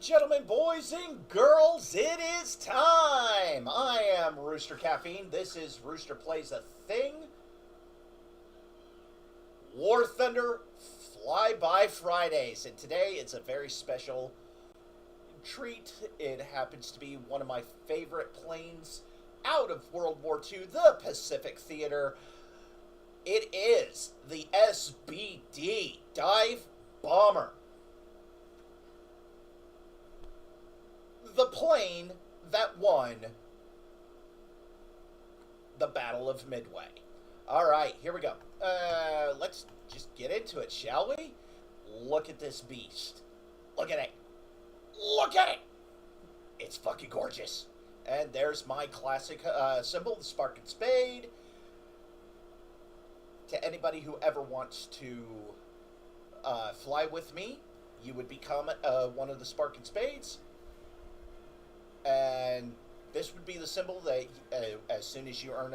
Gentlemen, boys, and girls, it is time! I am Rooster Caffeine. This is Rooster Plays a Thing. War Thunder Flyby Fridays. And today it's a very special treat. It happens to be one of my favorite planes out of World War II, the Pacific Theater. It is the SBD Dive Bomber. The plane that won the Battle of Midway. All right, here we go. Let's just get into it, shall we? Look at this beast. Look at it. Look at it. It's fucking gorgeous. And there's my classic symbol, the Spark and Spade. To anybody who ever wants to fly with me, you would become one of the Spark and Spades. And this would be the symbol that as soon as you earn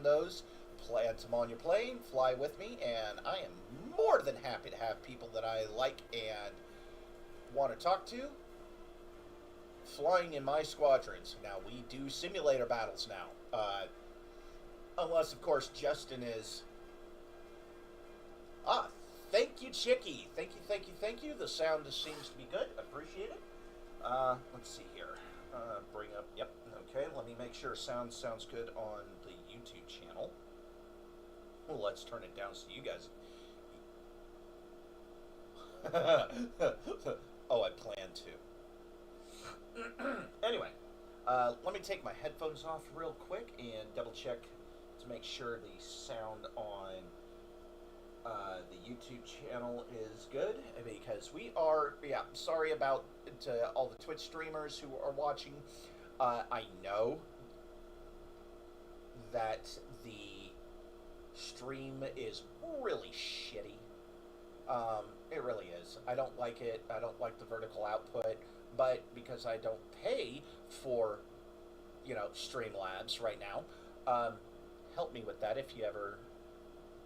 those, plant them on your plane, fly with me, and I am more than happy to have people that I like and want to talk to flying in my squadrons. Now, we do simulator battles now. Unless, of course, Justin is... thank you, Chicky. Thank you. The sound seems to be good. Appreciate it. Let's see here. Bring up, yep, okay, let me make sure sounds good on the YouTube channel. Well, let's turn it down so you guys... Oh, I plan to. Anyway, let me take my headphones off real quick and double check to make sure the sound on the YouTube channel is good, because we are, sorry about all the Twitch streamers who are watching. I know that the stream is really shitty. It really is. I don't like it. I don't like the vertical output, but because I don't pay for, Streamlabs right now, help me with that if you ever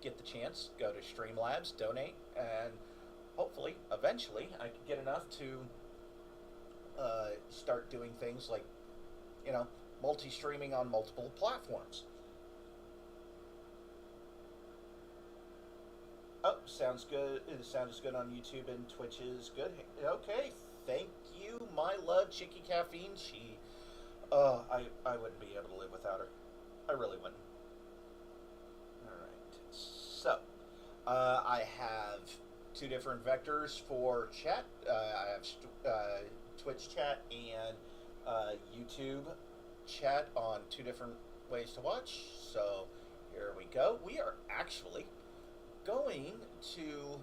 get the chance. Go to Streamlabs, donate, and hopefully, eventually, I can get enough to start doing things like, multi-streaming on multiple platforms. Oh, sounds good. The sound is good on YouTube and Twitch is good. Okay, thank you, my love, Chicky Caffeine. She, I wouldn't be able to live without her. I really wouldn't. So, I have two different vectors for chat. I have Twitch chat and YouTube chat on two different ways to watch. So, here we go. We are actually going to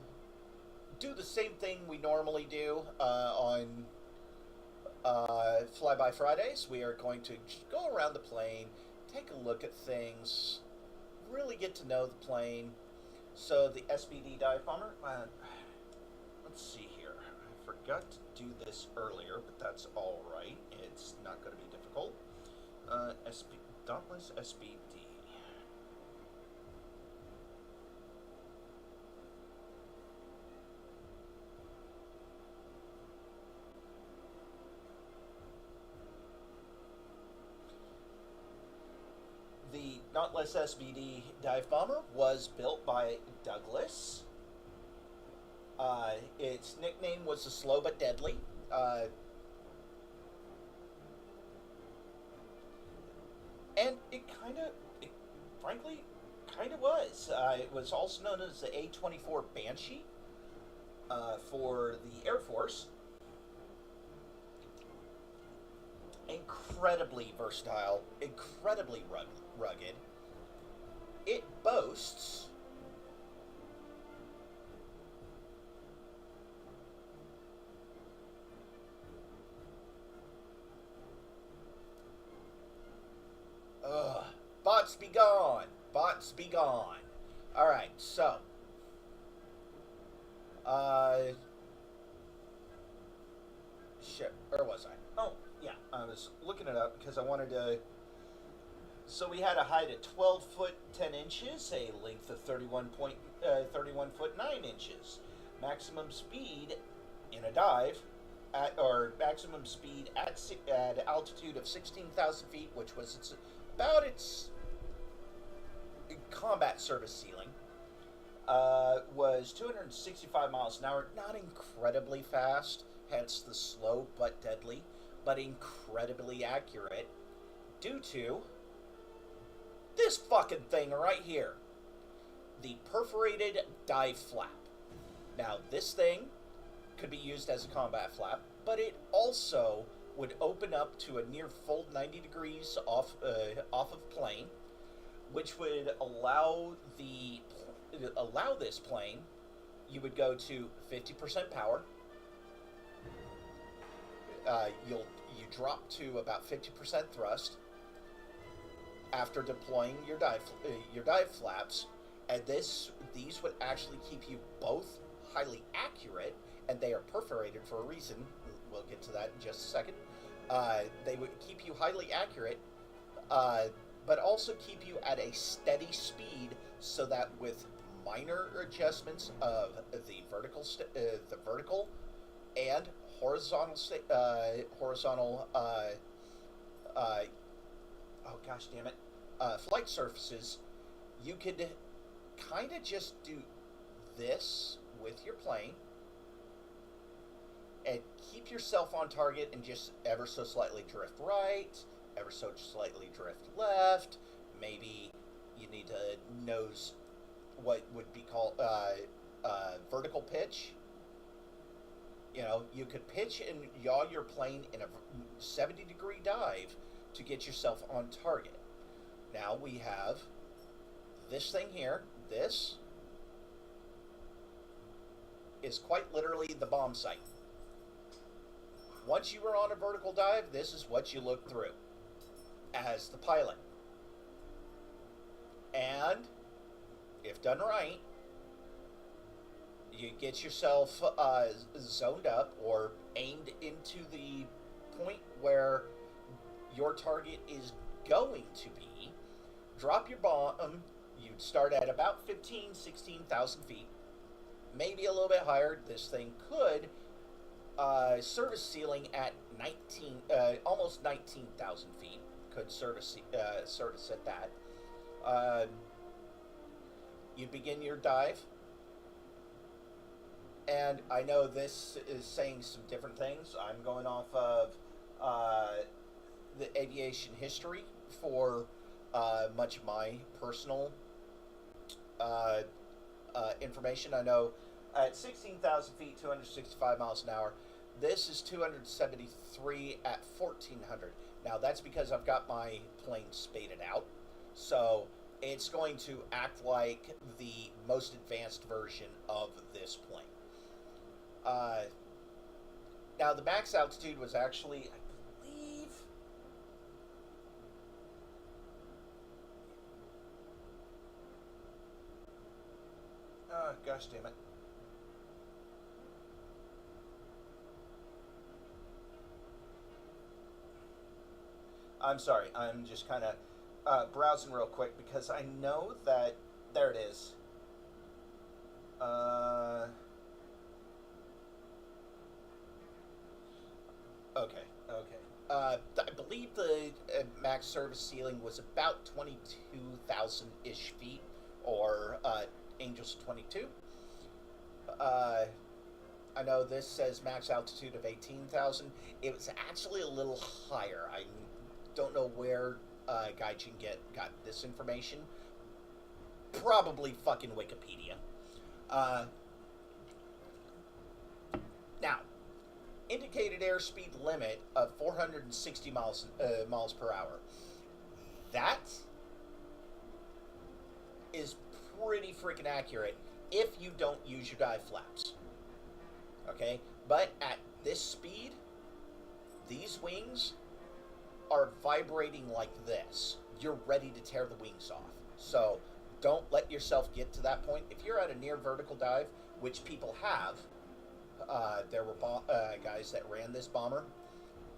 do the same thing we normally do on Flyby Fridays. We are going to go around the plane, take a look at things, really get to know the plane. So the SBD Dive Bomber, let's see here. I forgot to do this earlier, but that's all right. It's not going to be difficult. Dauntless SBD. The Dauntless SBD Dive Bomber was built by Douglas. Its nickname was the Slow But Deadly. And it frankly, kind of was. It was also known as the A-24 Banshee for the Air Force. Incredibly versatile, incredibly rugged. It boasts bots be gone. Bots be gone. Alright, so shit, where was I? Oh, yeah, I was looking it up because I wanted to. So we had a height of 12 foot 10 inches, a length of 31 foot 9 inches. Maximum speed in a dive or maximum speed at altitude of 16,000 feet, which was about its combat service ceiling, was 265 miles an hour. Not incredibly fast, hence the slow but deadly, but incredibly accurate due to this fucking thing right here. The perforated dive flap. Now, this thing could be used as a combat flap, but it also would open up to a near full 90 degrees off of plane, which would allow this plane. You would go to 50% power. You drop to about 50% thrust after deploying your dive flaps, and these would actually keep you both highly accurate, and they are perforated for a reason. We'll get to that in just a second. They would keep you highly accurate, but also keep you at a steady speed, so that with minor adjustments of the vertical and horizontal flight surfaces, you could kind of just do this with your plane and keep yourself on target and just ever so slightly drift right, ever so slightly drift left. Maybe you need to nose what would be called vertical pitch. You know, you could pitch and yaw your plane in a 70-degree dive to get yourself on target. Now we have this thing here. This is quite literally the bomb sight. Once you were on a vertical dive, this is what you look through as the pilot. And if done right, you get yourself zoned up or aimed into the point where your target is going to be. Drop your bomb. You'd start at about 16,000 feet, maybe a little bit higher. This thing could service ceiling at almost 19,000 feet. Could service at that. You begin your dive, and I know this is saying some different things. I'm going off of the aviation history for much of my personal information. I know at 16,000 feet, 265 miles an hour, this is 273 at 1,400. Now, that's because I've got my plane spaded out, so it's going to act like the most advanced version of this plane. Now, the max altitude was actually, I believe, gosh damn it. I'm sorry, I'm just kind of browsing real quick because I know that, there it is. Okay. I believe the max service ceiling was about 22,000-ish feet, or Angels 22. I know this says max altitude of 18,000. It was actually a little higher. I don't know where Gaijin got this information. Probably fucking Wikipedia. Now, indicated airspeed limit of 460 miles per hour. That is pretty freaking accurate if you don't use your dive flaps. Okay? But at this speed, these wings are vibrating like this. You're ready to tear the wings off. So don't let yourself get to that point. If you're at a near vertical dive, which people have, there were guys that ran this bomber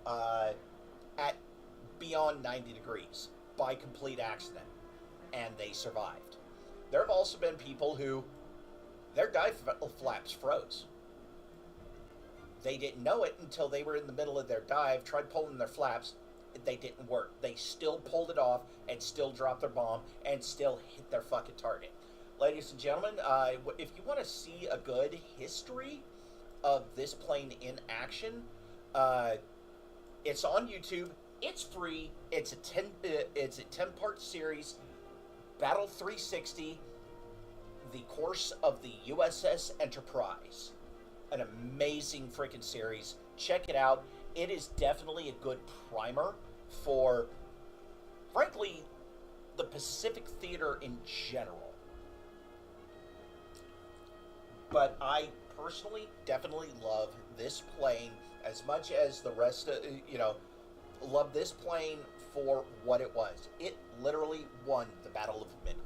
at beyond 90 degrees by complete accident, and they survived. There have also been people who their dive flaps froze. They didn't know it until they were in the middle of their dive, tried pulling their flaps. They didn't work. They still pulled it off and still dropped their bomb and still hit their fucking target. Ladies and gentlemen, if you want to see a good history of this plane in action, it's on YouTube. It's free. It's a 10-part series. Battle 360, the course of the USS Enterprise. An amazing freaking series. Check it out. It is definitely a good primer for, frankly, the Pacific Theater in general. But I personally definitely love this plane as much as the rest of, love this plane for what it was. It literally won the Battle of Midway.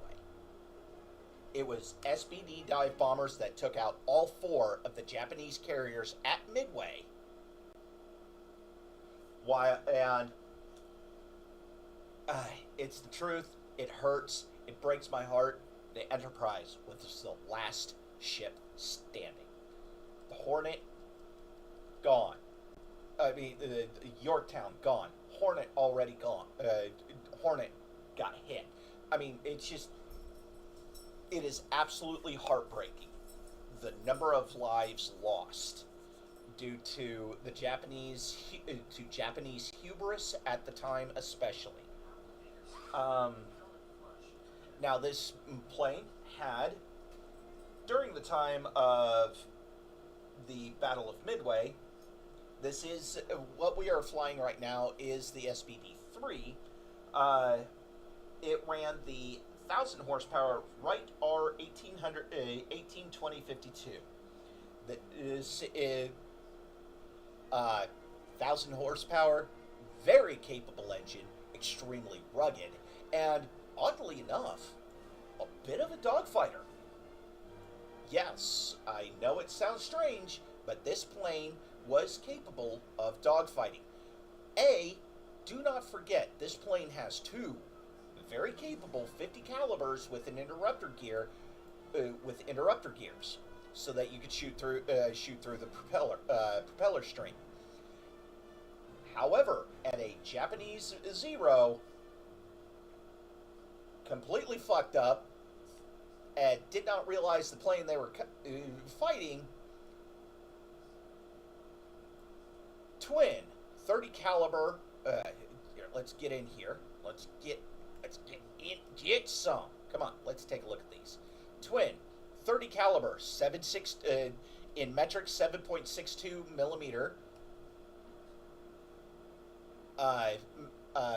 It was SBD dive bombers that took out all 4 of the Japanese carriers at Midway. It's the truth. It hurts. It breaks my heart. The Enterprise was the last ship standing. The Hornet, gone. Yorktown, gone. Hornet already gone. Hornet got hit. It is absolutely heartbreaking. The number of lives lost due to the Japanese hubris at the time, especially. Now, this plane had, during the time of the Battle of Midway, this is what we are flying right now is the SBD-3. It ran the 1,000 horsepower Wright R 1820-52. That is 1,000 horsepower, very capable engine, extremely rugged, and oddly enough, a bit of a dogfighter. Yes, I know it sounds strange, but this plane was capable of dogfighting. Do not forget, this plane has 2 very capable 50 calibers with an interrupter gear, with interrupter gears, so that you could shoot through the propeller string. However, at a Japanese Zero, completely fucked up, and did not realize the plane they were fighting. Twin 30 caliber. Here, let's get in here. Let's get some. Come on, let's take a look at these. Twin 30 caliber 7.6 in metric 7.62 millimeter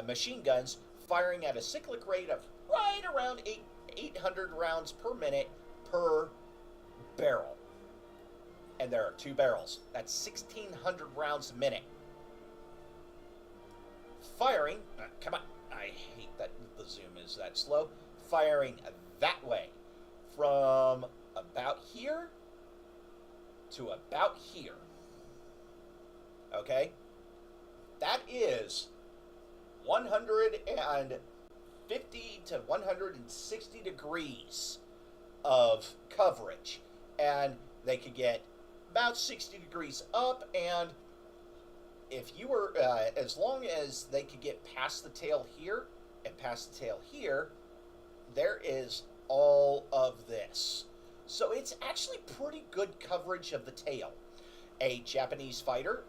machine guns, firing at a cyclic rate of right around 800 rounds per minute per barrel. And there are 2 barrels. That's 1,600 rounds a minute. Firing, come on, I hate that the zoom is that slow. Firing that way from about here to about here. Okay? That is 150 to 160 degrees of coverage. And they could get about 60 degrees up, and if you were, as long as they could get past the tail here and past the tail here, there is all of this. So it's actually pretty good coverage of the tail. A Japanese fighter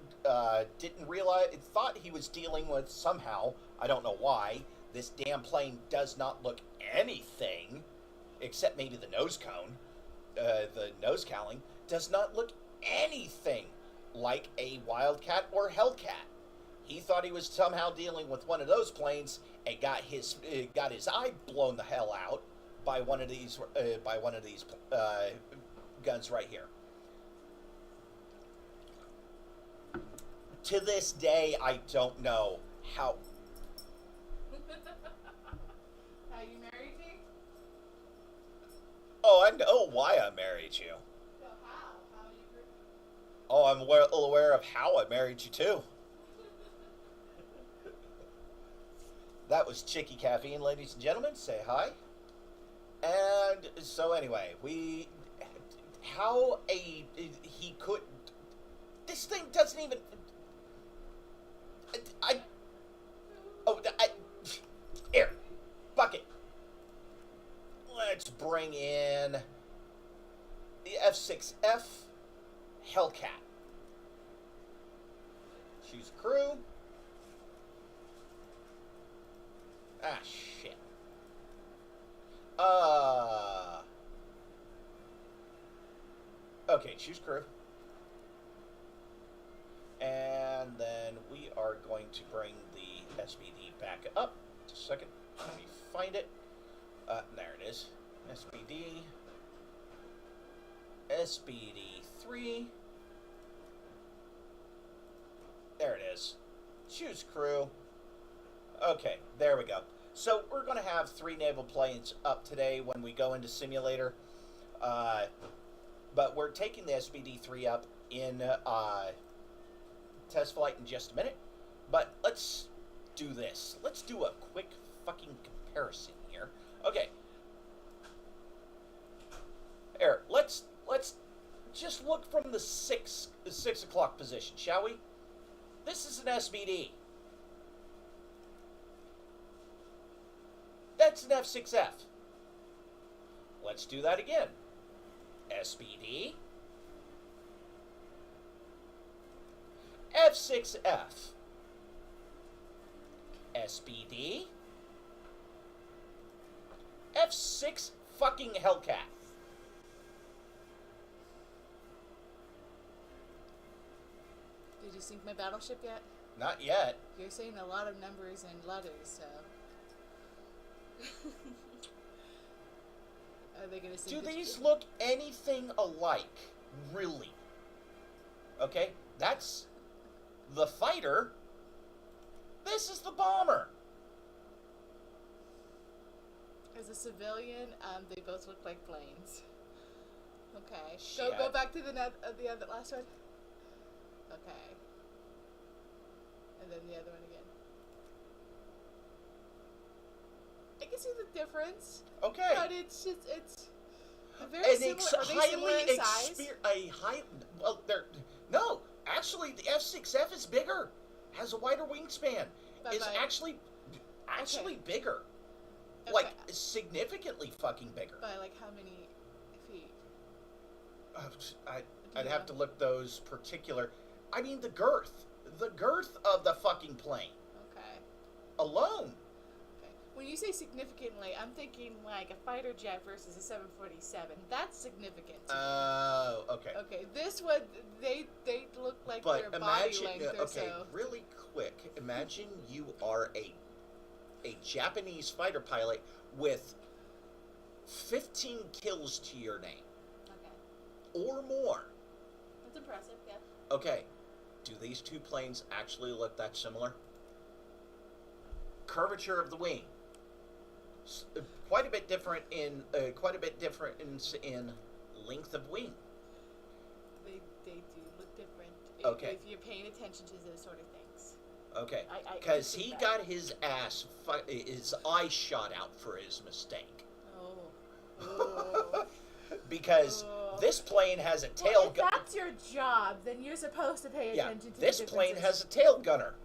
didn't realize, thought he was dealing with somehow, I don't know why, this damn plane does not look anything, except maybe the nose cone, the nose cowling, does not look anything like a Wildcat or Hellcat. He thought he was somehow dealing with one of those planes and got his eye blown the hell out by one of these guns right here. To this day, I don't know how. How you married me? Oh, I know why I married you. So how? How you? Oh, I'm well aware of how I married you too. That was Chicky Caffeine, ladies and gentlemen. Say hi. And so anyway, he could. This thing doesn't even. I oh, here, bucket. Let's bring in the F6F Hellcat. Choose crew. Ah, shit. Okay, choose crew. And then we are going to bring the SBD back up. Just a second. Let me find it. There it is. SBD. SBD3. There it is. Choose crew. Okay, there we go. So we're going to have 3 naval planes up today when we go into simulator. But we're taking the SBD3 up in test flight in just a minute. But let's do this. Let's do a quick fucking comparison here. Okay. Here, let's just look from the 6 o'clock position, shall we? This is an SBD. That's an F6F. Let's do that again. SBD. F6F. SBD. F6 fucking Hellcat. Did you sync my battleship yet? Not yet. You're saying a lot of numbers and letters, so. Are they gonna sync? Do these look anything alike? Really? Okay, that's the fighter. This is the bomber. As a civilian, they both look like planes. Okay. Shit. Go back to the other last one. Okay. And then the other one again. I can see the difference. Okay. But it's very similar. Are they similar in size? Well, no. Actually, the F6F is bigger. Has a wider wingspan. Is actually Okay. bigger. Okay. Like significantly fucking bigger. By like how many feet? I'd have to look those particular. I mean the girth of the fucking plane Okay. alone. Okay. When you say significantly, I'm thinking like a fighter jet versus a 747. That's significant. Oh, okay. Okay. This one, they look like But their body imagine, length or okay, so. really quick. Imagine you are a Japanese fighter pilot with 15 kills to your name Okay. or more. That's impressive. Yeah. Okay, do these two planes actually look that similar? Curvature of the wing, quite a bit different in in length of wing. They do look different. Okay. If you're paying attention to those sort of things. Okay, I because see he that. got his his eye shot out for his mistake. Oh. Because Oh. this plane has a Well, tail if gunner. that's your job, then you're supposed to pay Yeah, attention to this the plane differences. has a tail gunner.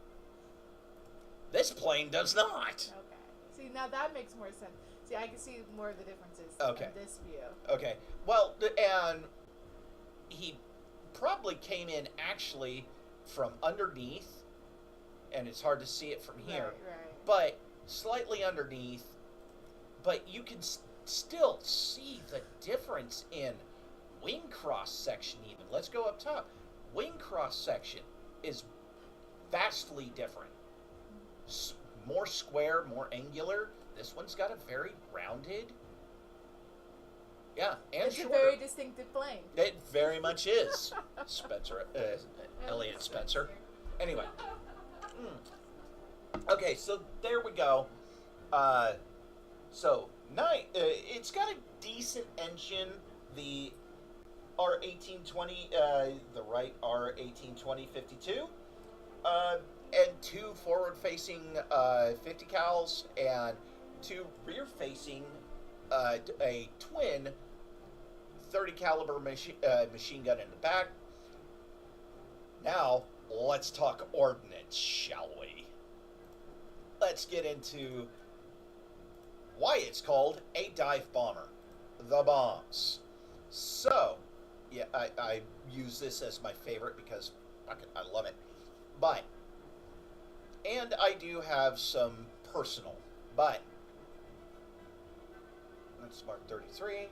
This plane does not. Okay. See, now that makes more sense. See, I can see more of the differences Okay. in this view. Okay, well, and he probably came in actually from underneath, and it's hard to see it from here, Right. but slightly underneath, but you can still see the difference in wing cross section even. Let's go up top. Wing cross section is vastly different. More square, more angular. This one's got a very rounded. Yeah, and It's shorter. a very distinctive plane. It very much is. Spencer, Elliot Spencer. Anyway. Okay, so there we go. It's got a decent engine. The R1820, the Wright R1820-52, and 2 forward-facing 50 cals and 2 rear-facing a twin 30 caliber machine gun in the back. Now, let's talk ordnance, shall we? Let's get into why it's called a dive bomber. The bombs. So, yeah, I use this as my favorite because I love it. But, and I do have some personal, but that's Mark 33.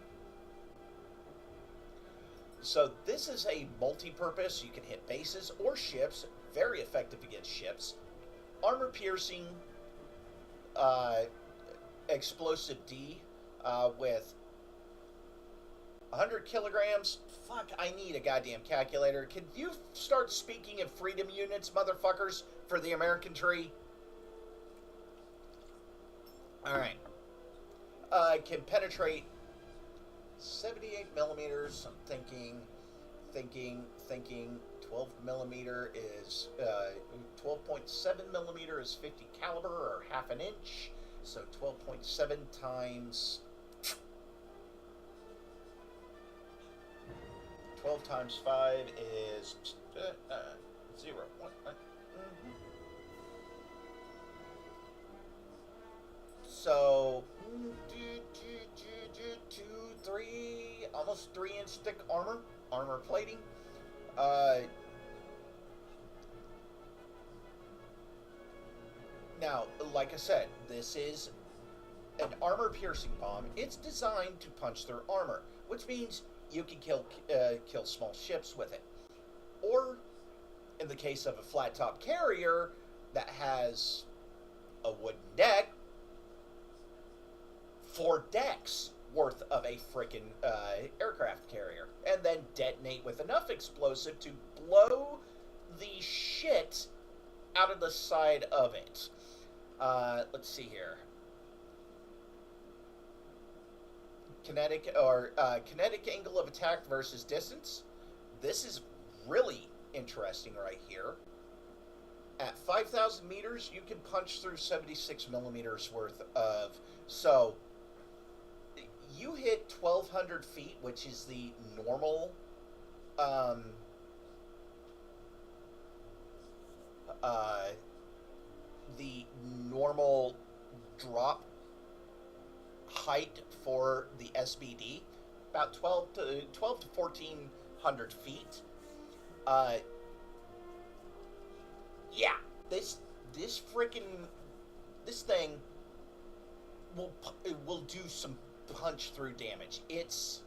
So this is a multi-purpose. You can hit bases or ships. Very effective against ships. Armor piercing, uh, explosive D with 100 kilograms. Fuck, I need a goddamn calculator. Can you start speaking in freedom units, motherfuckers, for the American tree? Alright. Can penetrate 78 millimeters. I'm thinking 12 millimeter is 12.7 millimeter is 50 caliber or half an inch. So 12.7 times 12 times 5 is 0. So 3, almost 3-inch thick armor plating. Now, like I said, this is an armor-piercing bomb. It's designed to punch through armor, which means you can kill small ships with it. Or, in the case of a flat-top carrier that has a wooden deck, 4 decks worth of a freaking aircraft carrier, and then detonate with enough explosive to blow the shit out of the side of it. Let's see here. Kinetic angle of attack versus distance. This is really interesting right here. At 5,000 meters, you can punch through 76 millimeters worth of. So you hit 1,200 feet, which is the normal. The normal drop height for the SBD, about 12 to 1,400 feet. Yeah, this thing will do some punch through damage. It's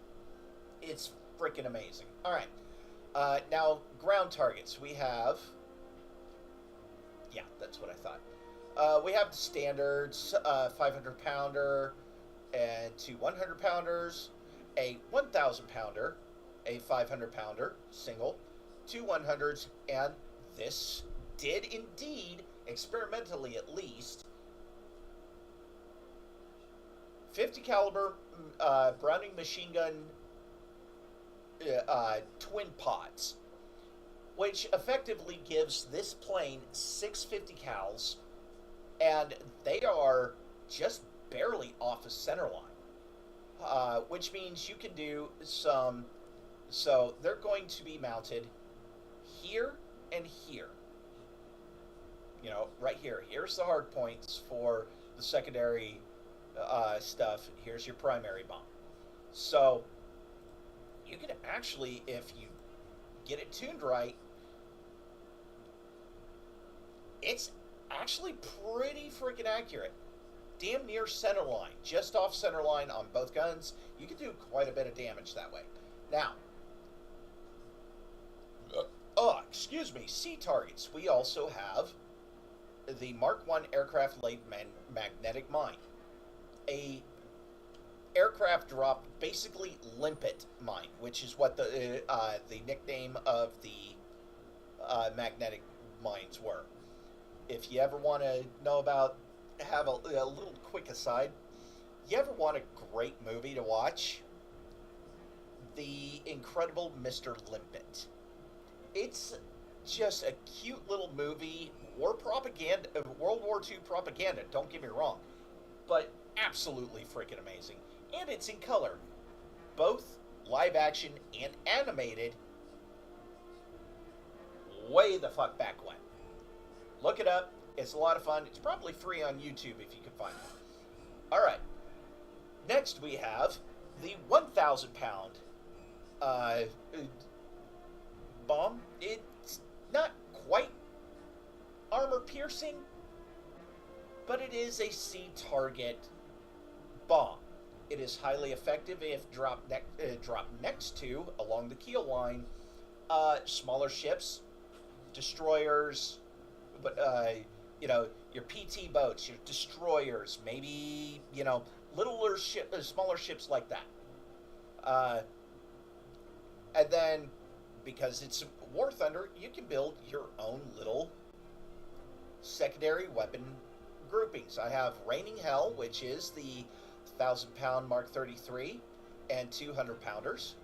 freaking amazing. All right, now ground targets. We have. Yeah, that's what I thought. We have the standards, 500 pounder, and 2 100 pounders, a 1,000 pounder, a 500 pounder, single, 2 100s, and this did indeed, experimentally at least, 50 caliber Browning machine gun twin pods, which effectively gives this plane 650 cals, and they are just barely off a center line, which means you can do some. So they're going to be mounted here and here. You know, right here. Here's the hard points for the secondary stuff. Here's your primary bomb. So you can actually, if you get it tuned right, it's actually pretty freaking accurate. Damn near center line, just off center line on both guns. You can do quite a bit of damage that way. Now, excuse me, sea targets. We also have the Mark I aircraft-laden magnetic mine. A aircraft dropped basically limpet mine, which is what the nickname of the magnetic mines were. If you ever want to know about, have a little quick aside, you ever want a great movie to watch? The Incredible Mr. Limpet. It's just a cute little movie, World War II propaganda, don't get me wrong, but absolutely freaking amazing. And it's in color, both live action and animated. way the fuck back when. Look it up. It's a lot of fun. It's probably free on YouTube if you can find it. All right. Next we have the 1,000 pound bomb. It's not quite armor piercing, but it is a C target bomb. It is highly effective if dropped next to, along the keel line, smaller ships, destroyers, but your PT boats, your destroyers, maybe smaller ships like that. And then, because it's War Thunder, you can build your own little secondary weapon groupings. I have Raining Hell, which is the 1,000 pound Mark 33 and 200 pounders.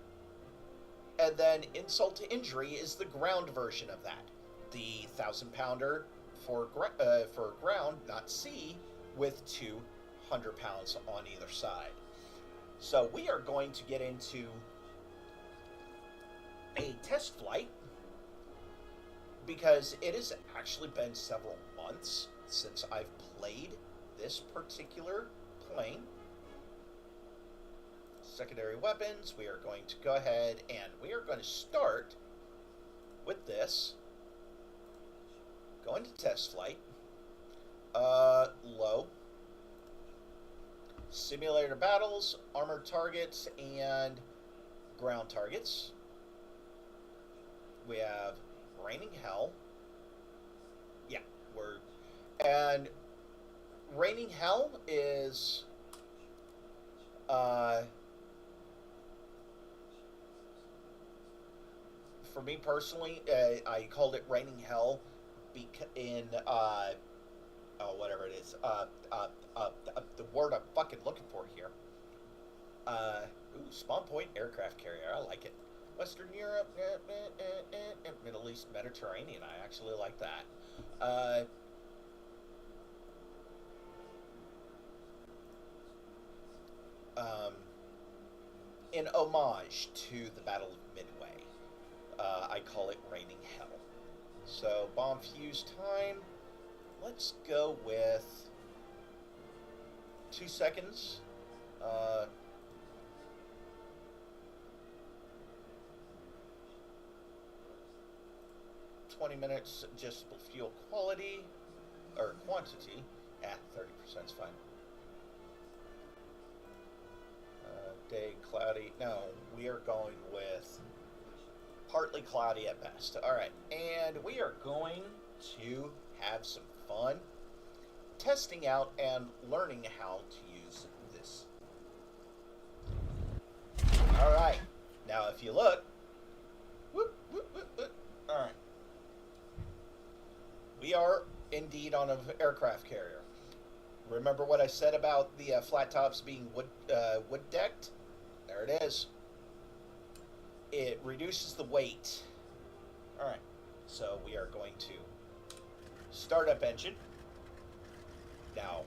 And then Insult to Injury is the ground version of that. The 1,000 pounder for ground, not sea, with 200 pounds on either side. So we are going to get into a test flight, because it has actually been several months since I've played this particular plane. Secondary weapons, we are going to go ahead and we are going to start with this. Go into test flight. Low. Simulator battles, armored targets, and ground targets. We have Raining Hell. Yeah, and Raining Hell is for me personally, I called it Raining Hell whatever it is, the word I'm fucking looking for here. Spawn point aircraft carrier. I like it. Western Europe, Middle East, Mediterranean. I actually like that. In homage to the Battle of Midway, I call it Raining Hell. So, bomb fuse time. Let's go with 2 seconds. 20 minutes adjustable fuel quality or quantity. 30% is fine. Day cloudy. No, we are going with partly cloudy at best. All right, and we are going to have some fun testing out and learning how to use this. All right, now if you look, whoop, whoop, whoop, whoop. All right, we are indeed on an aircraft carrier. Remember what I said about the flat tops being wood decked? There it is. It reduces the weight. All right, so we are going to start up engine. Now,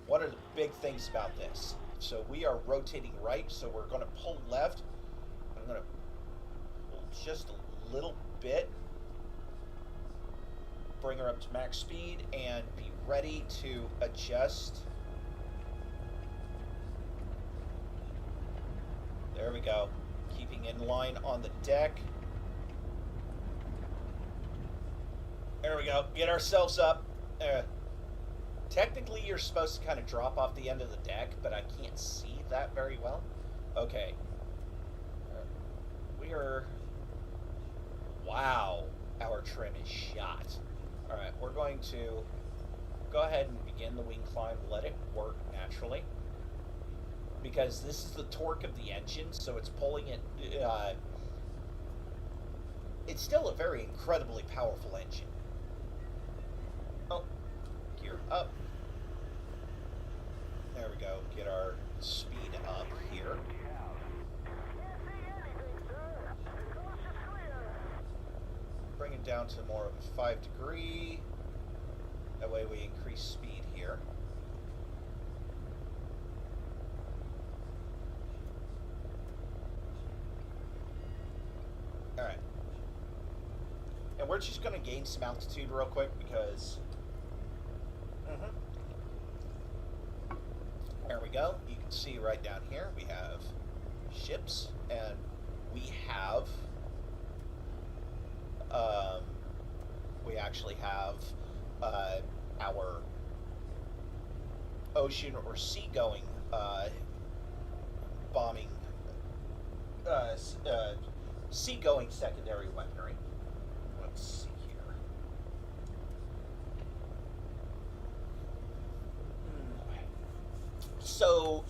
what are the big things about this? So we are rotating right, so we're going to pull left. I'm going to pull just a little bit. Bring her up to max speed and be ready to adjust. There we go. Keeping in line on the deck. There we go. Get ourselves up. Technically, you're supposed to kind of drop off the end of the deck, but I can't see that very well. Okay. We are... Wow. Our trim is shot. Alright, we're going to go ahead and begin the wing climb. Let it work naturally. Because this is the torque of the engine, so it's pulling it... it's still a very incredibly powerful engine. Oh, gear up. There we go. Get our speed up here. Bring it down to more of a 5 degree. That way we increase speed here. Alright. we're just going to gain some altitude real quick because... Mhm. There we go. You can see right down here we have ships, and we have... we actually have our ocean or sea-going bombing, sea-going secondary weaponry. Let's see here. So,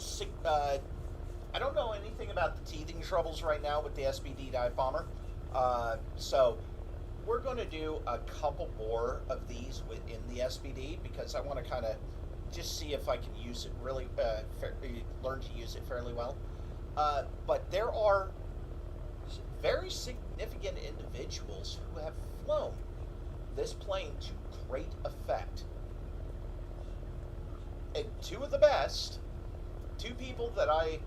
I don't know anything about the teething troubles right now with the SBD dive bomber. So, we're going to do a couple more of these within the SBD because I want to kind of just see if I can use it really, learn to use it fairly well. But there are very significant individuals who have flown this plane to great effect. And two of the best, two people that I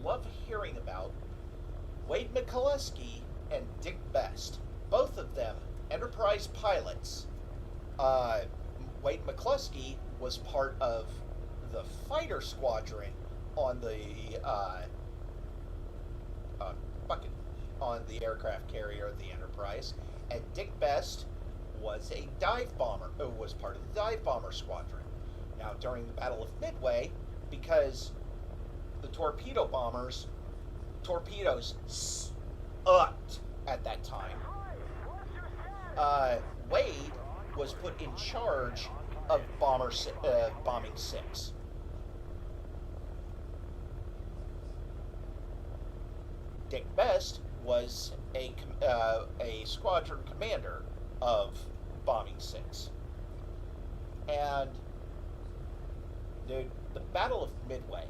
love hearing about, Wade McCluskey and Dick Best, both of them Enterprise pilots. Wade McCluskey was part of the fighter squadron on the on the aircraft carrier, the Enterprise, and Dick Best was a dive bomber. Was part of the dive bomber squadron. Now, during the Battle of Midway, because the torpedo bombers torpedoes sucked at that time, Wade was put in charge of bombing 6. Dick Best was a squadron commander of bombing 6. And the Battle of Midway,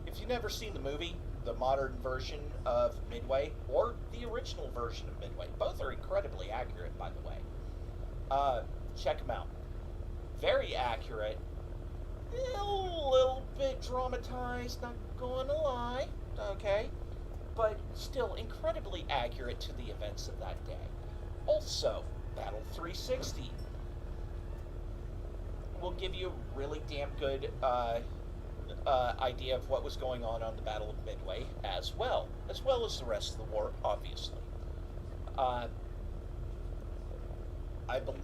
if you've never seen the movie, the modern version of Midway, or the original version of Midway, both are incredibly accurate, by the way. Check them out. Very accurate. A little bit dramatized, not going to lie, okay? But still incredibly accurate to the events of that day. Also, Battle 360 will give you a really damn good idea of what was going on the Battle of Midway as well as the rest of the war, obviously. I believe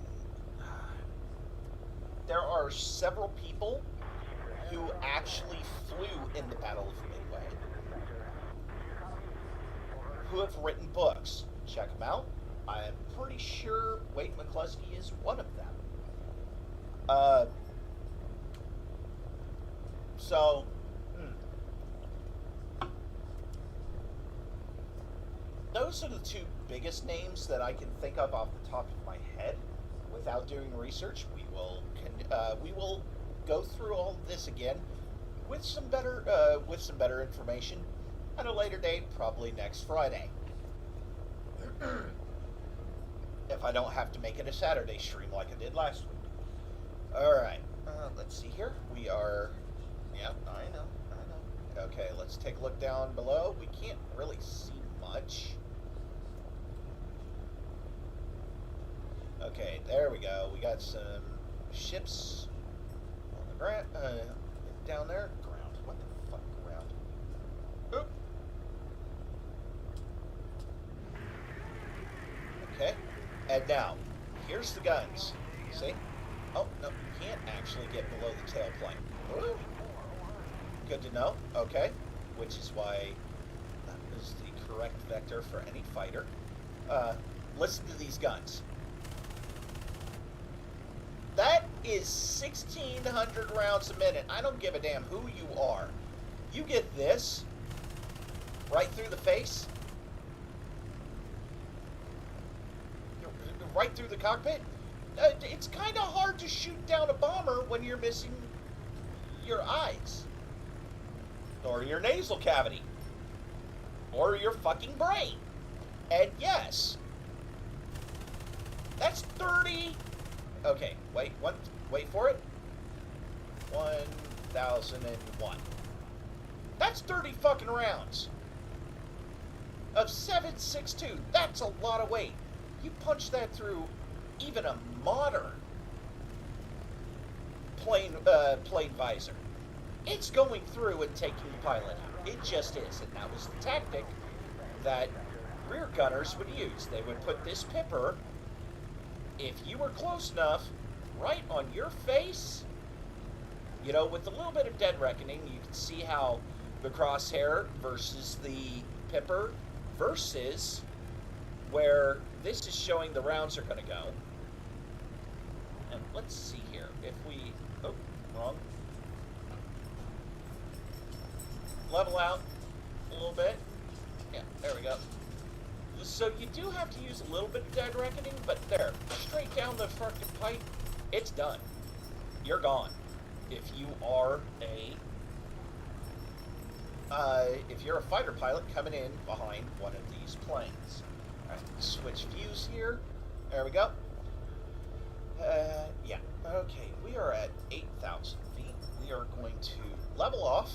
there are several people who actually flew in the Battle of Midway who have written books. Check them out. I'm pretty sure Wade McCluskey is one of them. So, those are the two biggest names that I can think of off the top of my head without doing research. We will go through all of this again with some better information at a later date, probably next Friday. If I don't have to make it a Saturday stream like I did last week. Alright, let's see here. We are... Yeah, I know. Okay, let's take a look down below. We can't really see much. Okay, there we go. We got some ships on the ground, down there. Ground. What the fuck, ground? Oop. Okay, and now, here's the guns. See? Oh, no, you can't actually get below the tailplane. Ooh. Good to know. Okay. Which is why that is the correct vector for any fighter. Listen to these guns. That is 1,600 rounds a minute. I don't give a damn who you are. You get this right through the face, right through the cockpit. It's kind of hard to shoot down a bomber when you're missing your eyes, or your nasal cavity, or your fucking brain. And yes, that's 30. Okay, wait for it. 1,001. That's 30 fucking rounds. of 7.62. That's a lot of weight. You punch that through even a modern plane visor. It's going through and taking the pilot out. It just is. And that was the tactic that rear gunners would use. They would put this pipper, if you were close enough, right on your face. You know, with a little bit of dead reckoning, you can see how the crosshair versus the pipper versus where this is showing the rounds are going to go. And let's see here. If we... Oh, wrong. Level out a little bit. Yeah, there we go. So you do have to use a little bit of dead reckoning, but there, straight down the fucking pipe, it's done. You're gone. If you are a fighter pilot coming in behind one of these planes. All right, switch views here. There we go. Yeah. Okay, we are at 8,000 feet. We are going to level off.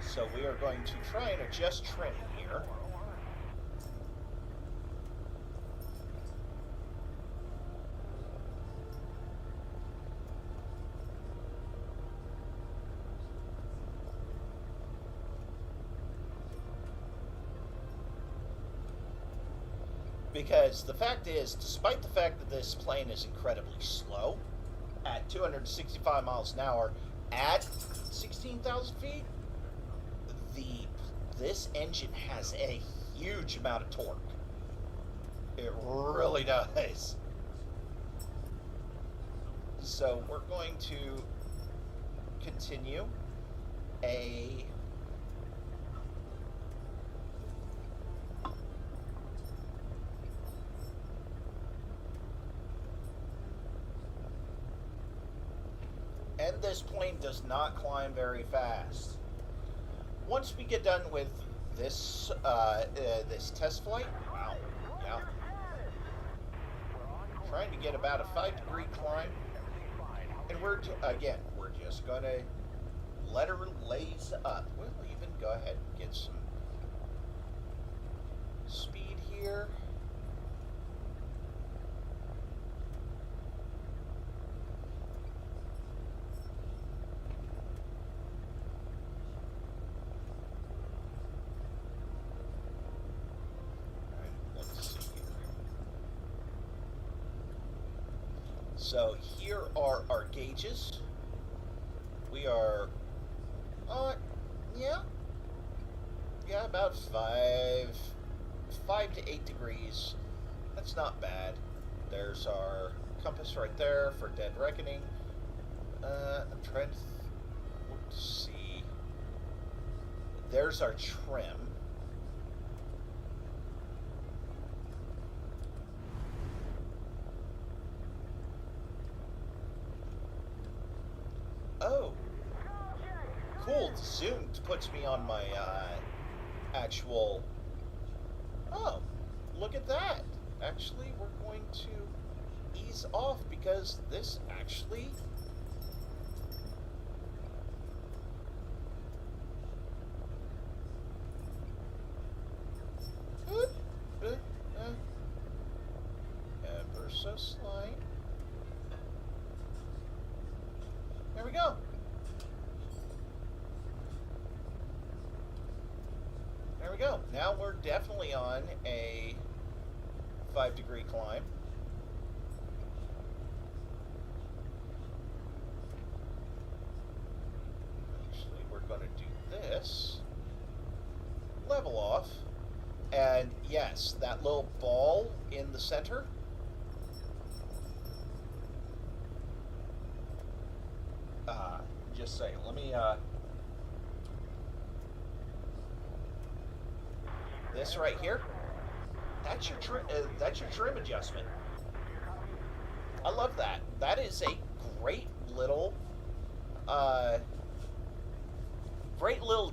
So we are going to try and adjust trim here. Because the fact is, despite the fact that this plane is incredibly slow, at 265 miles an hour, at 16,000 feet, this engine has a huge amount of torque. It really does. So we're going to continue a and this plane does not climb very fast. Once we get done with this this test flight, wow, yeah, trying to get about a 5-degree climb, and we're just gonna let her laze up. We'll even go ahead and get some speed here. So here are our gauges. We are, about 5 to 8 degrees. That's not bad. There's our compass right there for dead reckoning. I'm trying to see. There's our trim. Oh, cool. The zoom puts me on my actual... Oh, look at that. Actually, we're going to ease off because this actually... ever so slight. There we go. There we go. Now we're definitely on a 5-degree climb. Actually, we're going to do this. Level off. And yes, that little ball in the center. Just saying. Let me, this right here. That's your trim adjustment. I love that. That is a great little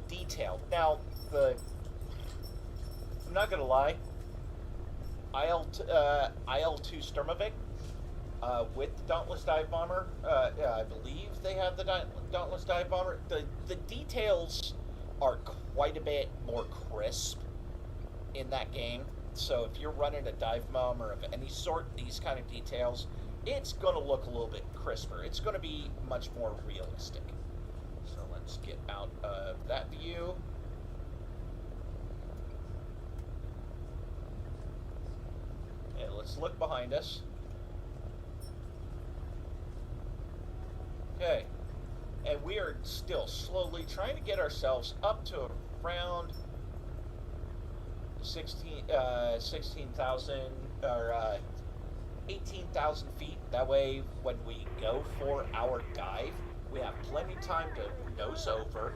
detail. Now, I'm not gonna lie. IL-2 Sturmovik with the Dauntless Dive Bomber. I believe they have the Dauntless Dive Bomber. The details are quite a bit more crisp in that game. So if you're running a dive bomber of any sort, these kind of details, it's going to look a little bit crisper. It's going to be much more realistic. So let's get out of that view. And let's look behind us. Okay. And we are still slowly trying to get ourselves up to around 16,000 or 18,000 feet. That way, when we go for our dive, we have plenty of time to nose over,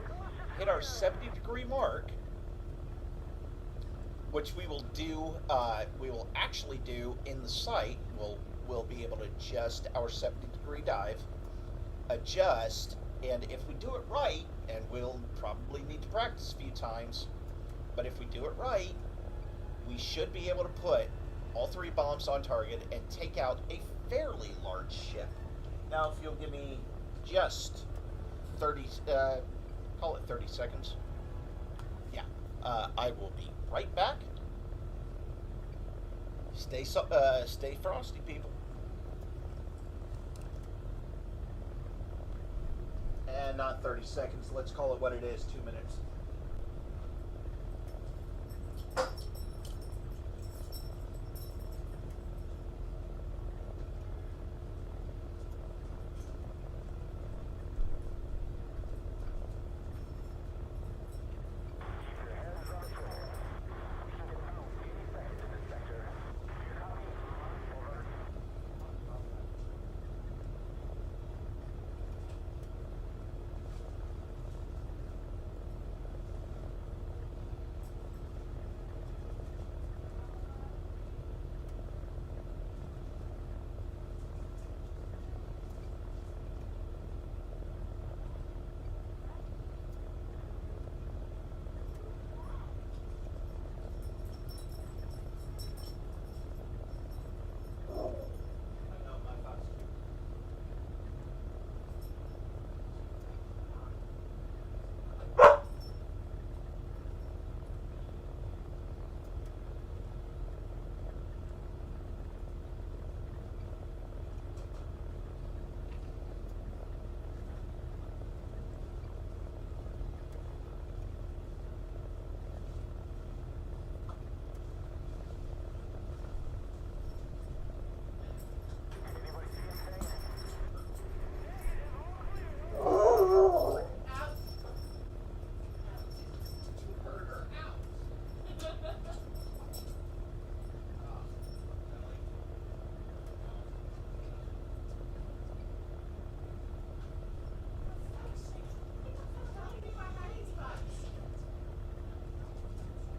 hit our 70-degree mark, which we will do. We will actually do in the sight. We'll be able to adjust our 70-degree dive, adjust, and if we do it right, and we'll probably need to practice a few times, but if we do it right, we should be able to put all 3 bombs on target and take out a fairly large ship. Now, if you'll give me just 30, call it 30 seconds. Yeah, I will be right back. Stay frosty, people. And not 30 seconds. Let's call it what it is. 2 minutes.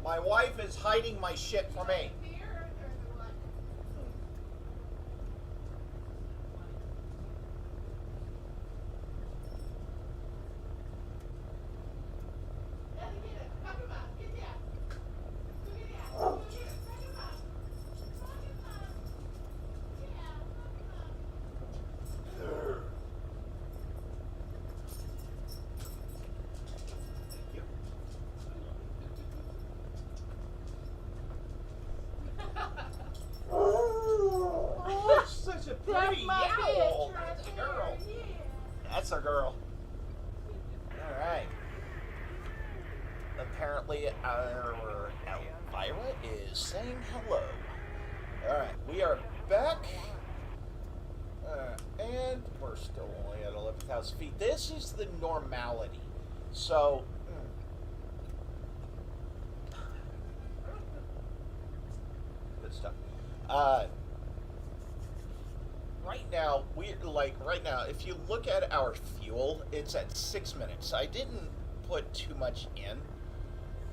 My wife is hiding my shit from me. Such a pretty owl. That's a girl. That's a girl. All right. Apparently, our Elvira is saying hello. All right, we are back, and we're still only at 11,000 feet. This is the normality. So. Good stuff. Right now, if you look at our fuel, it's at 6 minutes. I didn't put too much in.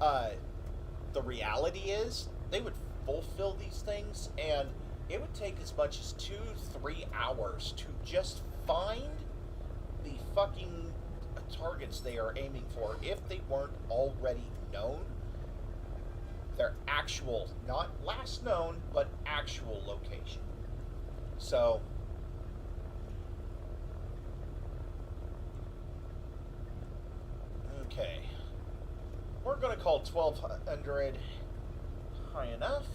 The reality is, they would fulfill these things, and it would take as much as 2-3 hours to just find the fucking targets they are aiming for if they weren't already known. their actual, not last known, but actual location. So, okay. We're going to call 1200 high enough.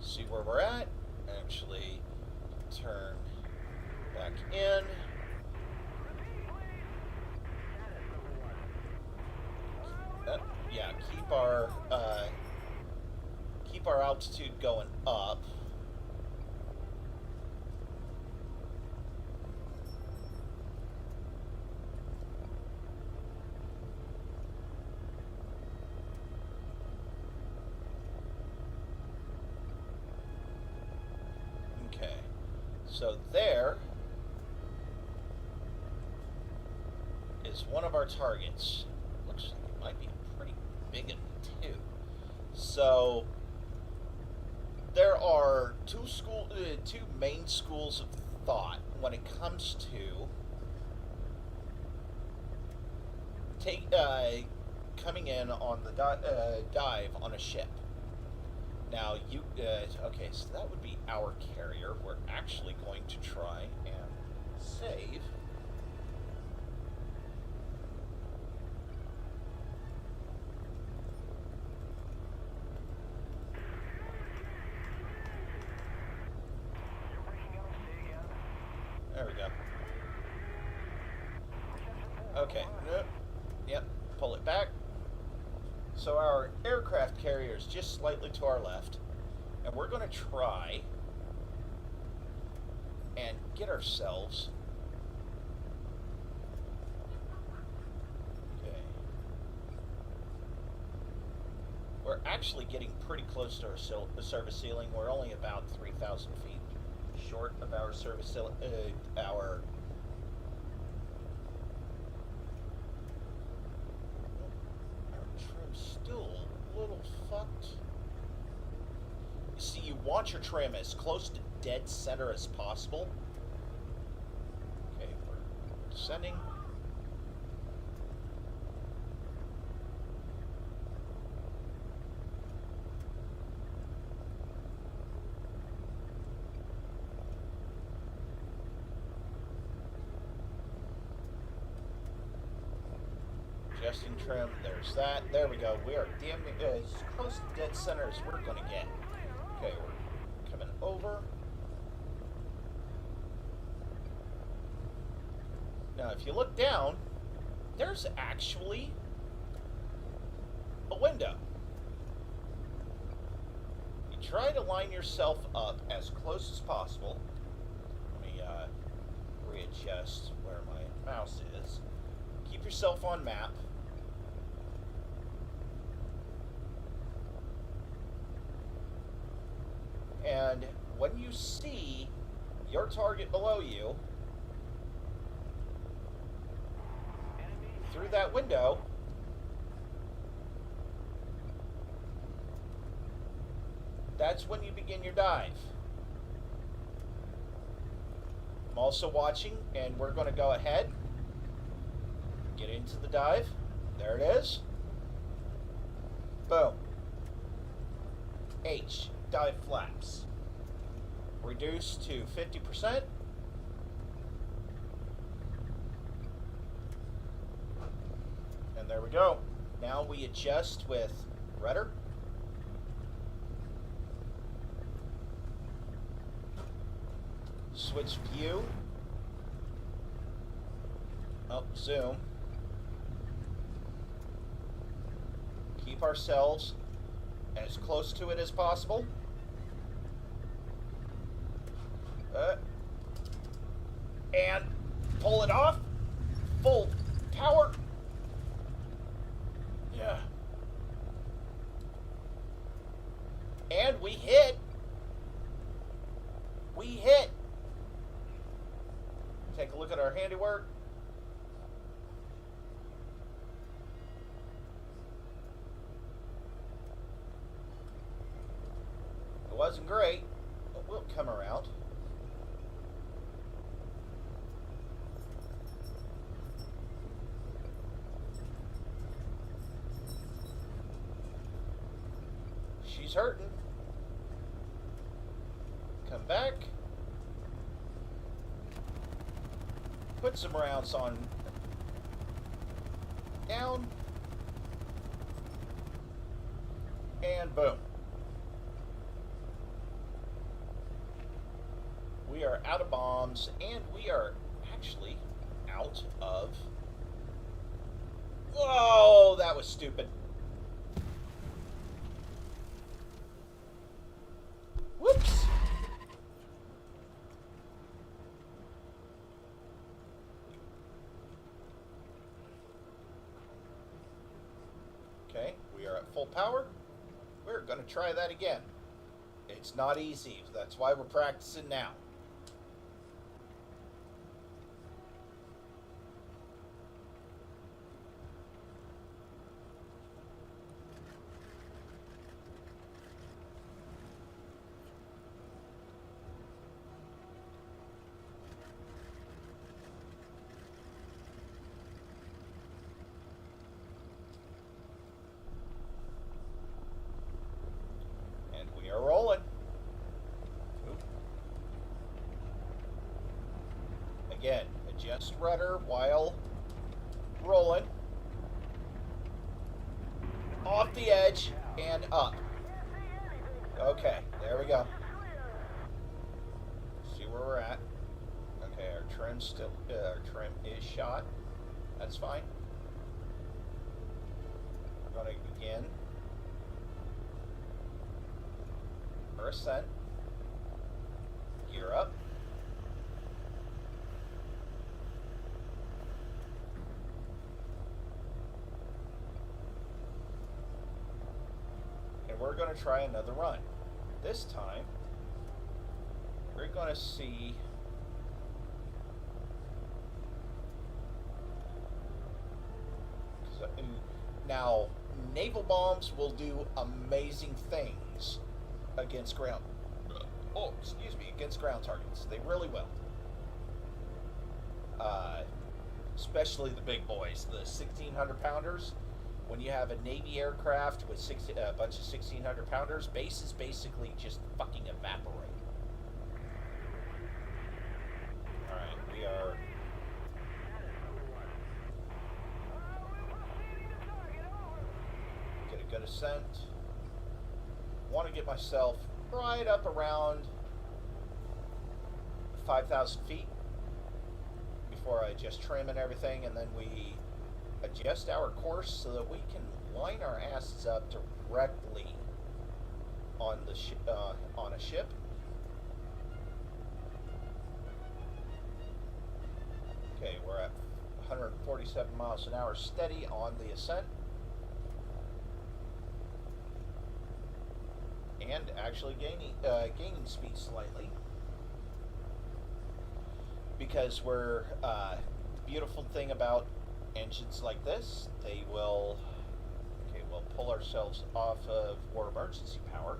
See where we're at. Actually, turn back in. Yeah, keep our altitude going up. Okay, so there is one of our targets. Looks like it might be a pretty big one too. So there are two main schools of thought when it comes to coming in on the dive on a ship. Now okay, so that would be our carrier. We're actually going to try and save. There we go. Okay. Yep. Pull it back. So our aircraft carrier is just slightly to our left. And we're going to try and get ourselves... Okay. We're actually getting pretty close to our service ceiling. We're only about 3,000 feet short of our service ceiling. Our trim's still a little fucked. You see, you want your trim as close to dead center as possible. Okay, we're descending. Adjusting trim, there's that. There we go. We are damn as close to dead center as we're going to get. Okay, we're coming over. Now, if you look down, there's actually a window. You try to line yourself up as close as possible. Let me readjust where my mouse is. Keep yourself on map. And when you see your target below you, through that window, that's when you begin your dive. I'm also watching, and we're going to go ahead, get into the dive. There it is. Boom. H. Dive flaps. Reduce to 50%. And there we go. Now we adjust with rudder. Switch view. Oh, zoom. Keep ourselves as close to it as possible. And pull it off. Full power. Yeah. And we hit. We hit. Take a look at our handiwork. It wasn't great, but we'll come around. he's hurting. Come back. Put some rounds on. Down. And boom. We are out of bombs, and we are actually out of... Whoa, that was stupid. Whoops. Okay, we are at full power. We're going to try that again. It's not easy. That's why we're practicing now. We are rolling. Oop. Again, adjust rudder while rolling. Off the edge and up. Okay, there we go. See where we're at. Okay, our trim is shot. That's fine. We're going to begin our ascent. Gear up. And we're going to try another run. This time, we're going to see now naval bombs will do amazing things against ground. Oh, excuse me, against ground targets. They really will. Especially the big boys, the 1,600 pounders. When you have a Navy aircraft with a bunch of 1,600 pounders, bases basically just fucking evaporate. Alright, we are... Get a good ascent. Want to get myself right up around 5,000 feet before I adjust trim and everything, and then we adjust our course so that we can line our asses up directly on the on a ship. Okay, we're at 147 miles an hour steady on the ascent. And actually gaining speed slightly, because we're the beautiful thing about engines like this, they will we'll pull ourselves off of war emergency power,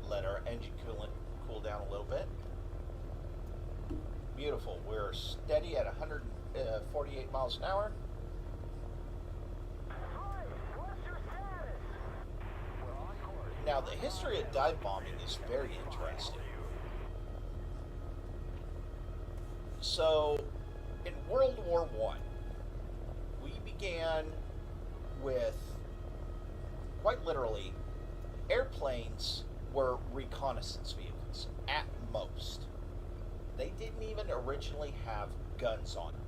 let our engine coolant cool down a little bit. Beautiful. We're steady at 148 miles an hour. Now, the history of dive bombing is very interesting. So, in World War I, we began with, quite literally, airplanes were reconnaissance vehicles, at most. They didn't even originally have guns on them.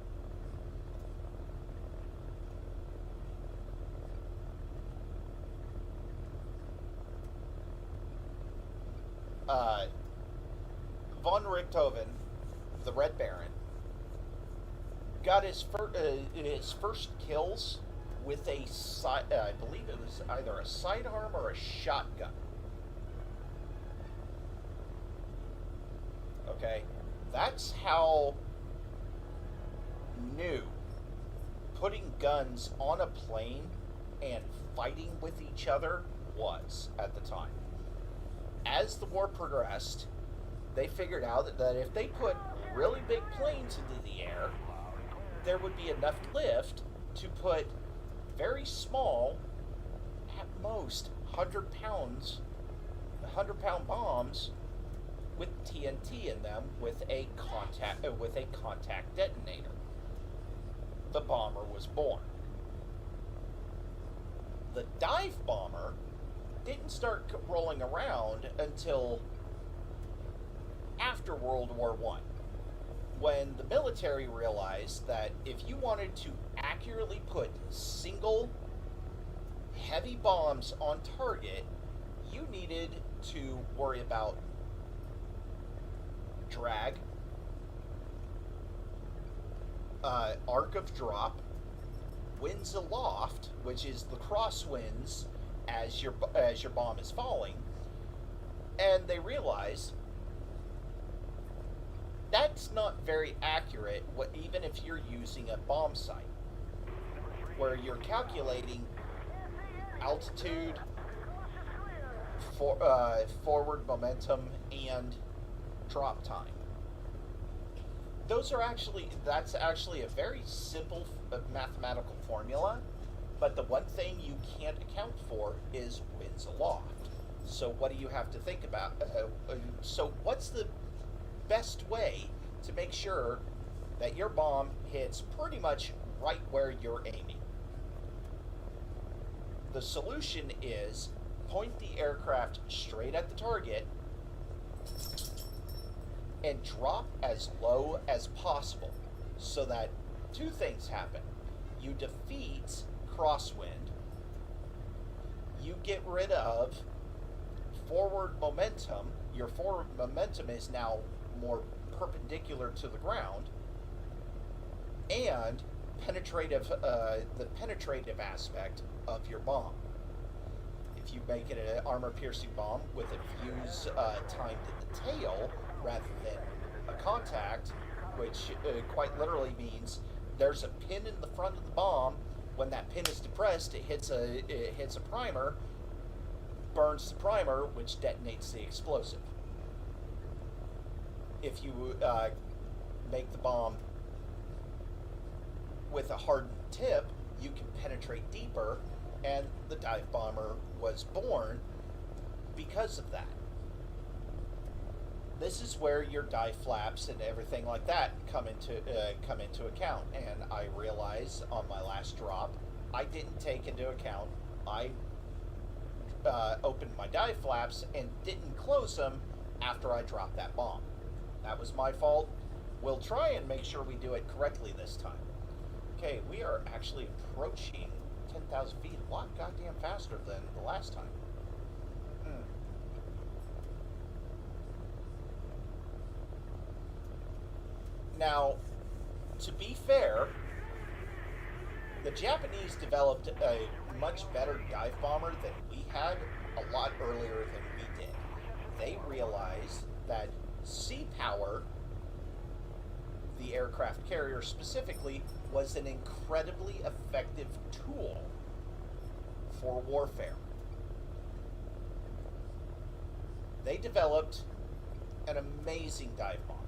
Von Richthofen, the Red Baron, got his first kills with a I believe it was either a sidearm or a shotgun. Okay, that's how new putting guns on a plane and fighting with each other was at the time. As the war progressed, they figured out that if they put really big planes into the air, there would be enough lift to put very small most 100-pound bombs with TNT in them with a contact detonator. The bomber was born. The dive bomber didn't start rolling around until after World War I, when the military realized that if you wanted to accurately put single heavy bombs on target, you needed to worry about drag, arc of drop, winds aloft, which is the crosswinds as your bomb is falling, and they realize that's not very accurate. Even if you're using a bomb sight, where you're calculating altitude, forward momentum, and drop time. That's actually a very simple mathematical formula, but the one thing you can't account for is winds aloft. So what do you have to think about? So what's the best way to make sure that your bomb hits pretty much right where you're aiming? The solution is point the aircraft straight at the target and drop as low as possible, so that two things happen. You defeat crosswind, you get rid of forward momentum. Your forward momentum is now more perpendicular to the ground, and the penetrative aspect of your bomb. If you make it an armor-piercing bomb with a fuse timed in the tail rather than a contact, which quite literally means there's a pin in the front of the bomb. When that pin is depressed, it hits a primer, burns the primer, which detonates the explosive. If you make the bomb with a hardened tip, you can penetrate deeper, and the dive bomber was born because of that. This is where your dive flaps and everything like that come into account. And I realized on my last drop, I didn't take into account. I opened my dive flaps and didn't close them after I dropped that bomb. That was my fault. We'll try and make sure we do it correctly this time. Okay, we are actually approaching 10,000 feet a lot goddamn faster than the last time. Now, to be fair, the Japanese developed a much better dive bomber than we had a lot earlier than we did. They realized that sea power, the aircraft carrier specifically, was an incredibly effective tool for warfare. They developed an amazing dive bomber.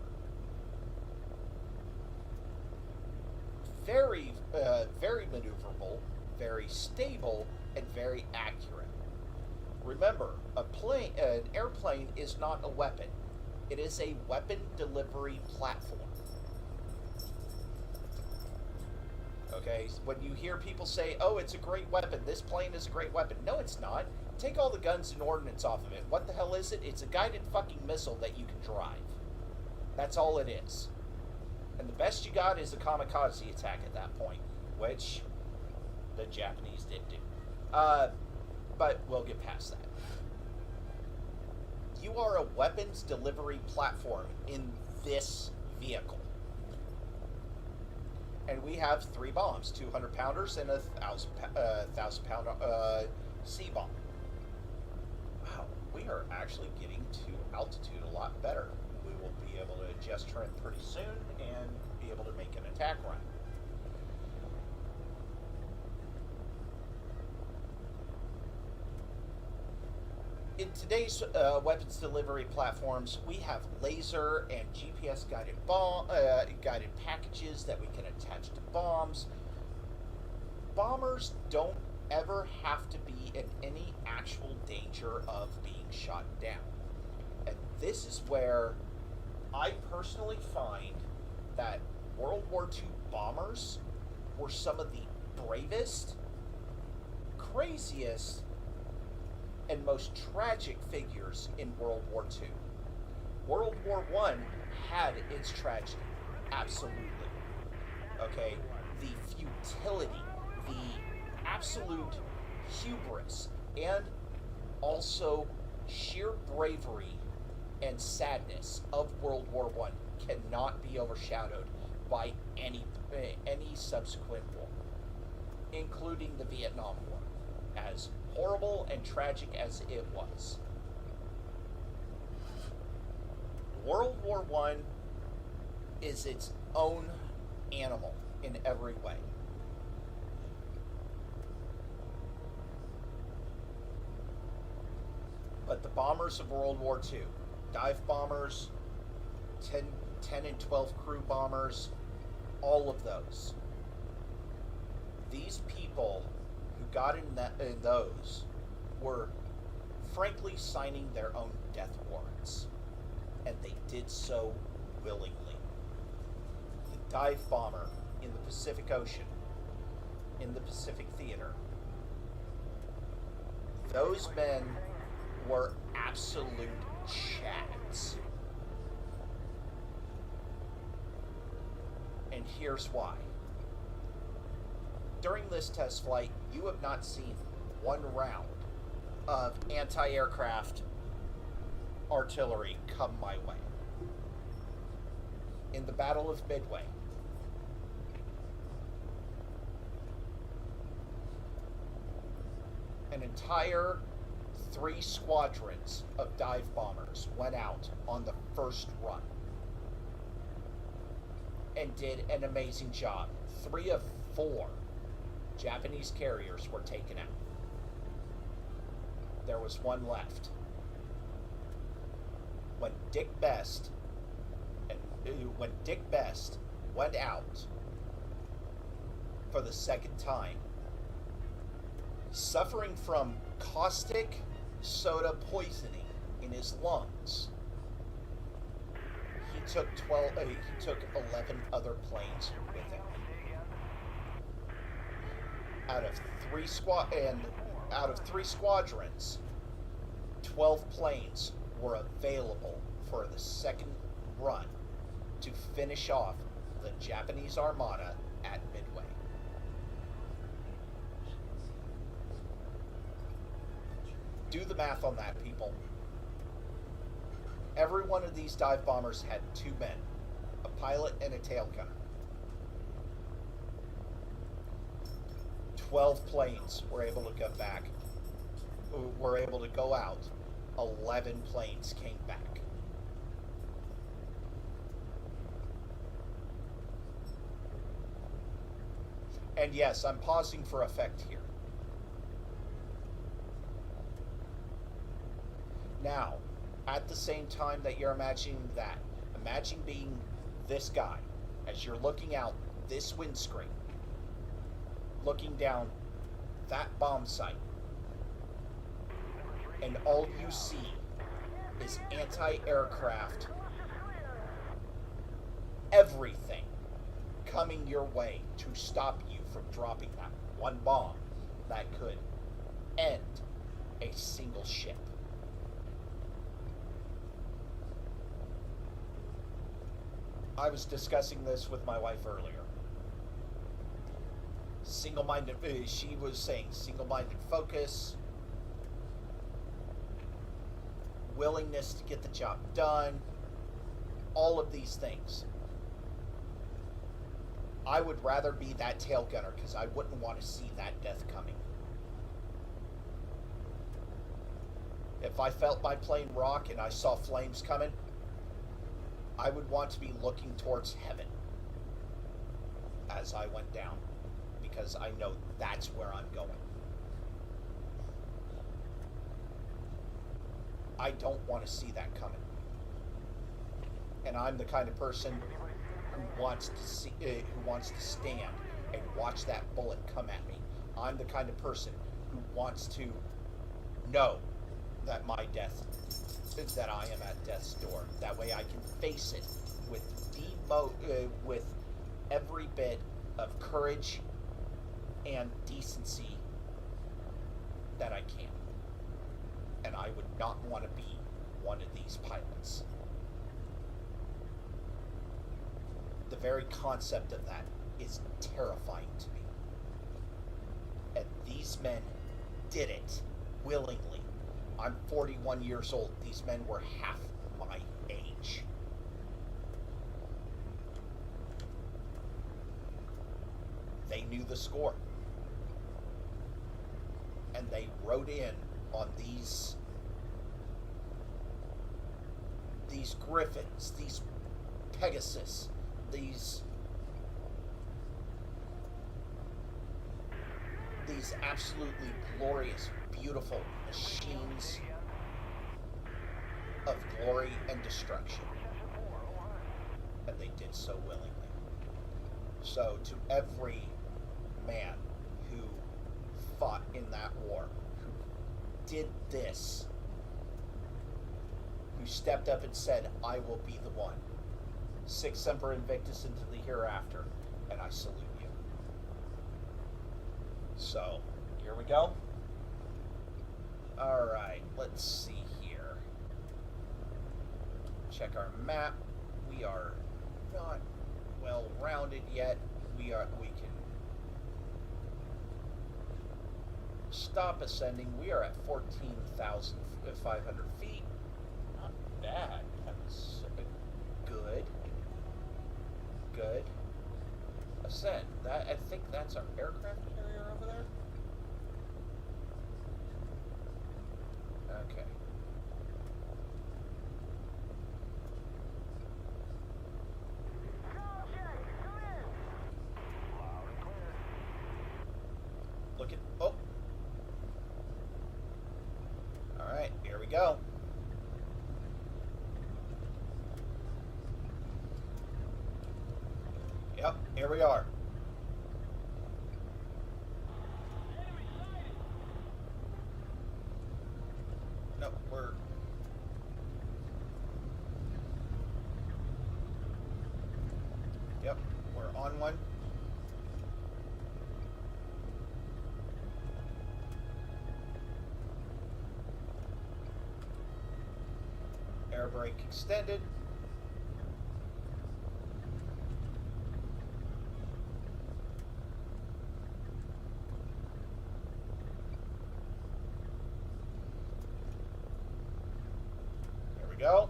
Very maneuverable, very stable, and very accurate. Remember, an airplane is not a weapon. It is a weapon delivery platform. Okay, when you hear people say, oh, it's a great weapon, this plane is a great weapon. No, it's not. Take all the guns and ordnance off of it. What the hell is it? It's a guided fucking missile that you can drive. That's all it is. And the best you got is a kamikaze attack at that point, which the Japanese did do. But we'll get past that. You are a weapons delivery platform in this vehicle. And we have 3 bombs, 200-pounders and a 1,000-pound sea bomb. Wow, we are actually getting to altitude a lot better. We will be able to adjust trend pretty soon and be able to make an attack run. In today's weapons delivery platforms, we have laser and GPS guided packages that we can attach to bombs. Bombers don't ever have to be in any actual danger of being shot down. And this is where I personally find that World War II bombers were some of the bravest, craziest, and most tragic figures in World War II. World War I had its tragedy, absolutely. Okay? The futility, the absolute hubris, and also sheer bravery and sadness of World War I cannot be overshadowed by any subsequent war, including the Vietnam War, as horrible and tragic as it was. World War I is its own animal in every way. But the bombers of World War II, dive bombers, 10 and 12 crew bombers, all of those. These people who got in those were frankly signing their own death warrants. And they did so willingly. The dive bomber in the Pacific Ocean, in the Pacific Theater, those men were absolute chads. And here's why. During this test flight, you have not seen one round of anti-aircraft artillery come my way. In the Battle of Midway, an entire 3 squadrons of dive bombers went out on the first run and did an amazing job. 3 of 4 Japanese carriers were taken out. There was one left. When Dick Best went out for the second time, suffering from caustic soda poisoning in his lungs, he took 11 other planes with him. Out of 3 squadrons, 12 planes were available for the second run to finish off the Japanese Armada at Midway. Do the math on that, people. Every one of these dive bombers had 2 men, a pilot and a tail gunner. 12 planes were able to go out. 11 planes came back. And yes, I'm pausing for effect here. Now, at the same time that you're imagining that, imagine being this guy as you're looking out this windscreen, looking down that bomb site, and all you see is anti-aircraft, everything coming your way to stop you from dropping that one bomb that could end a single ship. I was discussing this with my wife earlier. Single-minded, she was saying single-minded focus, willingness to get the job done, all of these things. I would rather be that tail gunner because I wouldn't want to see that death coming. If I felt my plane rock and I saw flames coming, I would want to be looking towards heaven as I went down, because I know that's where I'm going. I don't want to see that coming. And I'm the kind of person who wants to stand and watch that bullet come at me I'm the kind of person who wants to know that my death, that I am at death's door. That way I can face it with with every bit of courage and decency that I can. And I would not want to be one of these pilots. The very concept of that is terrifying to me. And these men did it willingly. I'm 41 years old. These men were half my age. They knew the score. And they rode in on these Griffins, these Pegasus, these absolutely glorious, beautiful machines of glory and destruction. And they did so willingly. So to every man who fought in that war, who did this, who stepped up and said, I will be the one. Sic Semper Invictus into the hereafter, and I salute you. So, here we go. Alright, let's see here. Check our map. We are not well rounded yet. We can stop ascending. We are at 14,500 feet. Not bad. That's good. Good. Ascend. That, I think that's our aircraft carrier over there. Okay. Look at, oh. Alright, here we go. Yep, here we are. No, yep, we're on one. Air brake extended. There we go.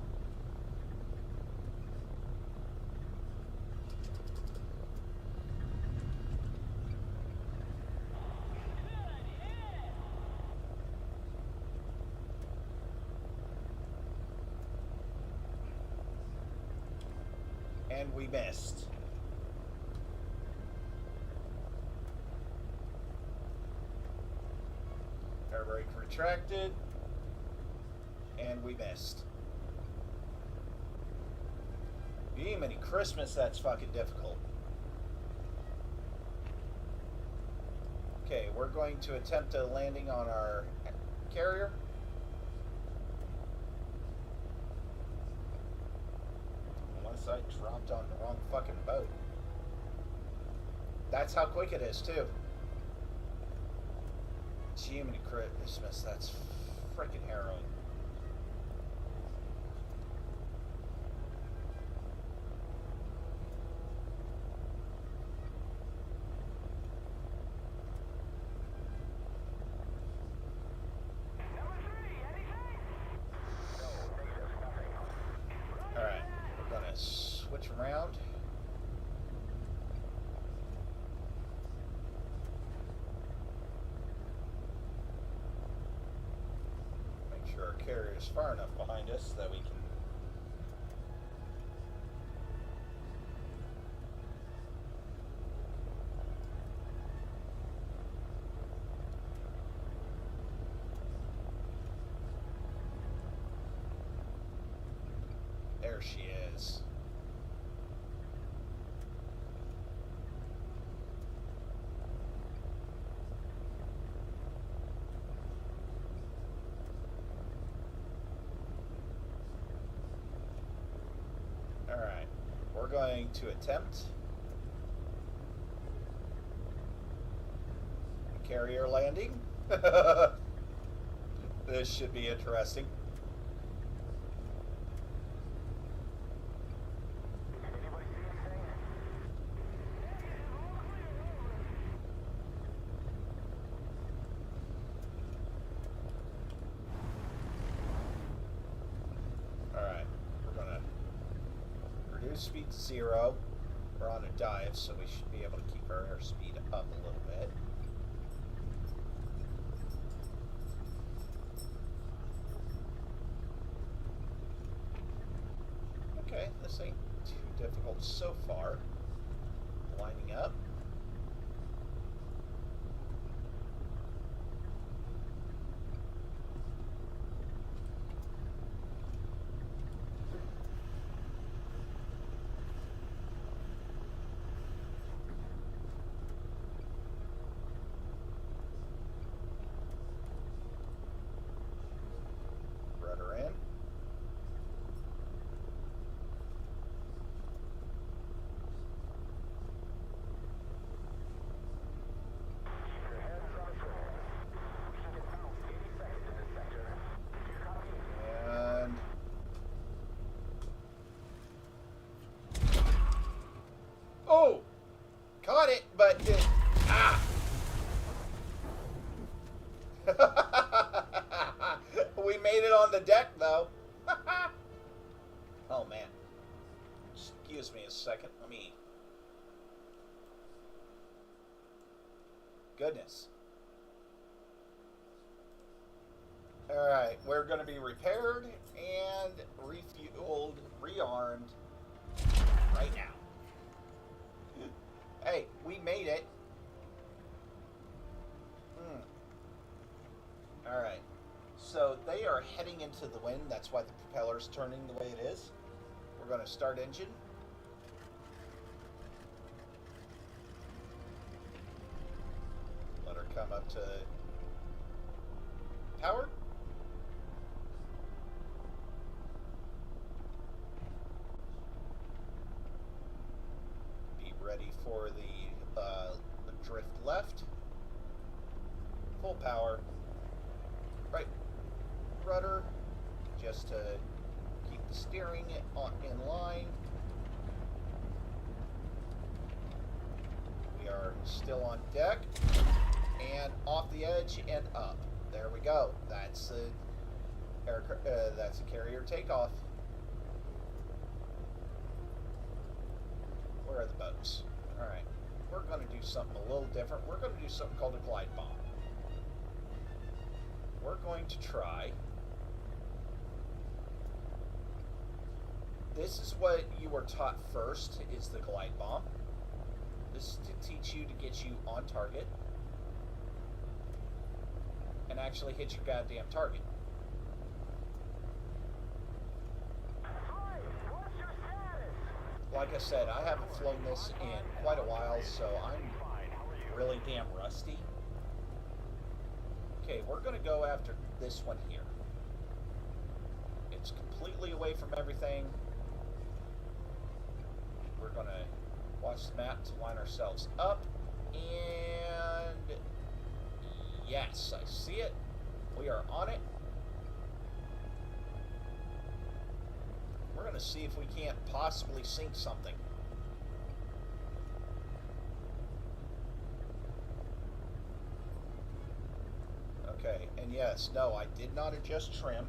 And we missed. Air brake retracted. And we missed. Many Christmas, that's fucking difficult. Okay, we're going to attempt a landing on our carrier. Unless I dropped on the wrong fucking boat. That's how quick it is, too. Jiminy Christmas, that's freaking harrowing. Alright, we're gonna switch around. Make sure our carrier is far enough behind us that we can. There she is. going to attempt a carrier landing. This should be interesting. Alright, we're going to reduce speed to 0. We're on a dive, so we should be able to keep our airspeed up a little bit. Okay, this ain't too difficult so far. Lining up. Rudder in. And oh, caught it, but ah. We made it on the deck, though. Oh, man. Excuse me a second. Let me... Goodness. Alright, we're going to be repaired and refueled, rearmed right now. Hey, we made it. Alright. So they are heading into the wind. That's why the propeller's turning the way it is. We're going to start engine. Let her come up to power. Be ready for the drift left. Full power. Right rudder, just to keep the steering in line. We are still on deck and off the edge and up. There we go. That's a carrier takeoff. Where are the boats? All right, we're going to do something a little different. We're going to do something called a glide bomb. We're going to try. This is what you were taught first, is the glide bomb. This is to teach you to get you on target and actually hit your goddamn target. Like I said, I haven't flown this in quite a while, so I'm really damn rusty. Okay, we're going to go after this one here. It's completely away from everything. We're going to watch the map to line ourselves up. And yes, I see it. We are on it. We're going to see if we can't possibly sink something. Okay, and yes, no, I did not adjust trim.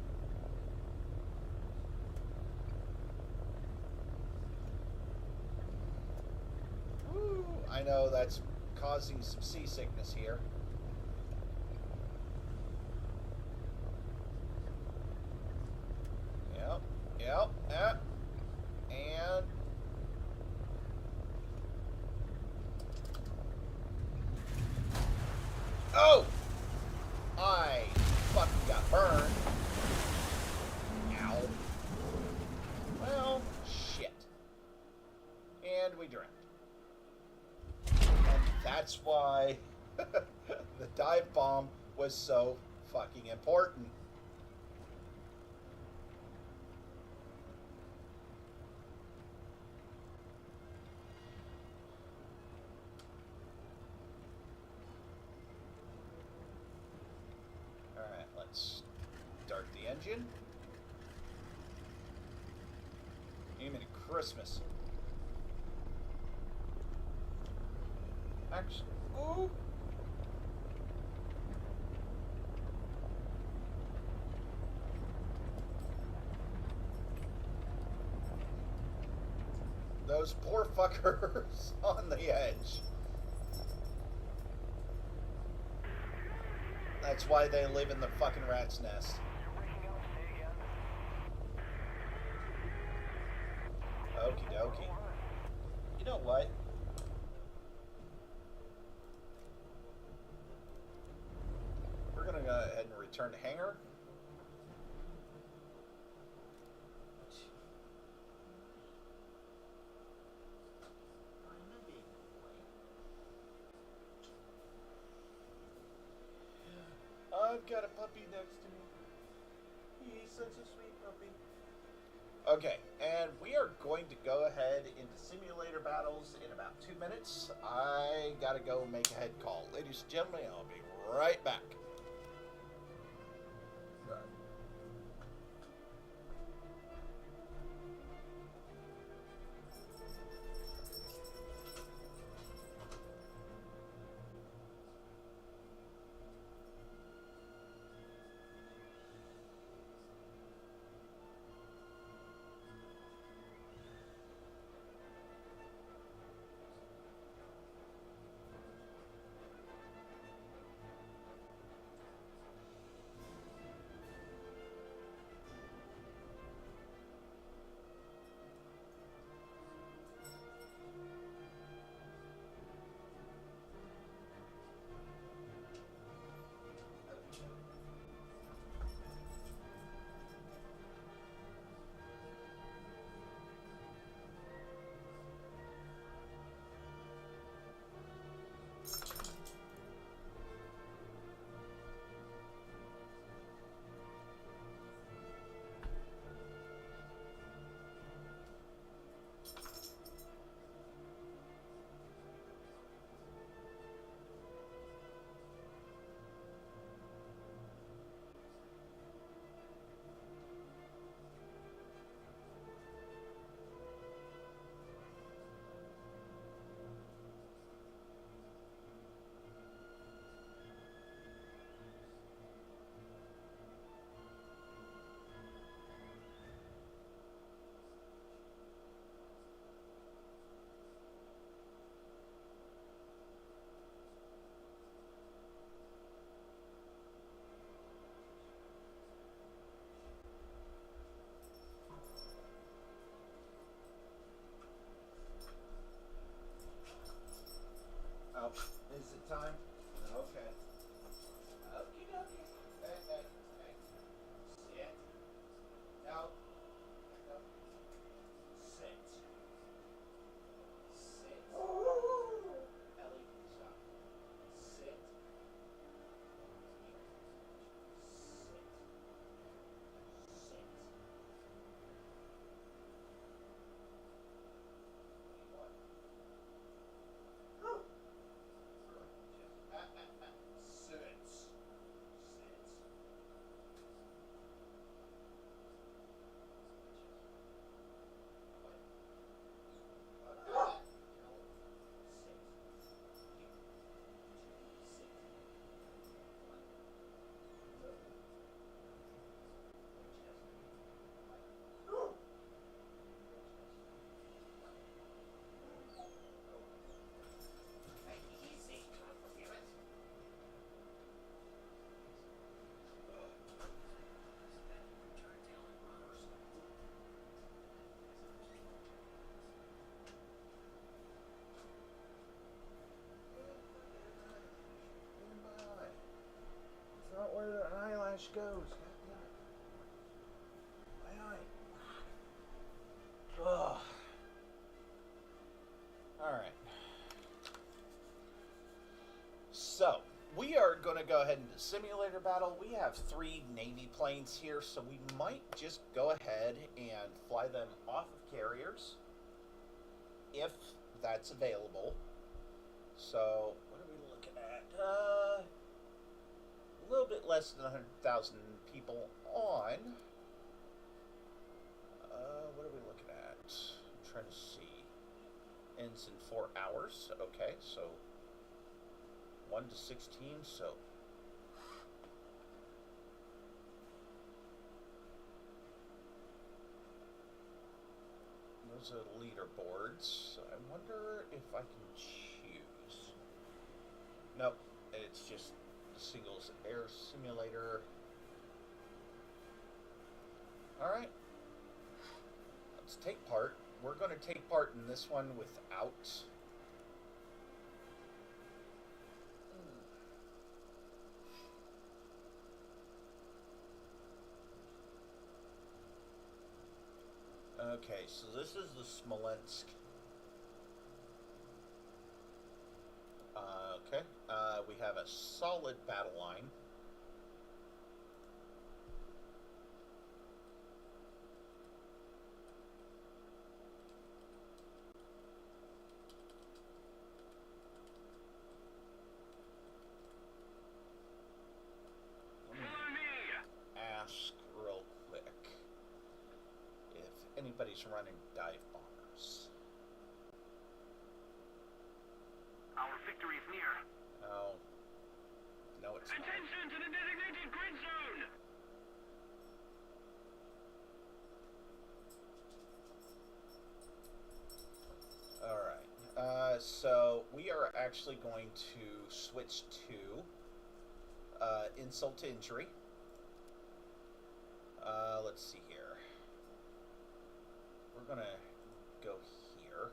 Woo, I know that's causing some seasickness here. Yep, and oh! I fucking got burned. Ow. Well, shit. And we drowned. And that's why the dive bomb was so fucking important. engine? Aiming at Christmas. Actually, ooh. Those poor fuckers on the edge. That's why they live in the fucking rat's nest. Okie dokie. You know what? We're gonna go ahead and return to hangar. I've got a puppy next to me. He's such a sweet puppy. Okay, and we are going to go ahead into simulator battles in about 2 minutes. I gotta go make a head call. Ladies and gentlemen, I'll be right back. Oh, is it time? Okay. Okie dokie. Hey, hey, hey. Sit. No. No. Sit. Sit. Ellie, stop. Sit. Sit. Sit. What? Sit. Sit. It's not where the eyelash goes. My eye. Ugh. Alright. So, we are going to go ahead into simulator battle. We have 3 Navy planes here, so we might just go ahead and fly them off of carriers, if that's available. So, what are we looking at? A little bit less than 100,000 people on. What are we looking at? I'm trying to see. Ends in 4 hours. Okay, so 1 to 16. So those are leaderboards. I wonder if I can choose. Nope, it's just singles air simulator. Alright, let's take part. We're going to take part in this one without... Okay, so this is the Smolensk. Okay, we have a solid battle line. Anybody's running dive bombers. Our victory is near. Oh. No, it's not. Attention to the designated grid zone! Alright. So we are actually going to switch to insult to injury. Let's see here. We're gonna go here.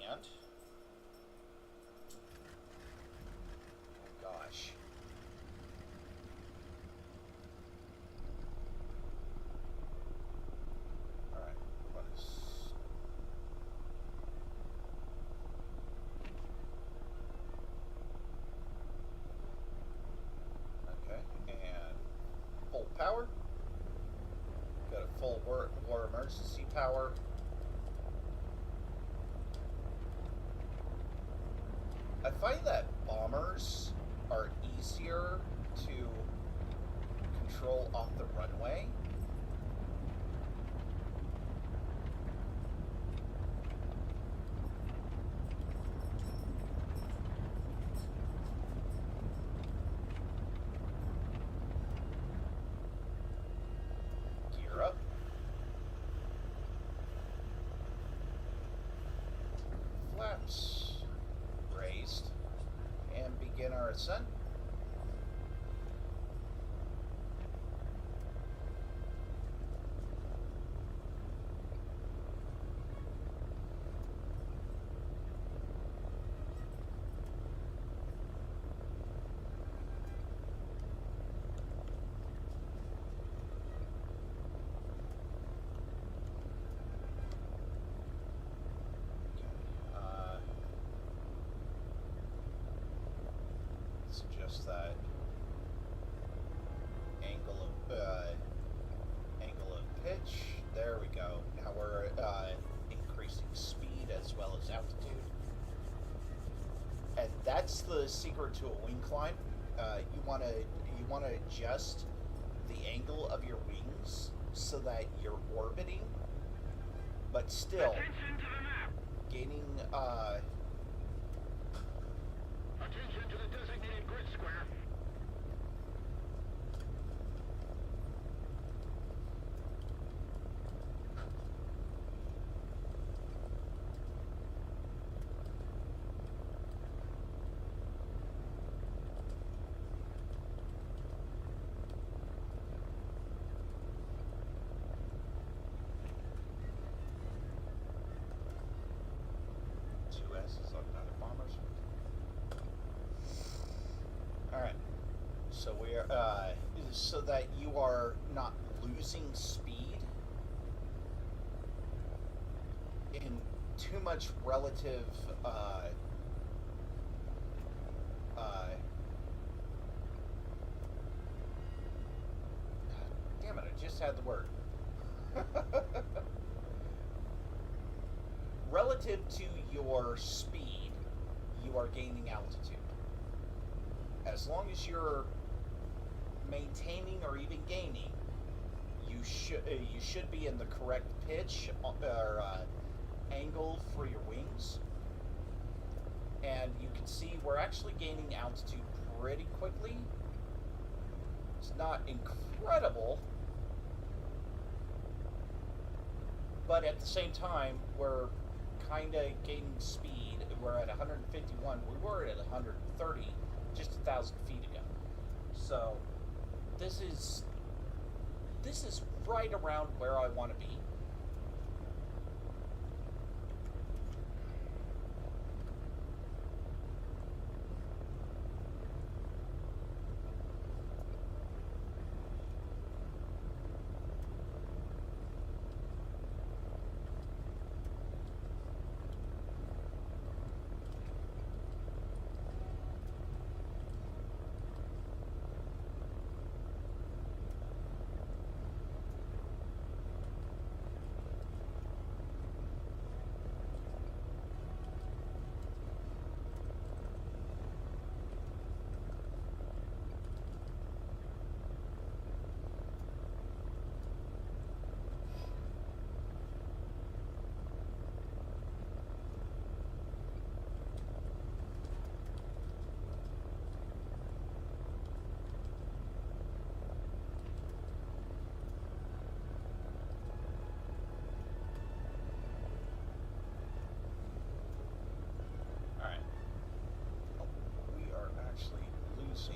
And oh gosh. Alright, what is okay, and full power. Got a full war emergency power. I find that bombers are easier to control off the runway. Gear up. Flaps raised. And begin our ascent. Just that angle of pitch. There we go. Now we're increasing speed as well as altitude, and that's the secret to a wing climb. You want to adjust the angle of your wings so that you're orbiting, but still gaining. Attention to the designated grid square. Two S's on dive bombers. Alright, so we're, so that you are not losing speed in too much relative, damn it, I just had the word. Relative to your speed, you are gaining altitude. as long as you're maintaining or even gaining, you should be in the correct pitch or angle for your wings. And you can see we're actually gaining altitude pretty quickly. It's not incredible, but at the same time, we're kind of gaining speed. We're at 151. We were at 130 just 1,000 feet ago. So this is right around where I want to be.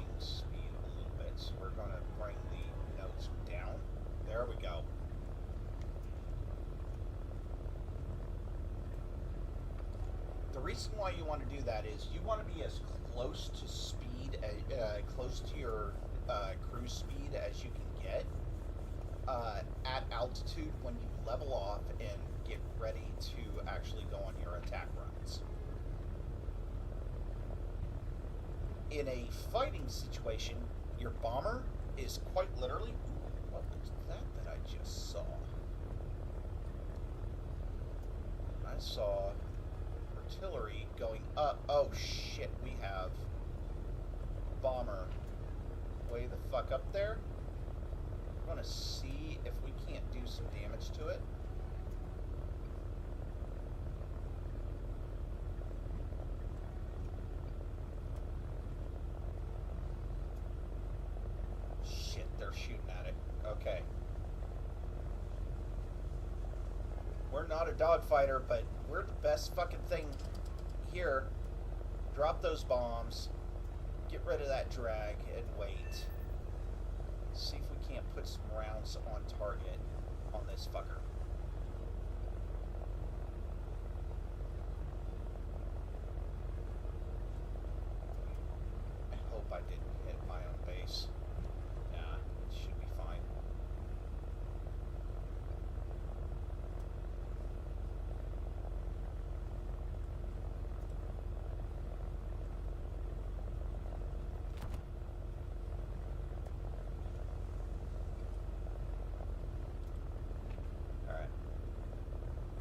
Speed a little bit, so we're going to bring the nose down. There we go. The reason why you want to do that is you want to be as close to speed, close to your cruise speed as you can get at altitude when you level off and get ready to actually go on your attack runs. In a fighting situation, your bomber is quite literally... Ooh, what was that I just saw? I saw artillery going up. Oh shit, we have bomber way the fuck up there. I want to see if we can't do some damage to it. They're shooting at it. Okay. We're not a dogfighter, but we're the best fucking thing here. Drop those bombs. Get rid of that drag and wait. See if we can't put some rounds on target on this fucker. I hope I didn't hit my own base.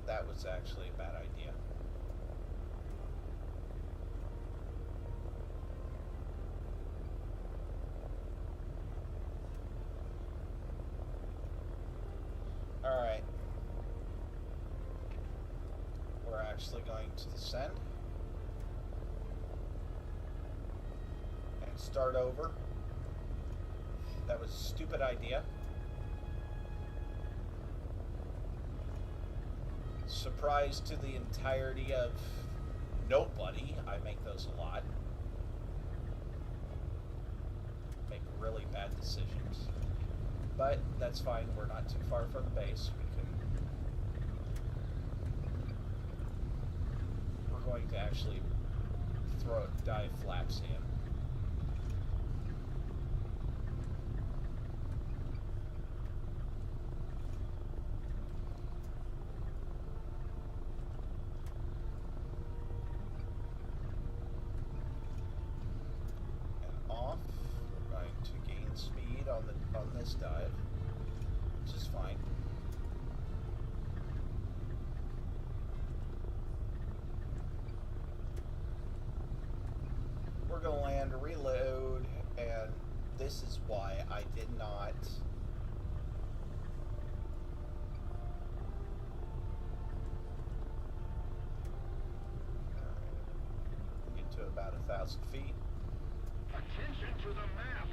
That was actually a bad idea. Alright. We're actually going to descend and start over. That was a stupid idea. Surprise to the entirety of nobody. I make those a lot. Make really bad decisions. But that's fine. We're not too far from the base. We're going to actually dive flaps in. On this dive, which is fine. We're going to land, reload, this is why I did not. Get to about 1,000 feet. Attention to the map.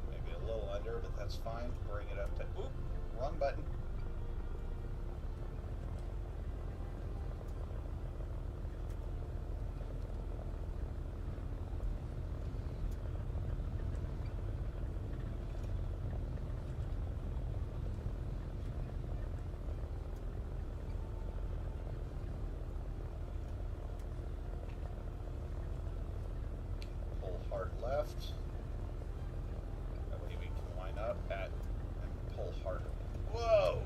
Maybe a little under, but that's fine. Bring it up to. Oop, wrong button. Pull hard left. That way we can line up at and pull hard. Whoa!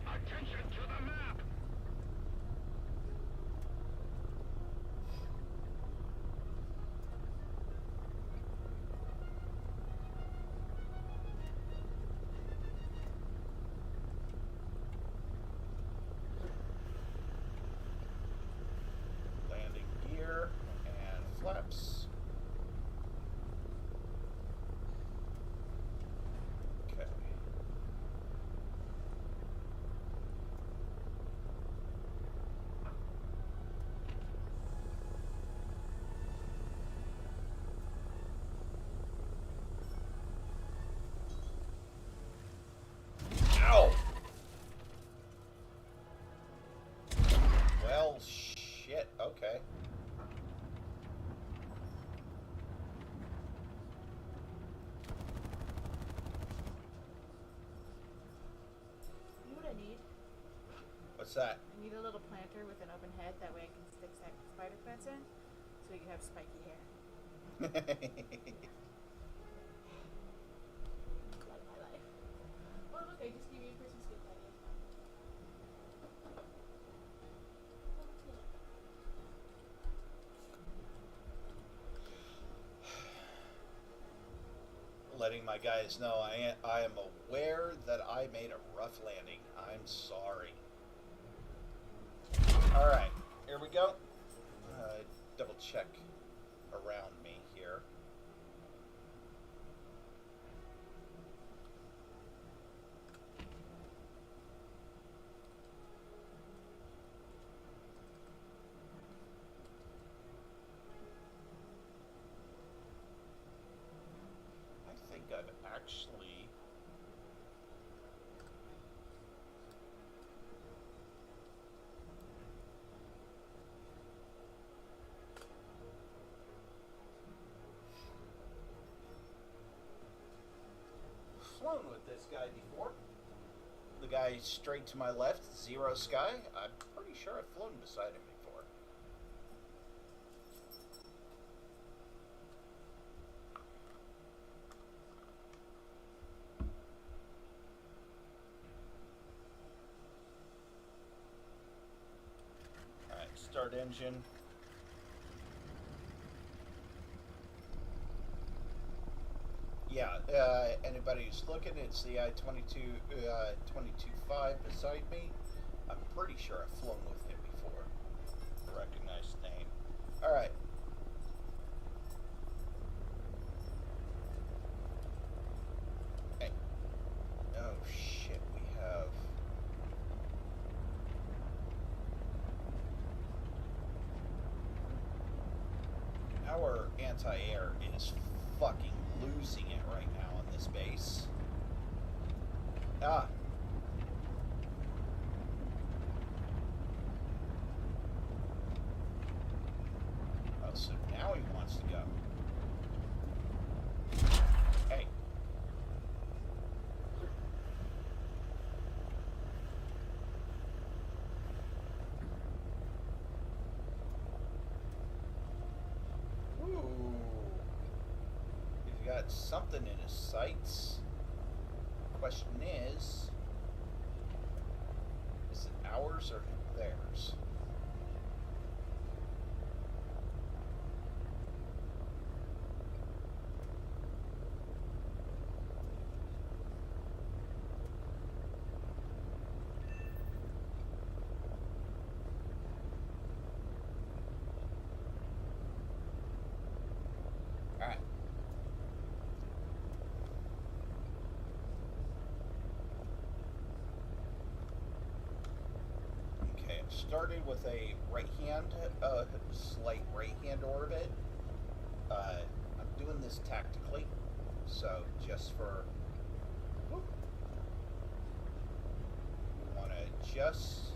Attention to the map. Landing gear and flaps. Okay. Ow! Well, shit. Okay. You know what I need? What's that? I need a little planter with an open head. That way I can stick that spider fence in, so you can have spiky hair. Love my life. Oh look, I just gave you a Christmas gift idea. Oh, look at it. Letting my guys know I am aware that I made a rough landing. I'm sorry. All right, here we go. Double check around me here. I think I've actually flown with this guy before. The guy straight to my left, Zero Sky. I'm pretty sure I've flown beside him before. Alright, start engine. Yeah, anybody who's looking, it's the I-22, 22.5 beside me. I'm pretty sure I've flown with him before. Recognized name. Alright. Hey. Oh shit, we have... Our anti-air is fucking losing it right now on this base. Ah. Oh, so now he wants to go. Hey. Ooh. He's got something in his sights. Question is it ours or theirs? started with a slight right hand orbit. I'm doing this tactically, so just for whoop, we want to adjust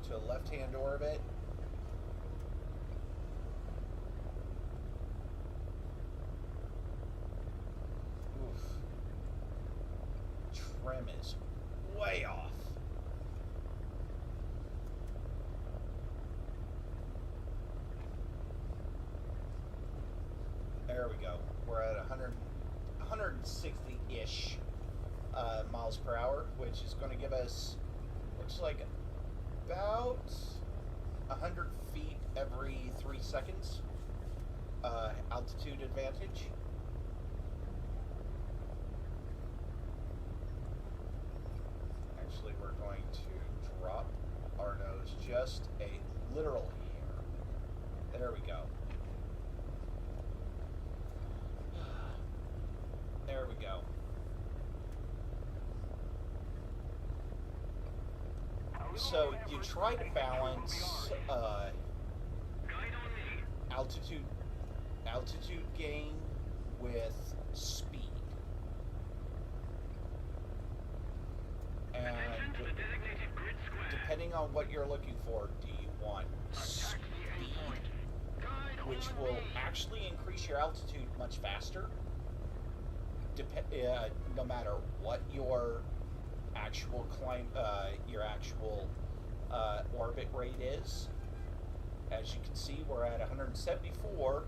to a left hand orbit. Oof. Trim is way off. There we go. We're at 160-ish miles per hour, which is going to give us, looks like, about 100 feet every 3 seconds altitude advantage. Actually, we're going to drop our nose just a literal hair. There we go. There we go. So you try to balance altitude gain with speed, and depending on what you're looking for, do you want speed, which will actually increase your altitude much faster, no matter what your actual orbit rate is. As you can see, we're at 174,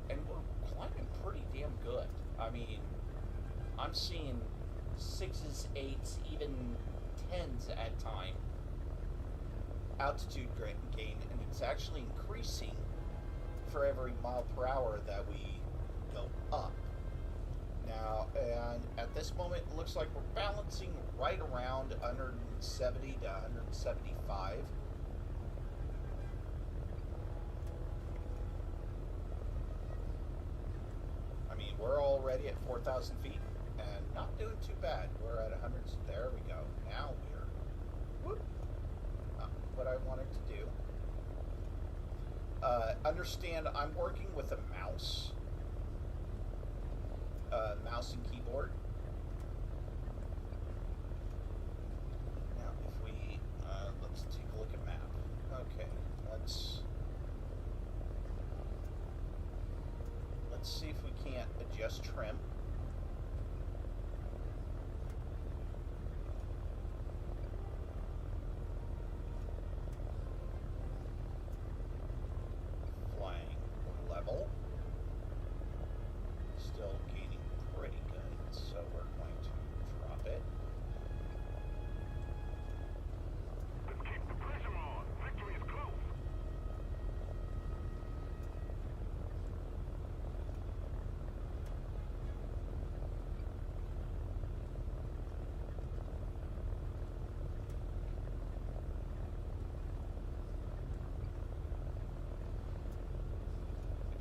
and we're climbing pretty damn good. I mean, I'm seeing 6s, 8s, even 10s at time altitude gain, and it's actually increasing for every mile per hour that we go up. Now, and at this moment, it looks like we're balancing right around 170 to 175. I mean, we're already at 4,000 feet and not doing too bad. We're at 100. There we go. Now we're what I wanted to do. Understand, I'm working with a mouse. Mouse and keyboard. Now, if we let's take a look at map. Okay, let's see if we can't adjust trim. Flying level. Still gaining pretty good, so we're going to drop it. Let's keep the pressure on. Victory is close.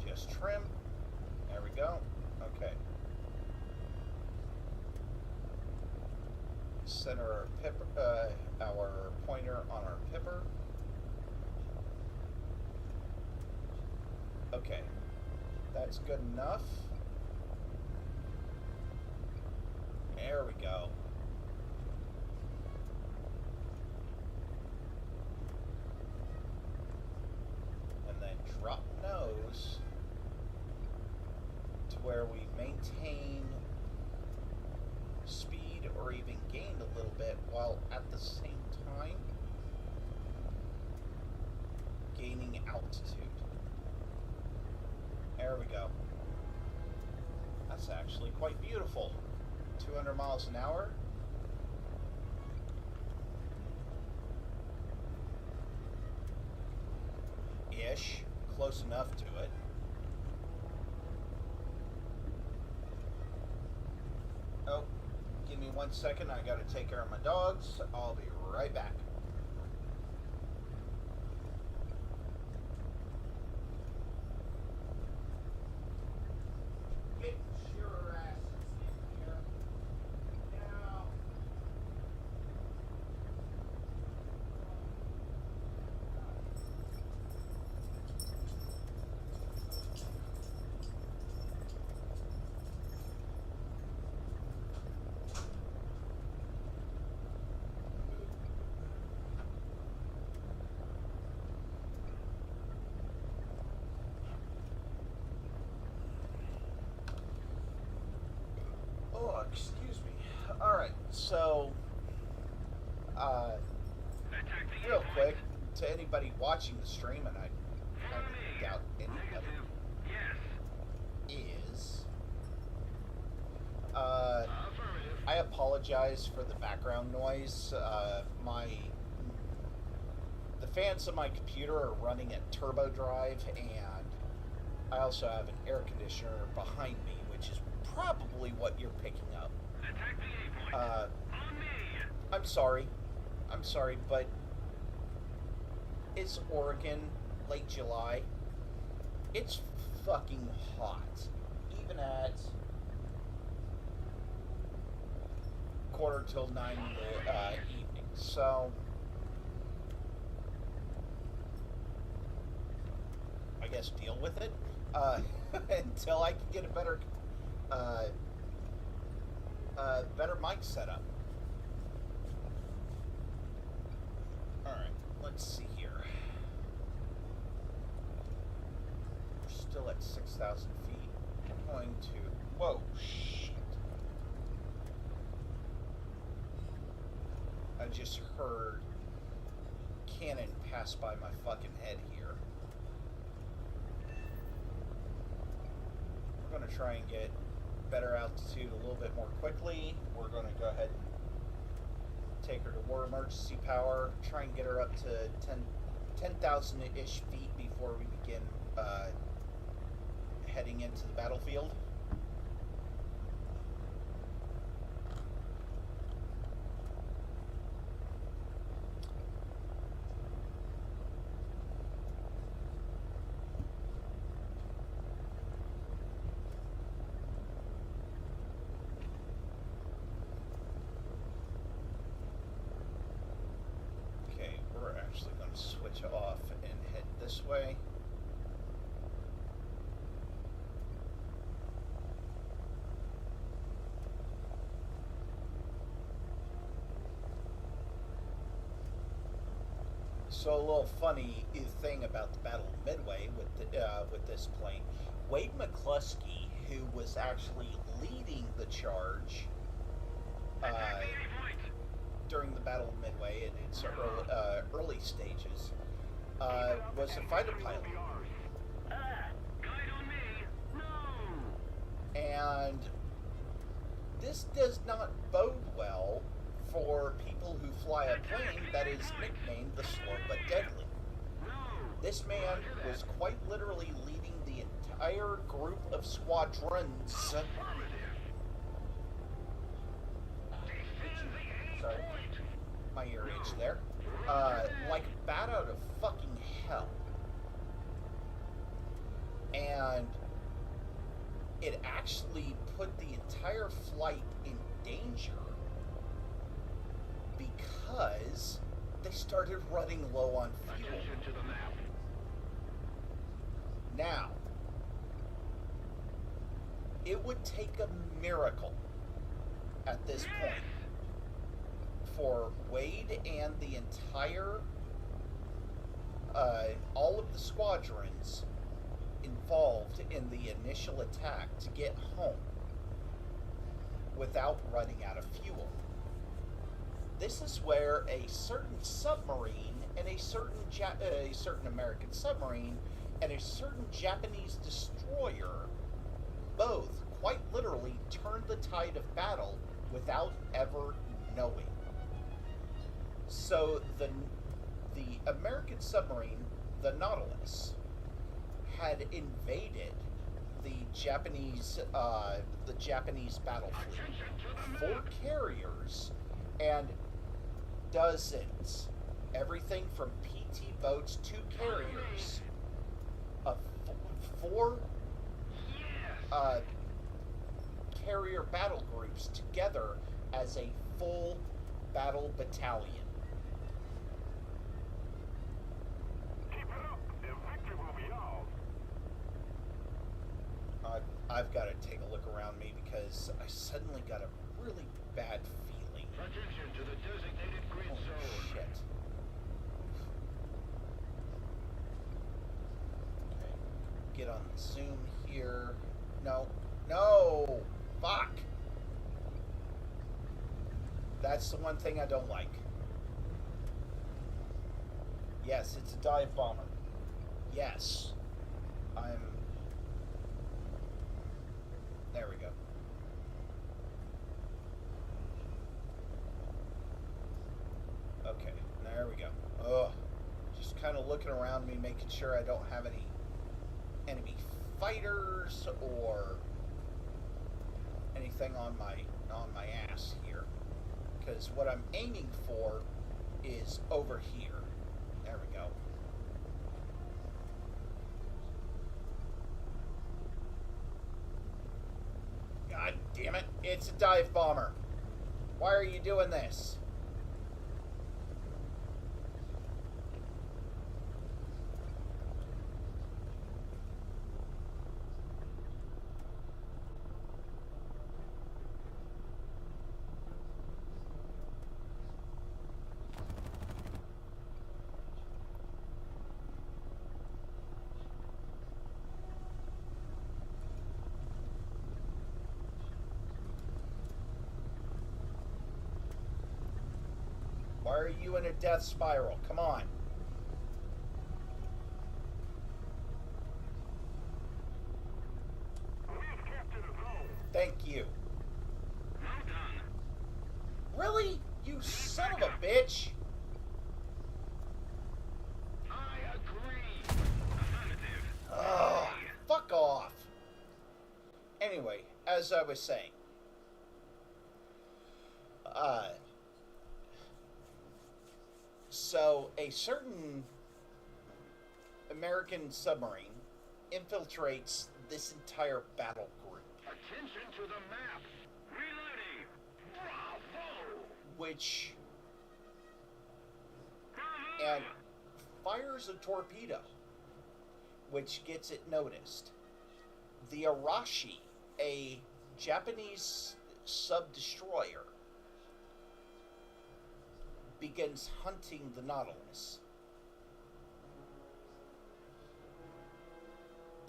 Just trim. There we go. Okay. Center our pointer on our pipper. Okay. That's good enough. There we go. And then drop nose to where we maintain speed or even gained a little bit while at the same time gaining altitude. There we go. That's actually quite beautiful. 200 miles an hour. Ish. Close enough to it. Oh, give me 1 second. I gotta take care of my dogs. I'll be right back. Get your asses in here. Now. Excuse me. Alright, so, Attack the real airport. quick, to anybody watching the stream, and I Follow me. doubt anybody Negative. Yes. is, Affirmative. I apologize for the background noise. The fans of my computer are running at turbo drive, and I also have an air conditioner behind me, which is probably what you're picking up. Attack the A point. Uh, On me. I'm sorry, but it's Oregon, late July. It's fucking hot, even at 8:45 in the evening. So I guess deal with it until I can get a better mic setup. All right, let's see here. We're still at 6,000 feet. I'm going to. Whoa, shit! I just heard cannon pass by my fucking head here. We're going to try and get better altitude a little bit more quickly. We're going to go ahead and take her to war emergency power, try and get her up to 10,000-ish feet before we begin heading into the battlefield. Okay, we're actually going to switch off and head this way. So a little funny thing about the Battle of Midway with this plane, Wade McCluskey, who was actually leading the charge Attack the A point. during the Battle of Midway in its early stages, was a fighter pilot, Ah, guide on me. No. and this does not bode well for people who fly a plane that is nicknamed the Slow but Deadly. No. This man was quite literally leading the entire group of squadrons. Affirmative. Sorry, my ear itched there. Like bat out of fucking hell. And it actually put the entire flight in danger because they started running low on fuel. Attention to the map. Now, it would take a miracle at this point for Wade and the entire, all of the squadrons involved in the initial attack to get home without running out of fuel. This is where a certain submarine and a certain American submarine and a certain Japanese destroyer both quite literally turned the tide of battle without ever knowing. So the American submarine, the Nautilus, had invaded the Japanese battle fleet, 4 carriers and dozens, everything from PT boats to carriers, of 4 carrier battle groups together as a full battle battalion. Keep it up. The victory will be ours. I've got to take a look around me because I suddenly got a really bad feeling. Attention to the designated grid Holy zone. shit. Okay, get on the zoom here. No, fuck. That's the one thing I don't like. Yes, it's a dive bomber. Yes. I'm... There we go. Okay, there we go. Ugh. Just kind of looking around me, making sure I don't have any enemy fighters or anything on my ass here. Because what I'm aiming for is over here. There we go. God damn it. It's a dive bomber. Why are you doing this? Why are you in a death spiral? Come on. We've captured a zone. Thank you. Well done. Really? You son of a bitch. I agree. Affirmative. Ugh, fuck off. Anyway, as I was saying, so a certain American submarine infiltrates this entire battle group, Attention to the map. Reloading. Bravo. which Bravo. and fires a torpedo, which gets it noticed. The Arashi, a Japanese sub-destroyer, begins hunting the Nautilus.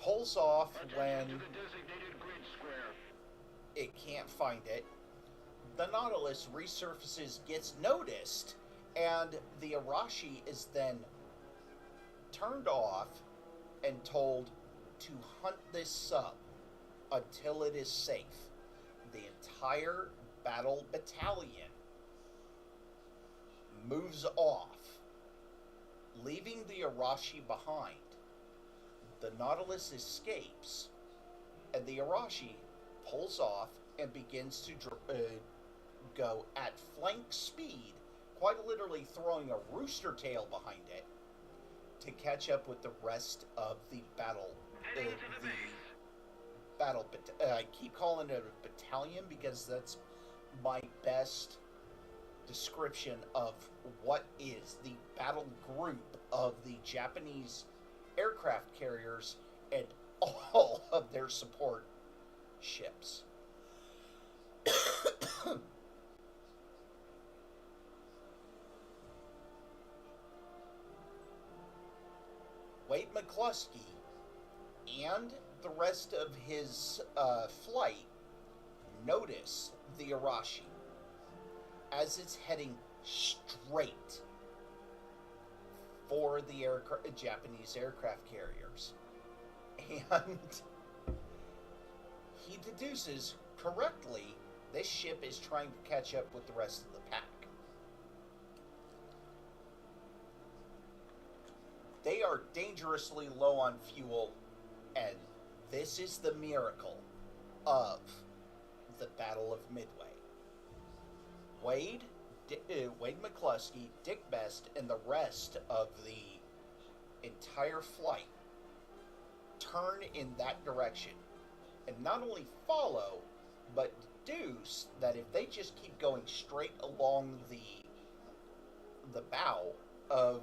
Pulls off Attention when to the designated grid square. it can't find it. The Nautilus resurfaces, gets noticed, and the Arashi is then turned off and told to hunt this sub until it is safe. The entire battle battalion moves off, leaving the Arashi behind. The Nautilus escapes, and the Arashi pulls off and begins to go at flank speed, quite literally throwing a rooster tail behind it to catch up with the rest of the battle. Heading to the base. I keep calling it a battalion because that's my best description of what is the battle group of the Japanese aircraft carriers and all of their support ships. Wade McCluskey and the rest of his flight notice the Arashi as it's heading straight for the Japanese aircraft carriers. And he deduces correctly this ship is trying to catch up with the rest of the pack. They are dangerously low on fuel, and this is the miracle of the Battle of Midway. Wade McCluskey, Dick Best, and the rest of the entire flight turn in that direction and not only follow, but deduce that if they just keep going straight along the bow of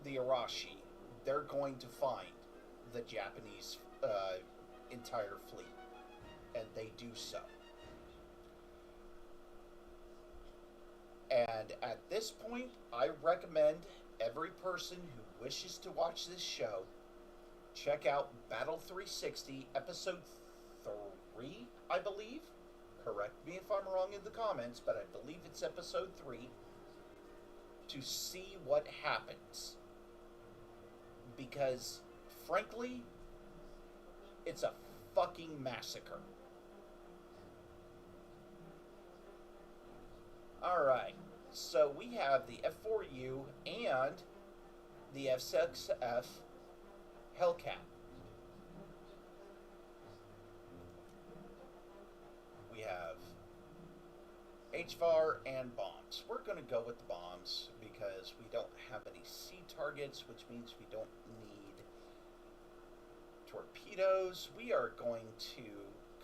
the Arashi, they're going to find the Japanese entire fleet, and they do so. And at this point, I recommend every person who wishes to watch this show check out Battle 360, episode 3, I believe. correct me if I'm wrong in the comments, but I believe it's episode 3, to see what happens. Because, frankly, it's a fucking massacre. Alright, so we have the F4U and the F6F Hellcat. We have HVAR and bombs. We're going to go with the bombs because we don't have any sea targets, which means we don't need torpedoes. We are going to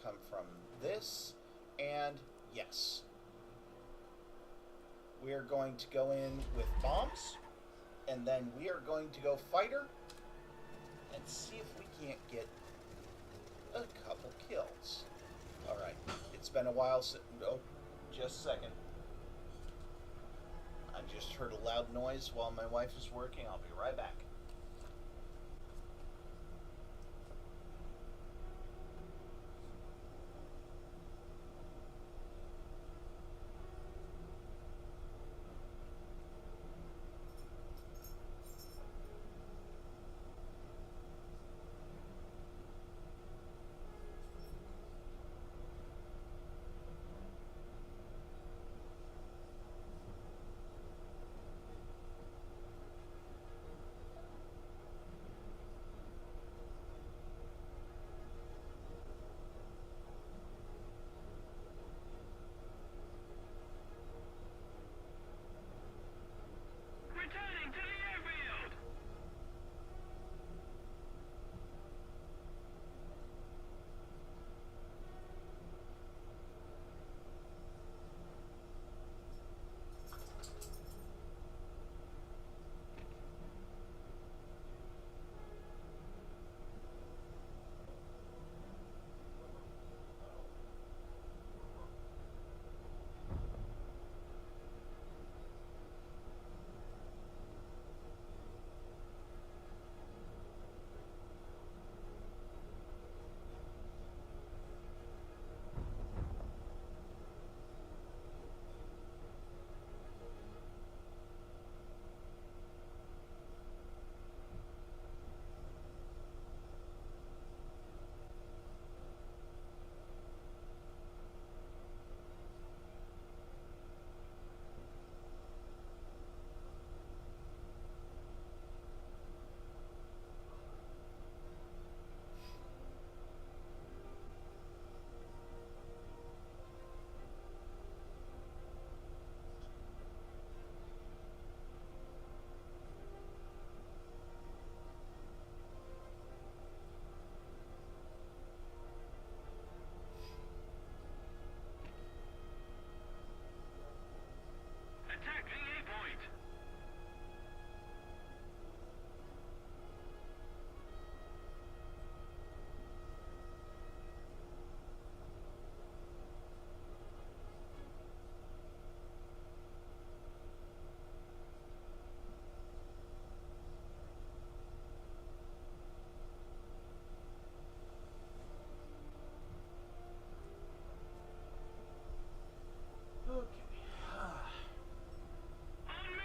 come from this, and yes, we are going to go in with bombs, and then we are going to go fighter and see if we can't get a couple kills. Alright, it's been a while since... Oh, just a second. I just heard a loud noise while my wife is working. I'll be right back. Returning to the airfield! Attack the A point! Okay. On me!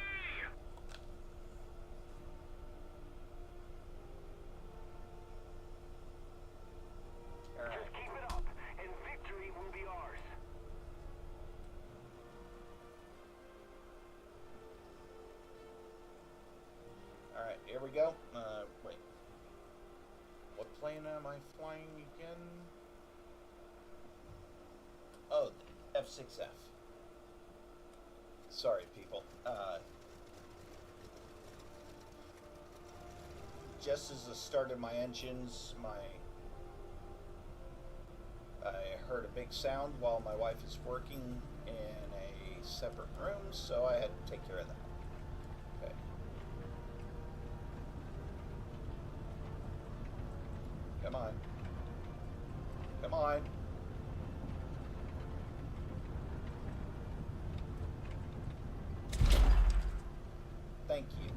Alright. Just keep it up, and victory will be ours. Alright, here we go. Wait. What plane am I flying again? Oh, the F6F. Sorry, people. Just as I started my engines, I heard a big sound while my wife is working in a separate room, so I had to take care of that. Okay. Come on. Come on. Thank you.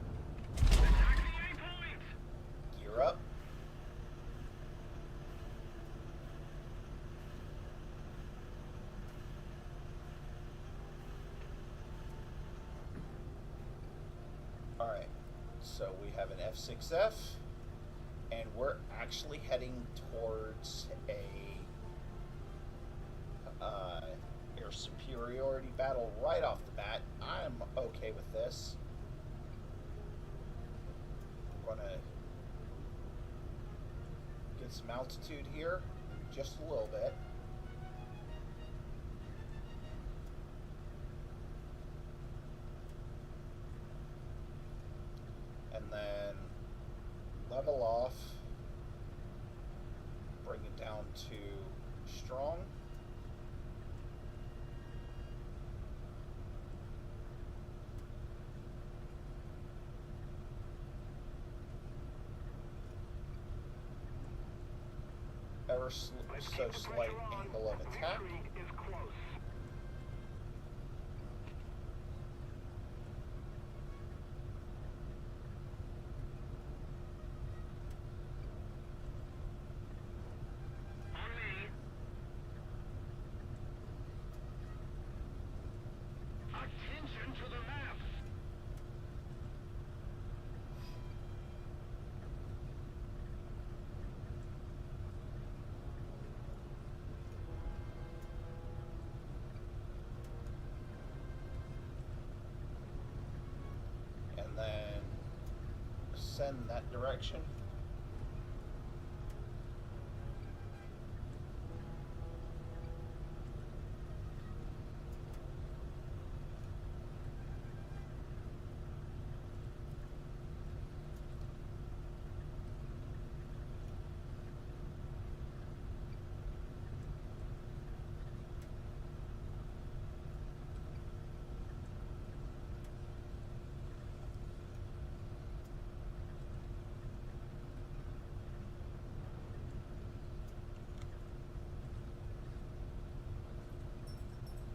Attack the A point! Gear up. Alright, so we have an F6F, and we're actually heading towards a air superiority battle right off the bat. I'm okay with this. We're gonna get some altitude here, just a little bit. And then level off, bring it down to strong. Ever so slight angle of attack. Is close. On me. Attention to the map. And then send that direction.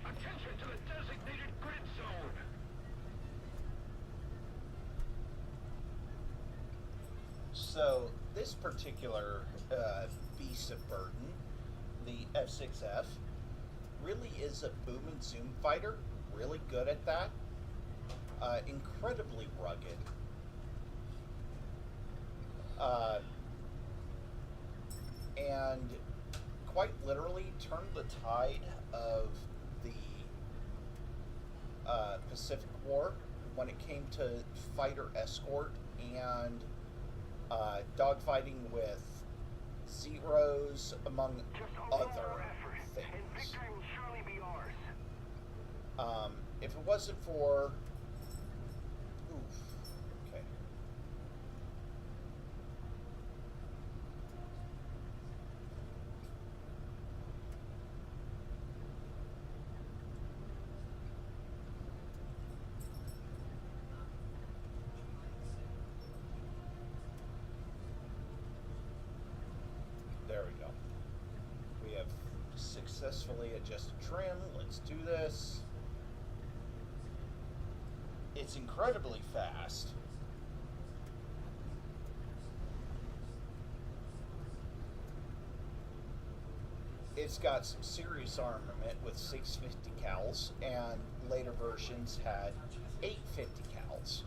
Attention to the designated grid zone. So this particular beast of burden, the F6F, really is a boom and zoom fighter. Really good at that. Incredibly rugged. And quite literally turned the tide of the Pacific War when it came to fighter escort and dogfighting with Zeros, among Just other overall effort, and things. victory will surely be ours. If it wasn't for... Oof. Okay. There we go. We have successfully adjusted trim. Let's do this. It's incredibly fast. It's got some serious armament with 650 cals, and later versions had 850 cals.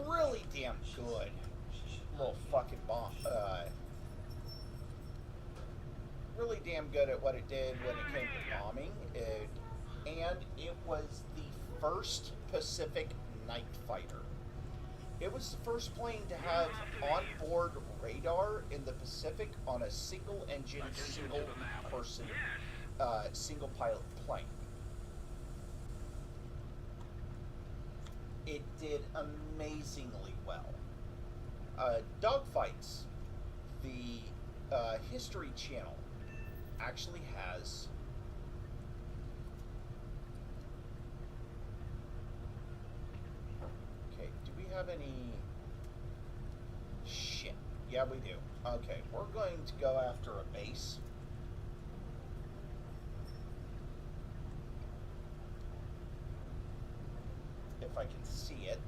Really damn good. Little fucking bomb. Really damn good at what it did when it came to bombing. And it was the first Pacific night fighter. It was the first plane to have onboard radar in the Pacific on a single engine, single person, single pilot plane. It did amazingly well. Dogfights, the History Channel actually has have any shit? Yeah, we do. Okay, we're going to go after a base. If I can see it.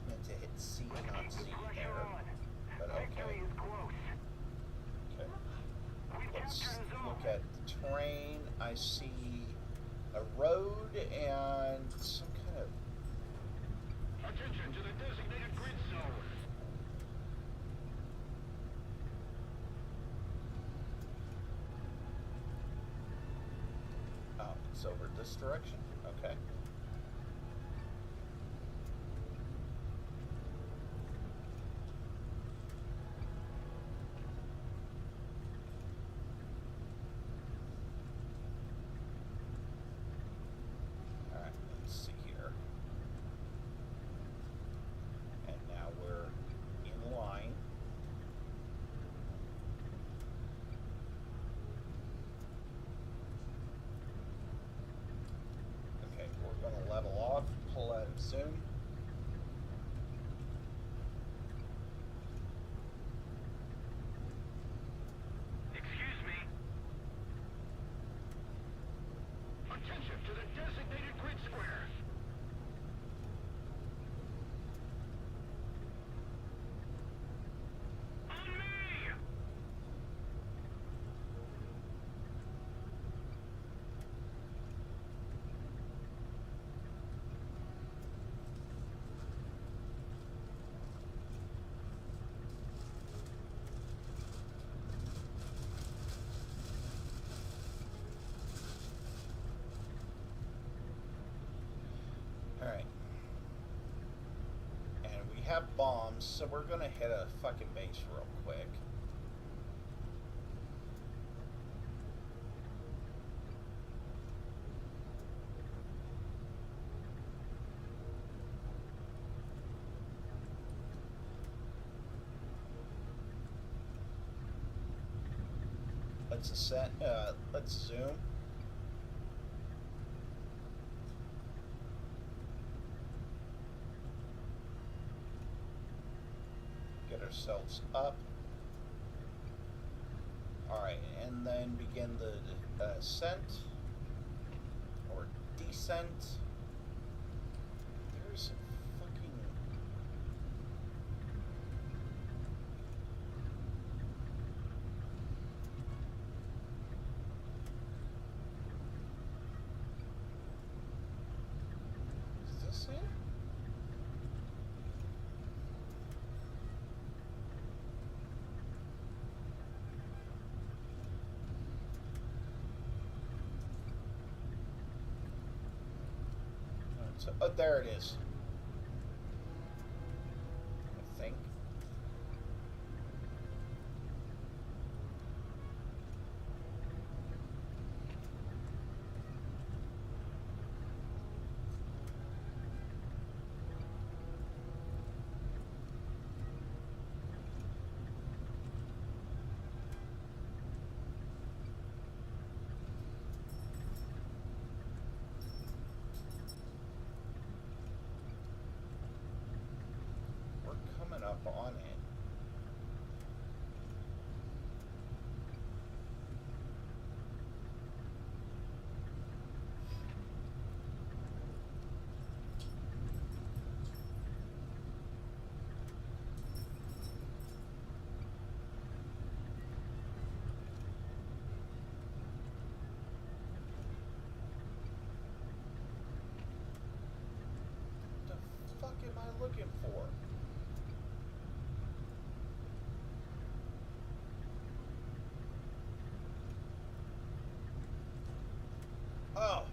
Meant to hit C, not C there. But okay. Okay. Let's look at the terrain. I see a road and some kind of... Attention to the designated grid zone. Oh, it's over this direction? Okay. Alright, let's see here. And now we're in line. Okay, we're going to level off, pull out of zoom. Excuse me. Attention to the designated grid square. On me! Alright. And we have bombs, so we're gonna hit a fucking base real quick. Let's ascend, let's zoom. Get ourselves up. Alright, and then begin the ascent or descent. There's a fucking... Is this it? So, oh, there it is. I think. We're coming up on it. What the fuck am I looking for? Oh.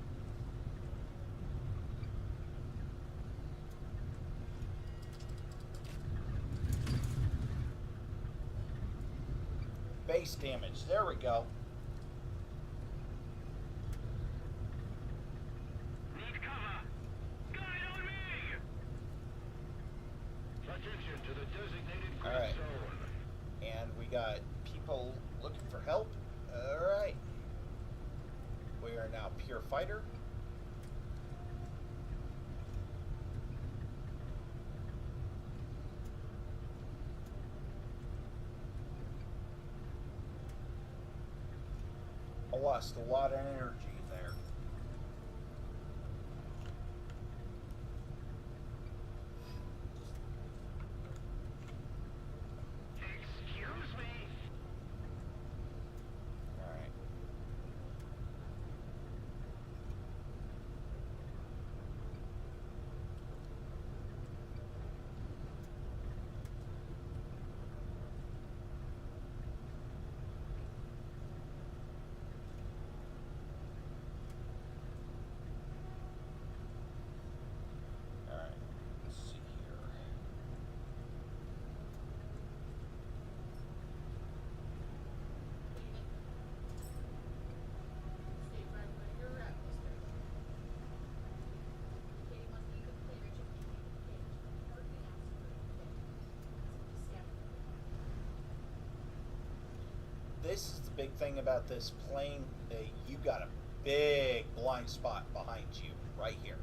Base damage. There we go. Need cover. Guide on me! Attention to the designated grid Alright. zone. And we got people looking for help. Alright. We are now pure fighter. I lost a lot of energy there. Excuse me. Alright. this is the big thing about this plane. You got a big blind spot behind you right here.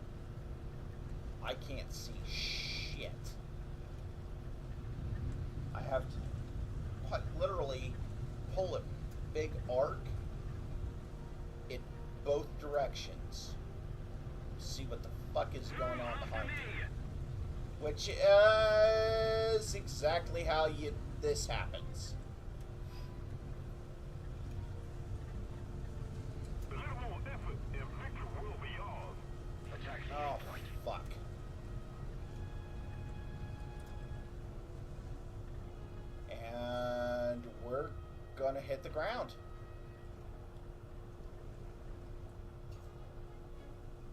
I can't see shit. I have to quite literally pull a big arc in both directions. See what the fuck is going on behind me. Which is exactly how this happens. A little more effort and victory will be yours. Attack the Oh, point. fuck. And we're gonna hit the ground.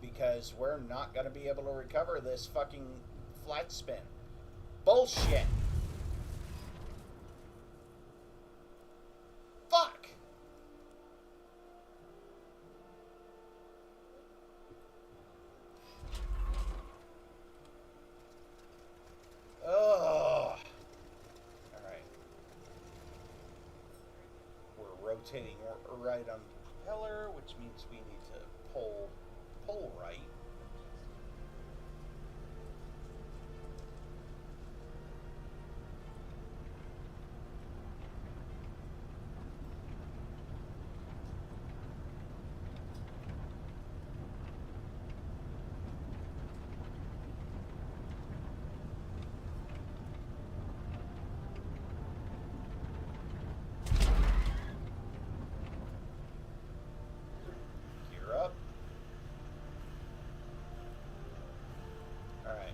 Because we're not gonna be able to recover this fucking flat spin. Bullshit! Fuck! Oh! Alright. We're rotating right on the propeller, which means we need to pull right. Gear up. Alright.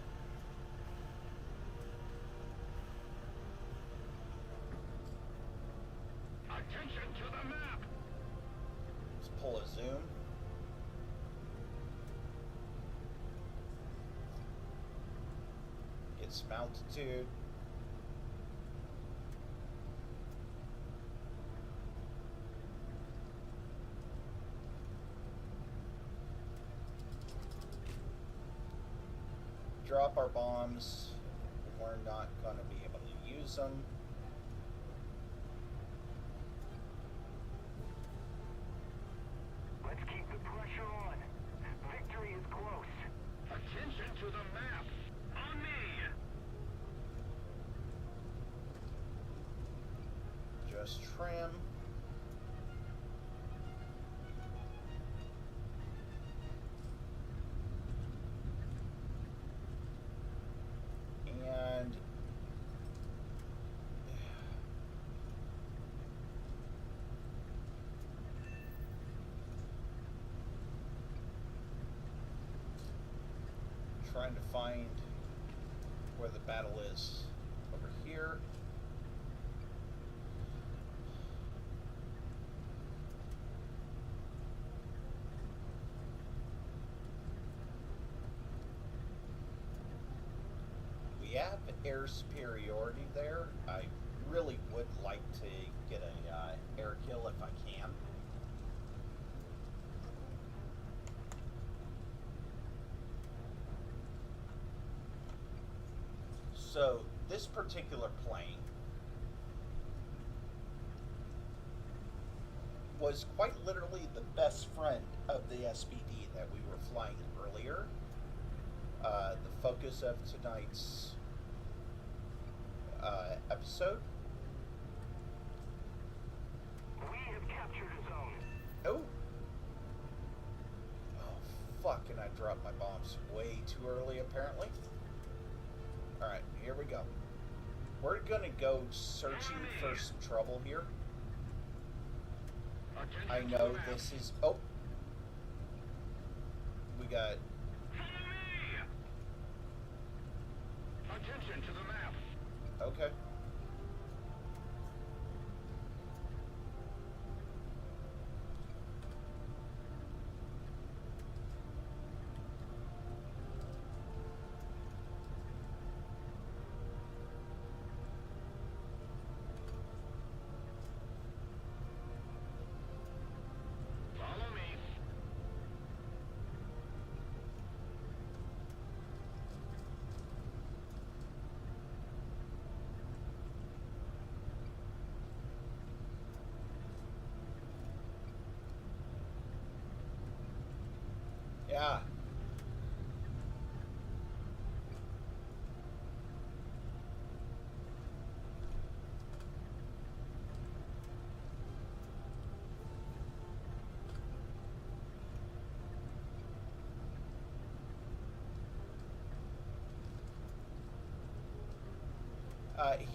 Attention to the map. Let's pull a zoom. Get some altitude. Drop our bombs. We're not going to be able to use them. Let's keep the pressure on. Victory is close. Attention to the map. On me. Just trim. And trying to find where the battle is over here. We have air superiority there. I really would like to get a air kill if I can. So this particular plane was quite literally the best friend of the SBD that we were flying earlier. The focus of tonight's episode. We have captured a zone. Oh! Oh, fuck, and I dropped my bombs way too early, apparently. Alright, here we go. We're gonna go searching for some trouble here. Attention I to know the map. this is... Oh! We got... Follow me. Attention to the map. Okay. Follow me. Yeah.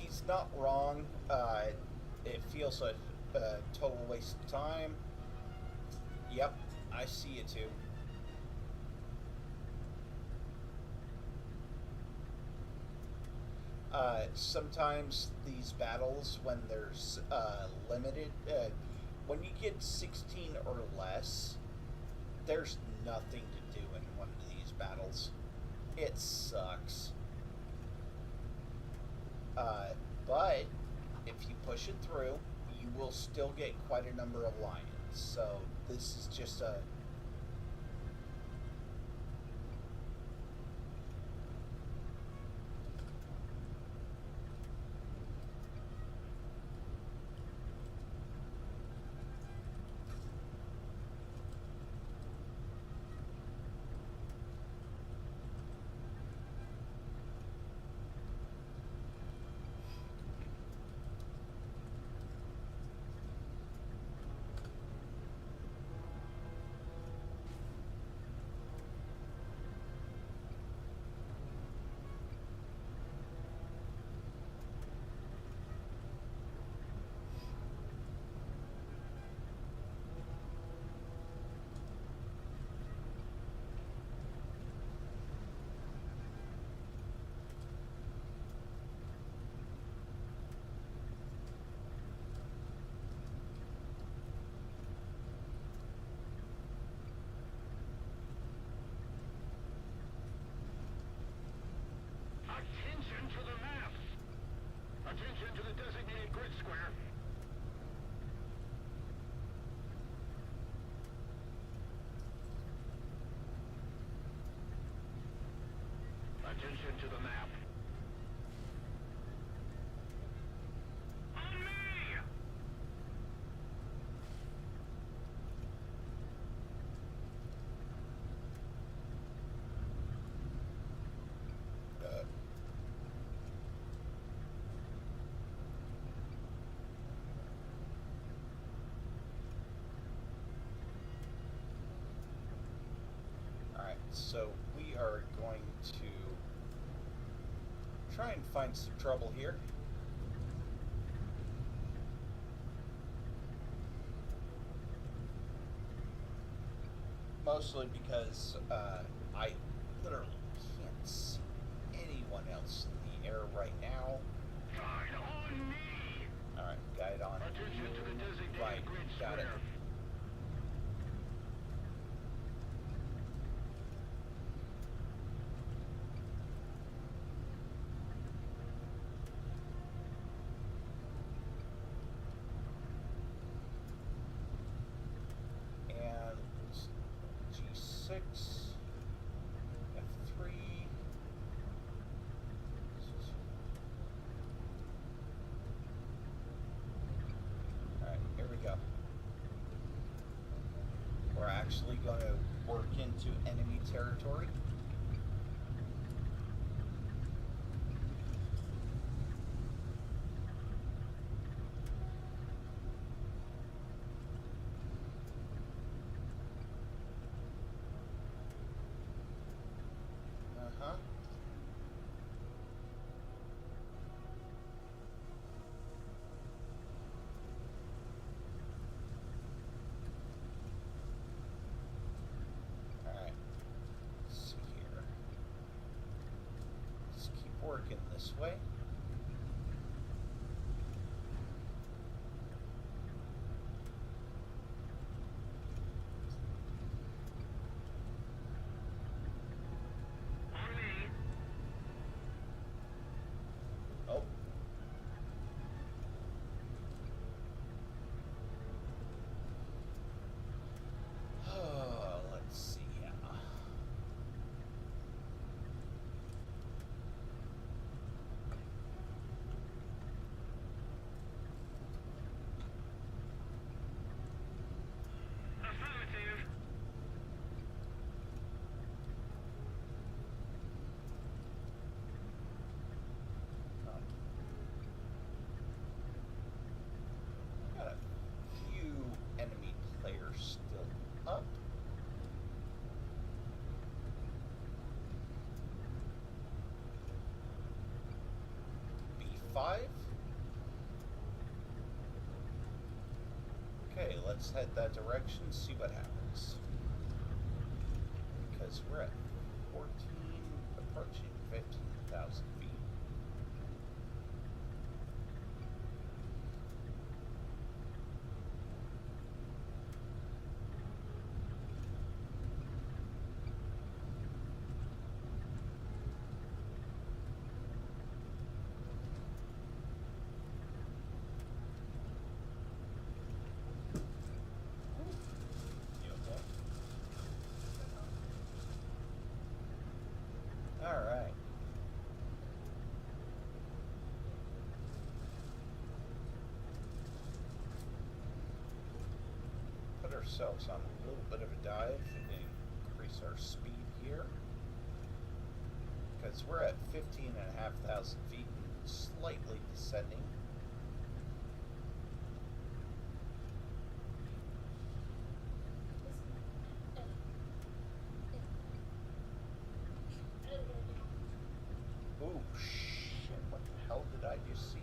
He's not wrong. It feels a total waste of time. Yep, I see it too. Sometimes these battles, when there's limited, when you get 16 or less, there's nothing to do in one of these battles. It sucks. But if you push it through, you will still get quite a number of lions. So this is just a Attention to the map. Attention to the designated grid square. Attention to the map. On me! uh, all right. So we are going to try and find some trouble here. Mostly because I literally can't see anyone else in the air right now. Guide on me! Alright, guide on. Attention to the designated Right, grid got it. square. And G6, F3. Alright, here we go. We're actually going to work into enemy territory. Uh-huh. Alright. Let's see here. Let's keep working this way. On me! Oh. Let's see. let's head that direction and see what happens. Because we're at 14, approaching 15,000 feet. You okay? All right. Put ourselves on a little bit of a dive and increase our speed here. Because we're at 15,500 feet and slightly descending. Ooh, shit, what the hell did I just see?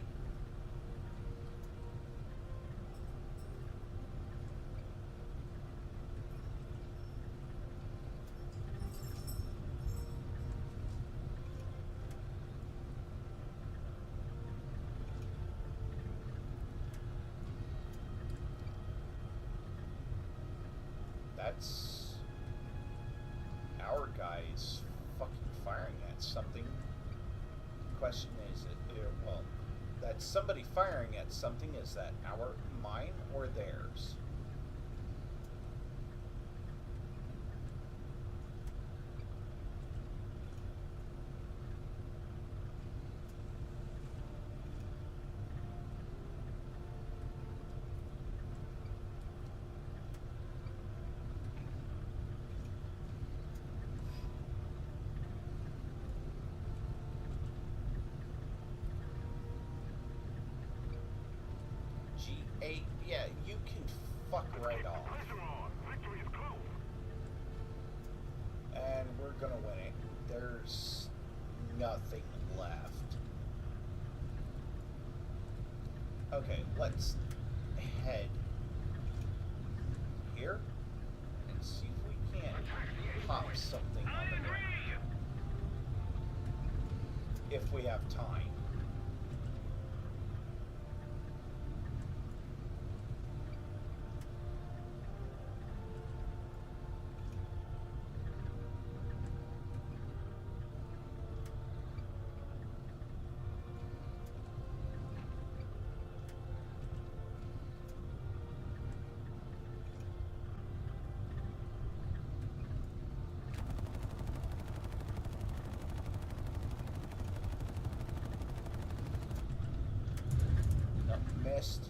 That's our guys fucking firing at something. Question is, well, that's somebody firing at something. Is that mine or theirs? G8, yeah, you can fuck right off. Pressure on. Victory is close. And we're gonna win it. There's nothing left. Okay, let's head here and see if we can pop something on the ground. If we have time. Nope, missed.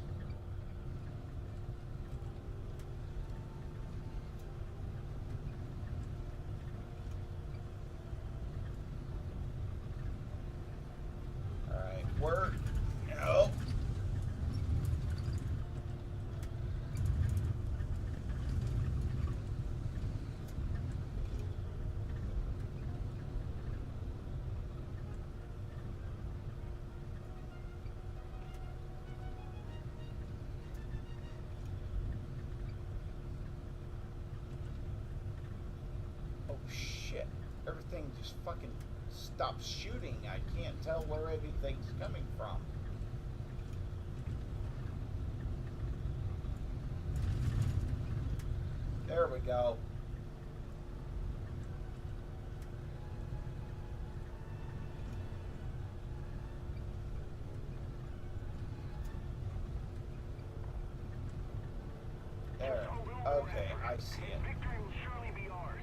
Alright, we're... No. Oh shit. Everything just fucking stopped shooting. I can't tell where anything's coming from. There we go. There. Okay, I see it. Victory will surely be ours.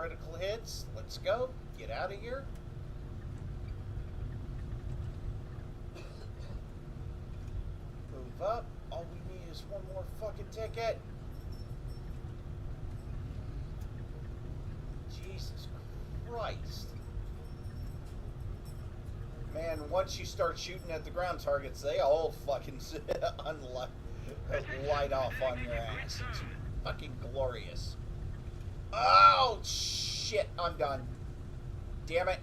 critical hits. Let's go. Get out of here. Move up. All we need is one more fucking ticket. Jesus Christ. Man, once you start shooting at the ground targets, they all fucking light off on your ass. It's fucking glorious. Oh, shit. I'm done. Damn it.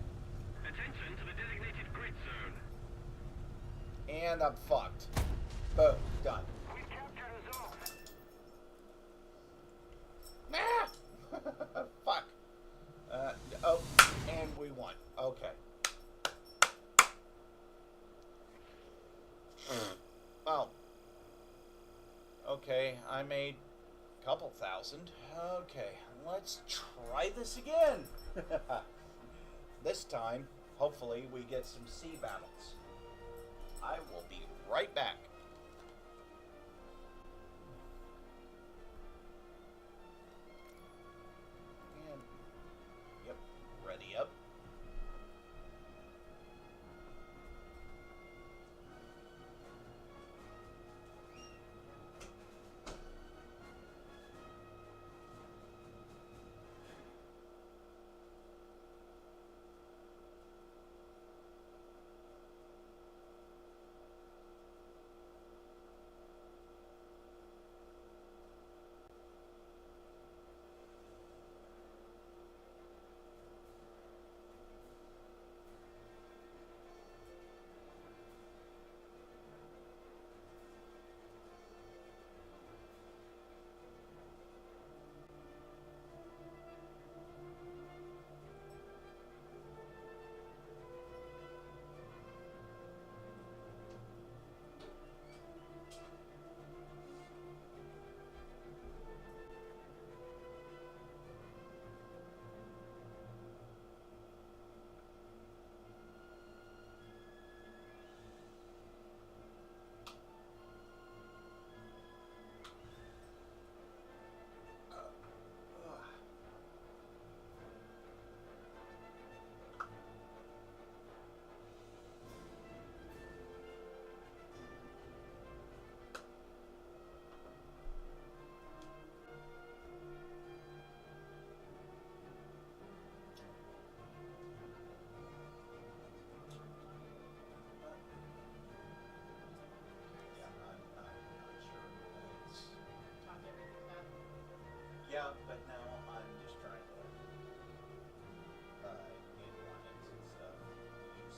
Attention to the designated grid zone. And I'm fucked. Boom. Done. We captured a zone. Ah! Fuck. Oh, and we won. Okay. Well. Okay, I made a couple thousand. Okay, let's try this again. This time, hopefully, we get some sea battles. I will be right back. And, yep, ready up. Yeah, but now I'm just trying to get lines and stuff using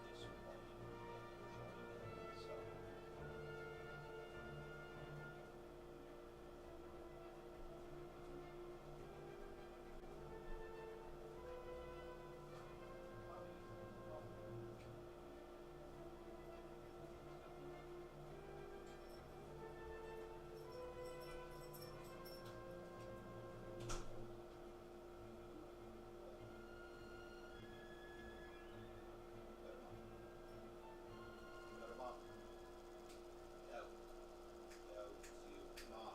this plane and enjoying it. So put 'em up. No. No, you mom.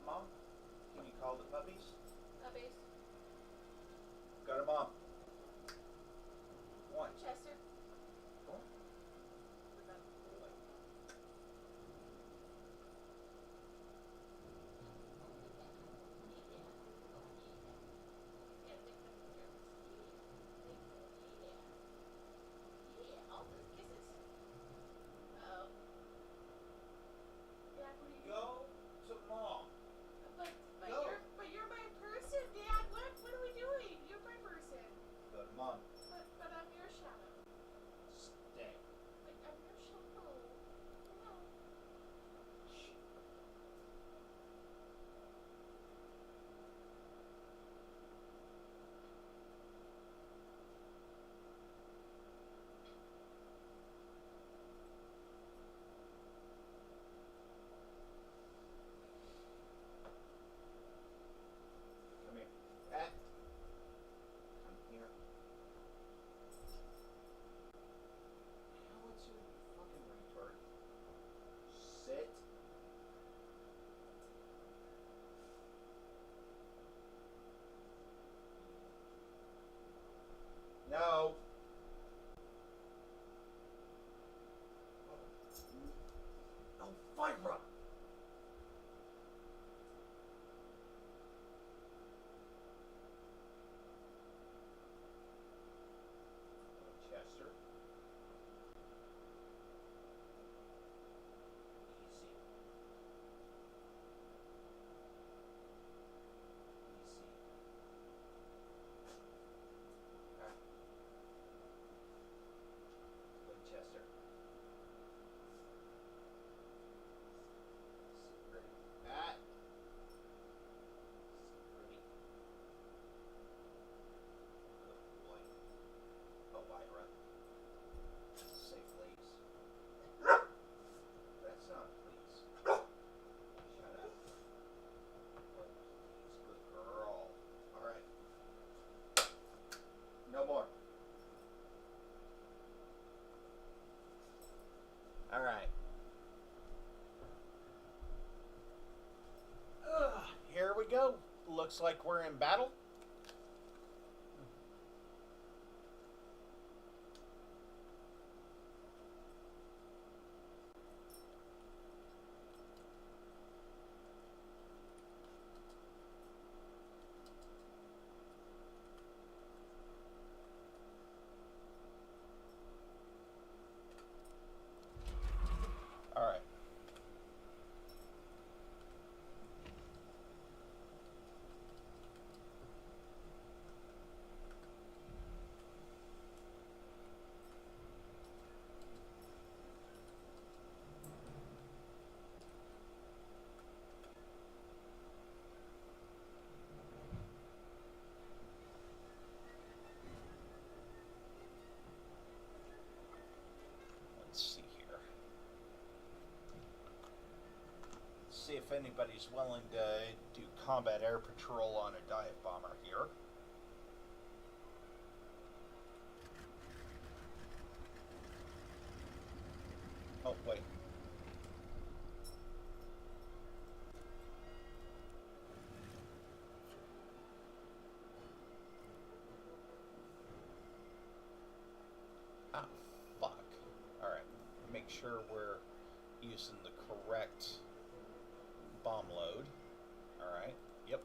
Mom, can you call the puppies? Puppies. Got 'em up. One. Chester. Oh. Go to mom. But Go. you're my person, Dad. What are we doing? You're my person. All right. Here we go. Looks like we're in battle. All right. Let's see here. See if anybody's willing to do combat air patrol on a dive bomber here. Oh, wait. Ah, fuck. Alright. Make sure we're using the correct bomb load. Alright. Yep.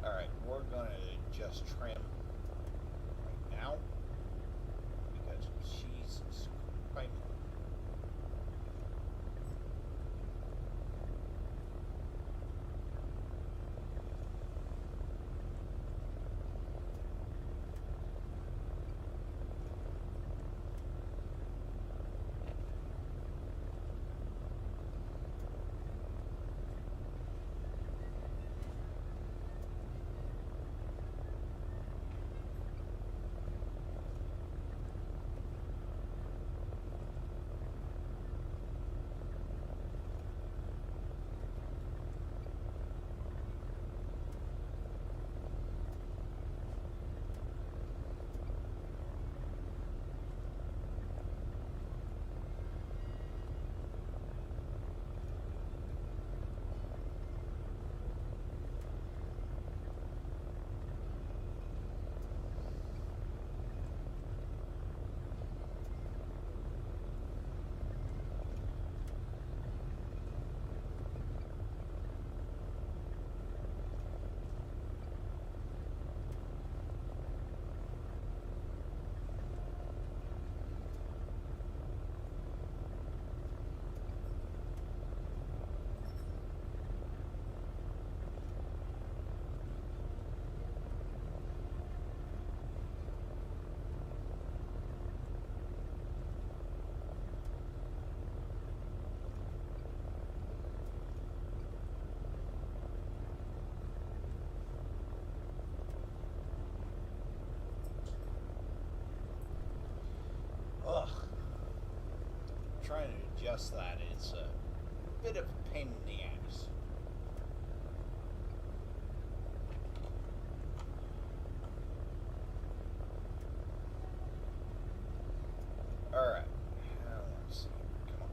Alright, we're gonna just trim right now because Jesus Christ. trying to adjust that is a bit of a pain in the ass. Alright. Let's see. Come on.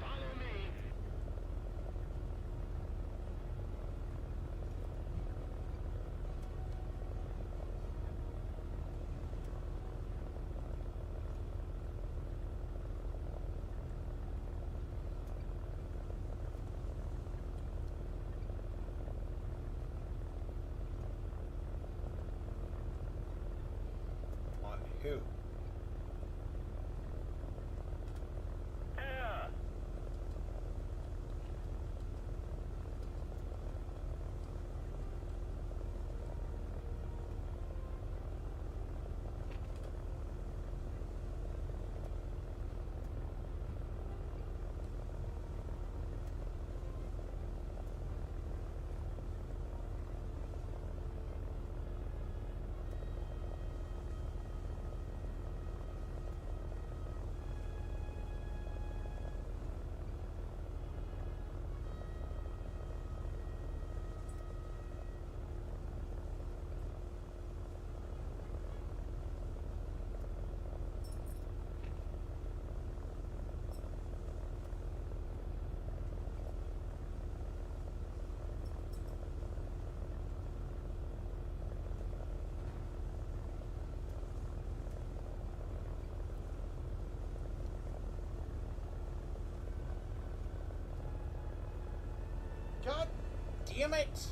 Follow me. On who? Air. God damn it!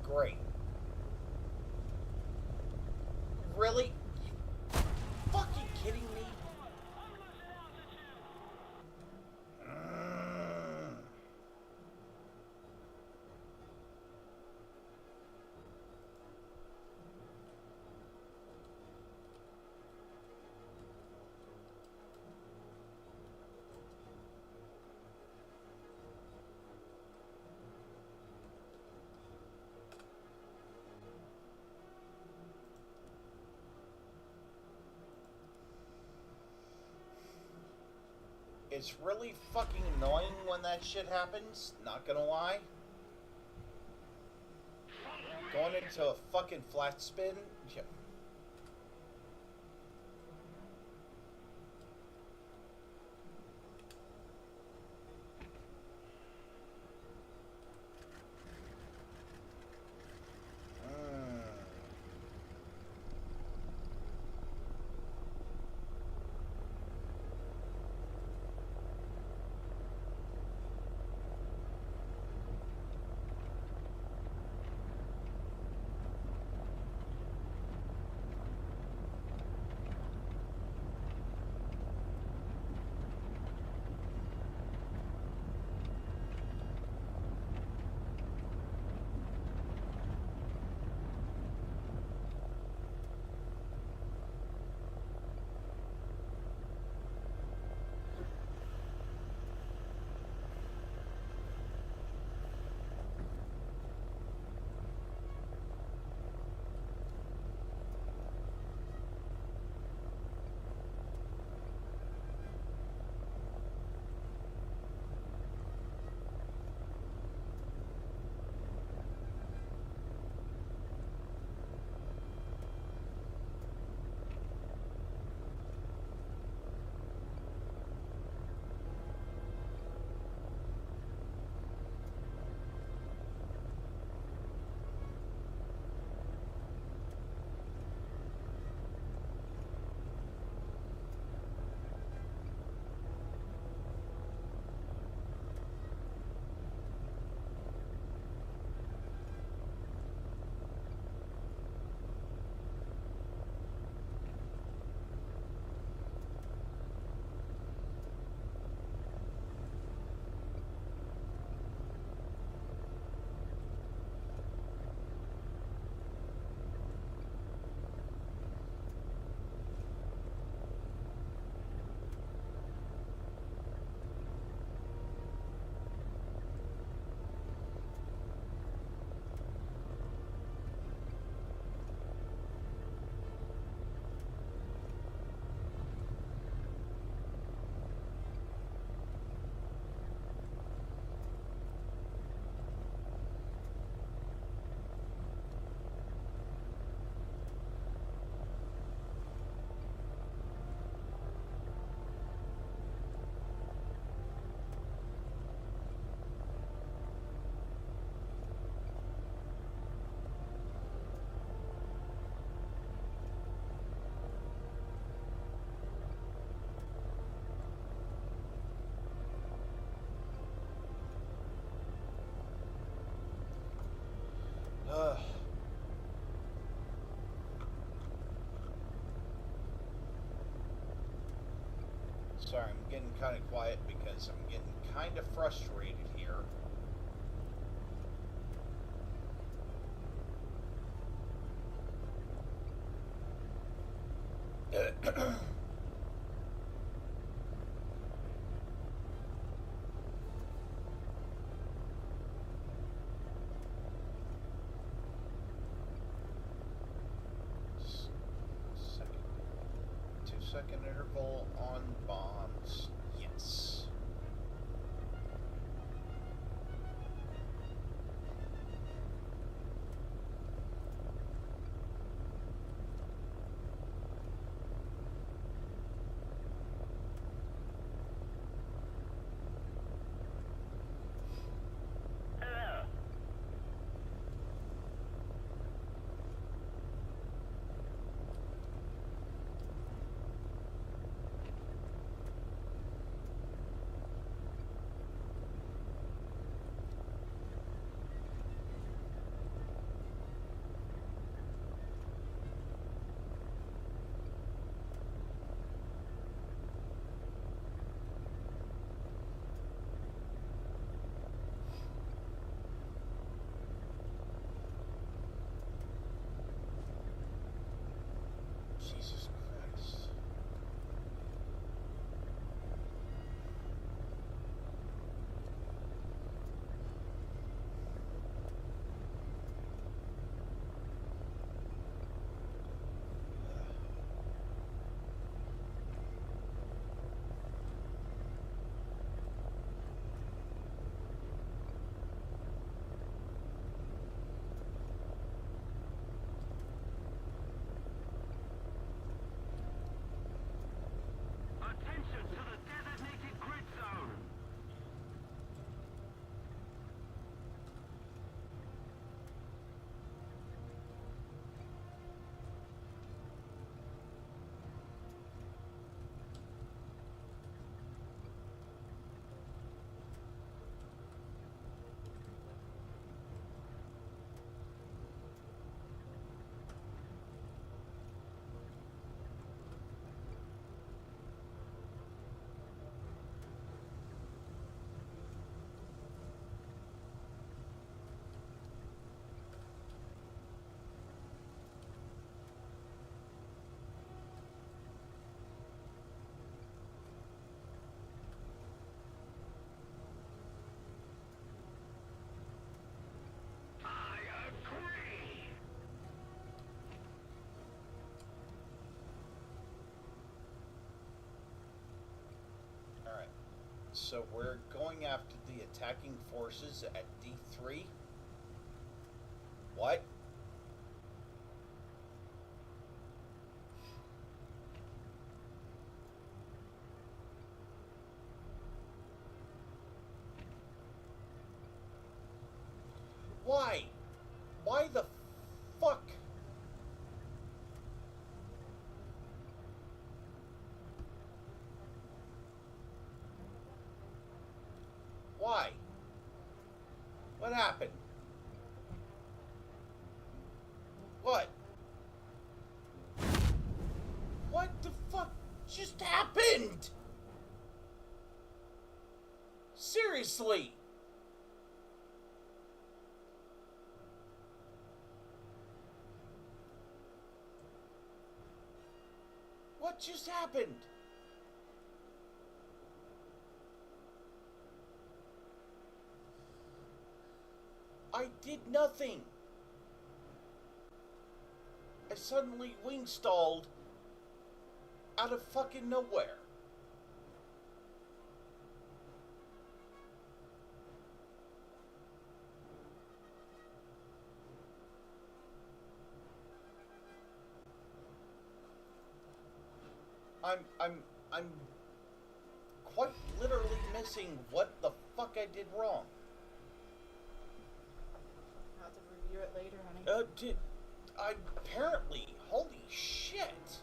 Great. Really? You fucking kidding me? It's really fucking annoying when that shit happens, not gonna lie. Going into a fucking flat spin. Yeah. Sorry, I'm getting kind of quiet because I'm getting kind of frustrated here. Second, 2 second interval on bombs. Yes. Hello. Jesus Christ. Attention to the designated grid zone. I agree. Alright. So we're going after the attacking forces at D3. What? Why? Why the fuck? Why? What happened? What? What the fuck just happened? Seriously? What just happened? I did nothing. I suddenly wing stalled out of fucking nowhere. I'm quite literally missing what the fuck I did wrong. I'll have to review it later, honey. I apparently, holy shit.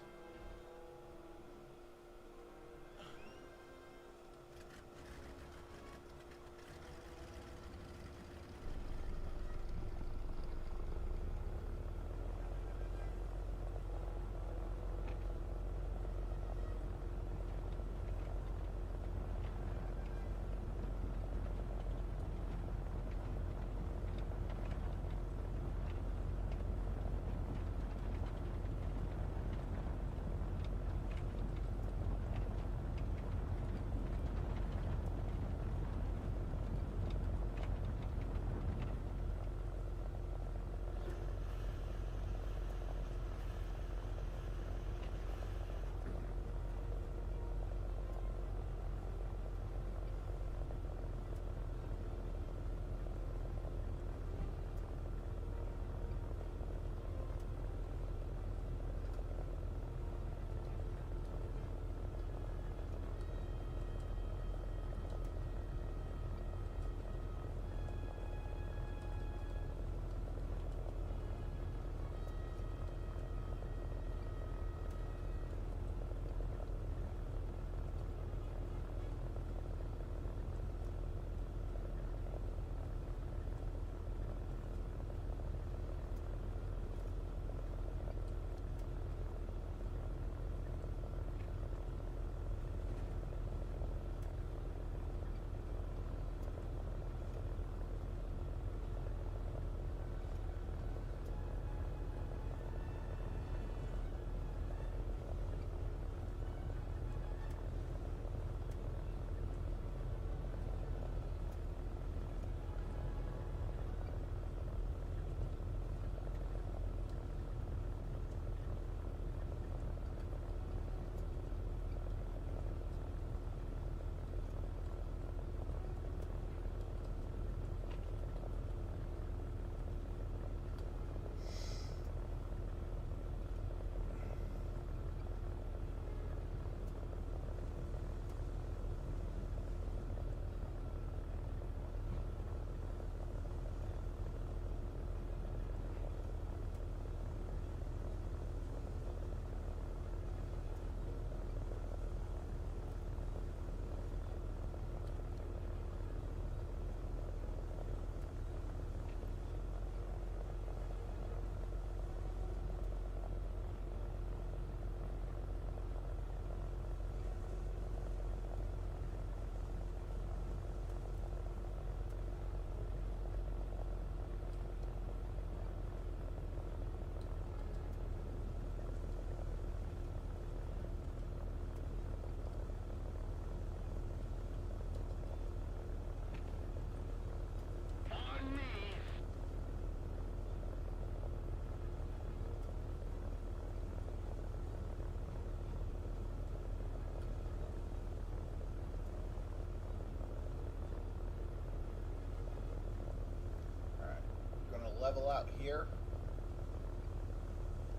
chill out here.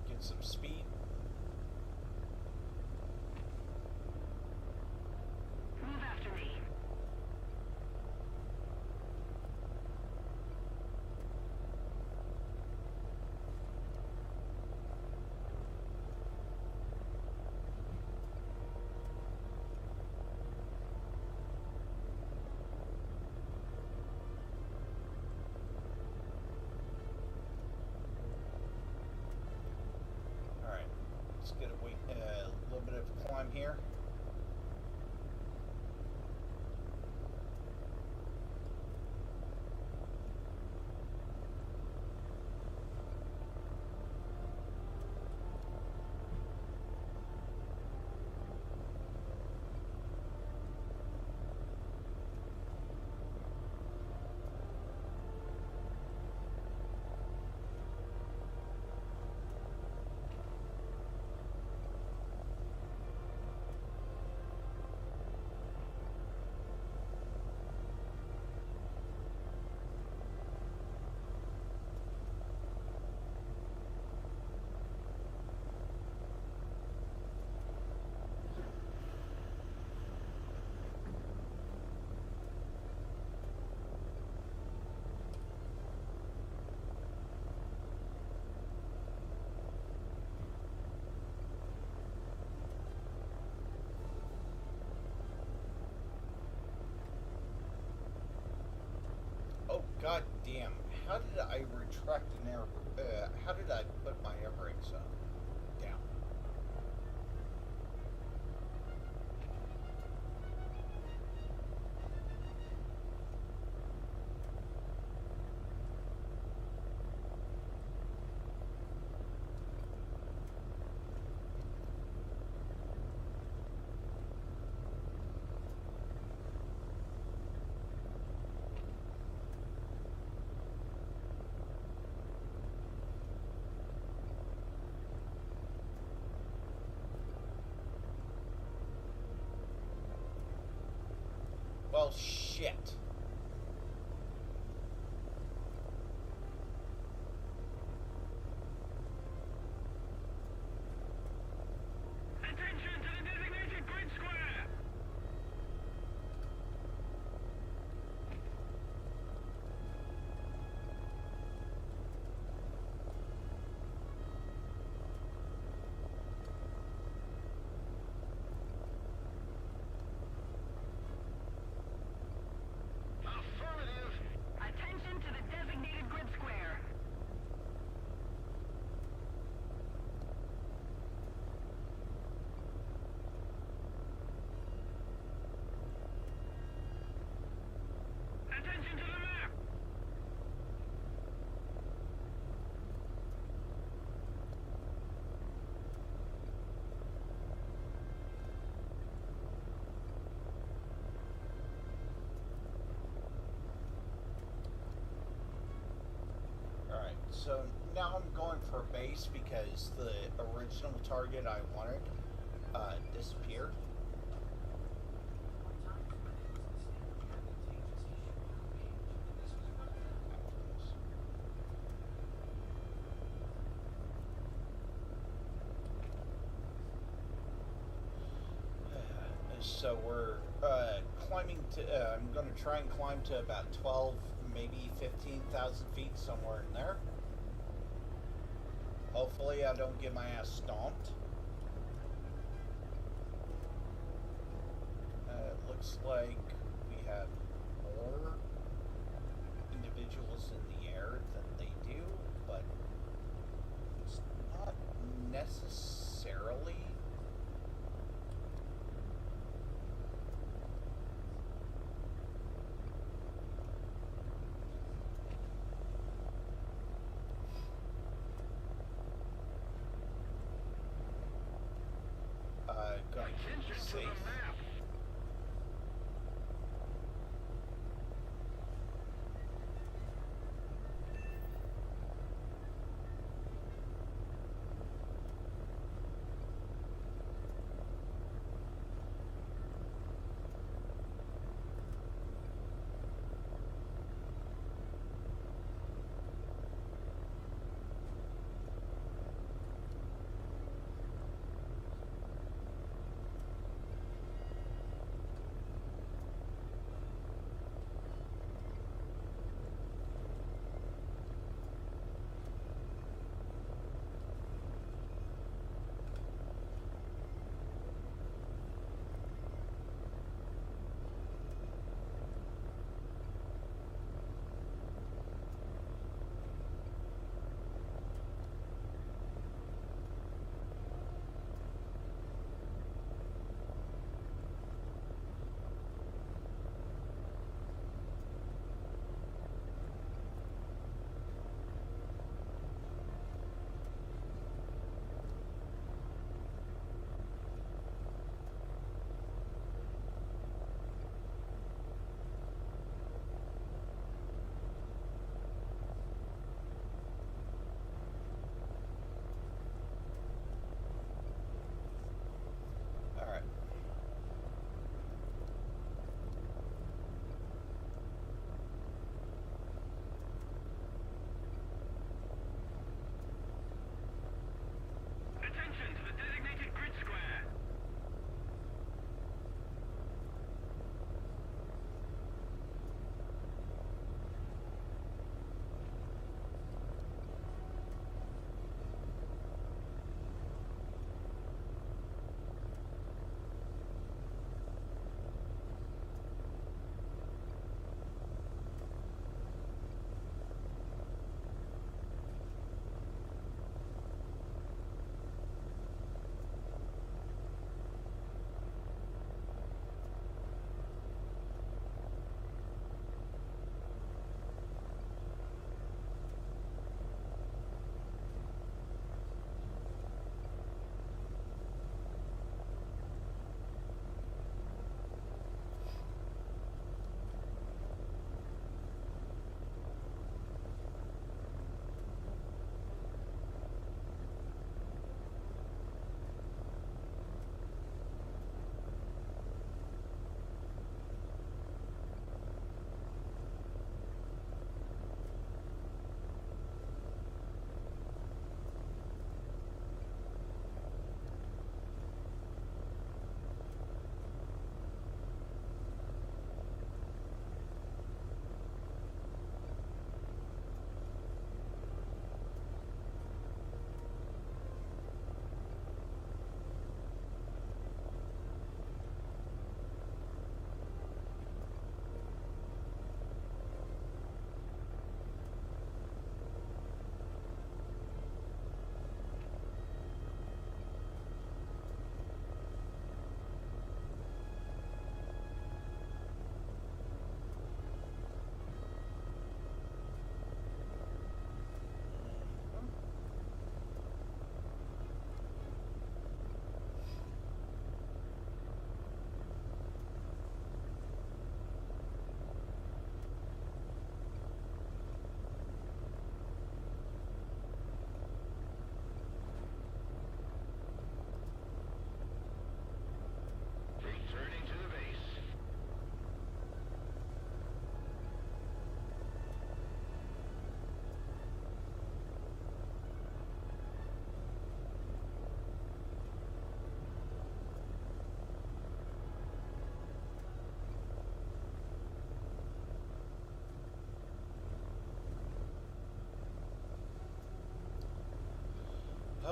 Get some speed. Move after me. Alright, let's get a little bit of a climb here. Oh, god damn. How did I retract an air... how did I put my air brakes on? Down. Well, shit. Attention to the designated grid square! Affirmative! Attention to the designated grid square! Attention to the map! Alright, so now I'm going for a base because the original target I wanted disappeared. So we're climbing to, I'm going to try and climb to about 12, maybe 15,000 feet, somewhere in there. Hopefully I don't get my ass stomped. It looks like we have more individuals in the air than they do, but it's not necessarily. Going Attention to safe. the map!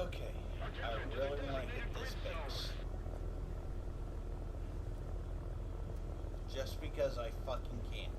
Okay, I really want to hit this base. Just because I fucking can.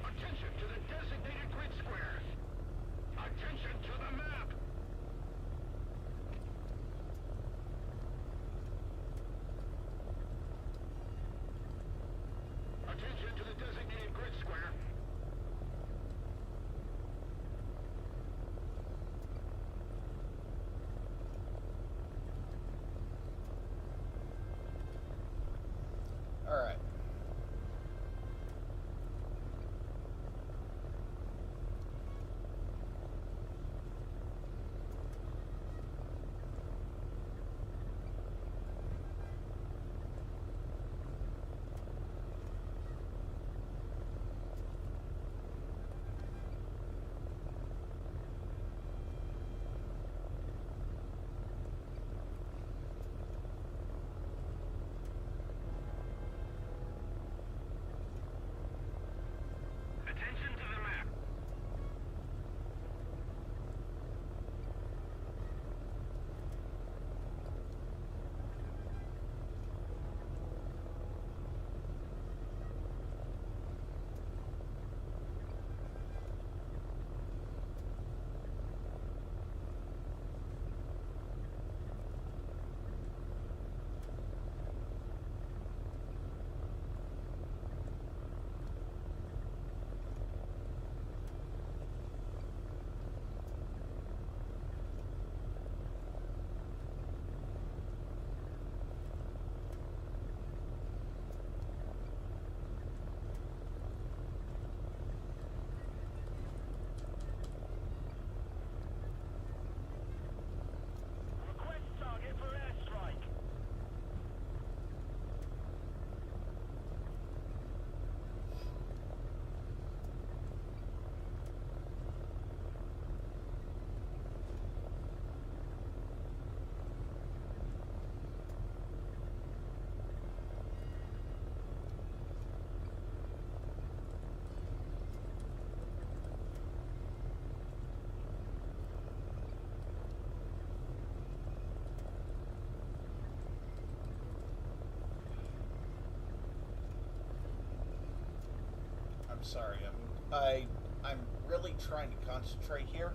Attention to the designated grid square. Attention to the map. Attention to the designated grid square. Alright. I'm sorry. I'm really trying to concentrate here.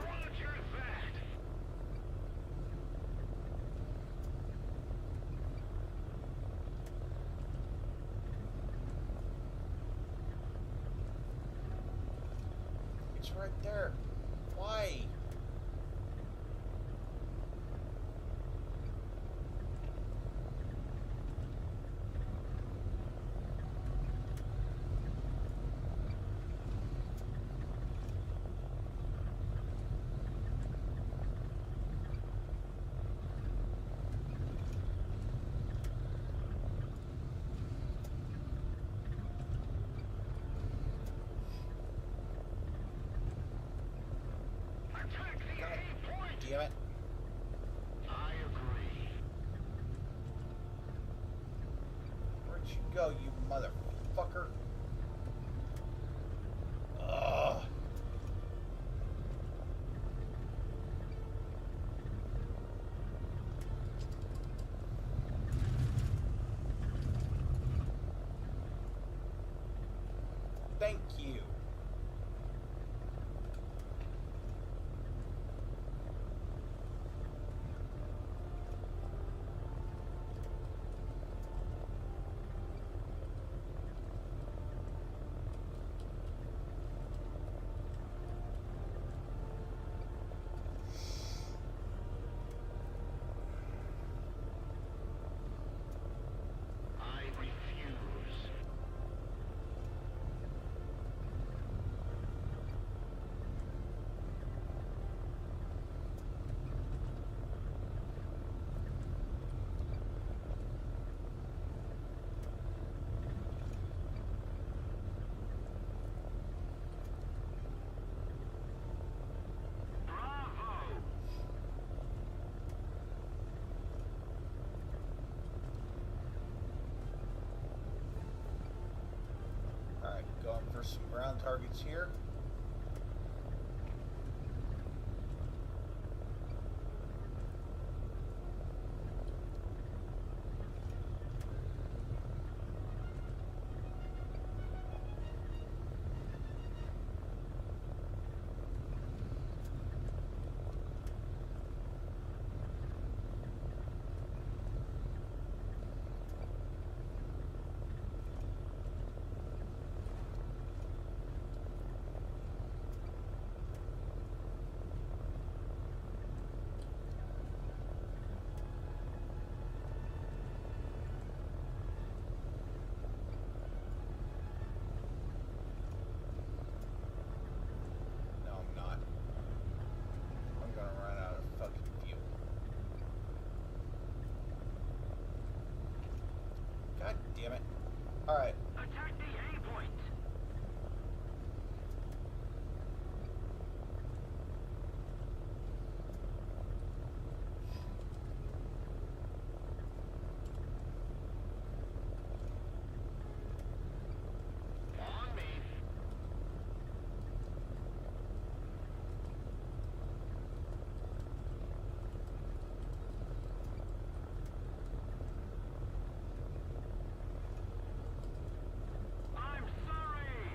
Roger that. It's right there. Why? Attack the God A point. damn it. I agree. Where'd you go, you motherfucker? Ugh. Thank you. I refuse. Bravo. Alright, going for some ground targets here. No, I'm not. I'm gonna run out of fucking fuel. God damn it. Alright. Attack the A point. On me. I'm sorry.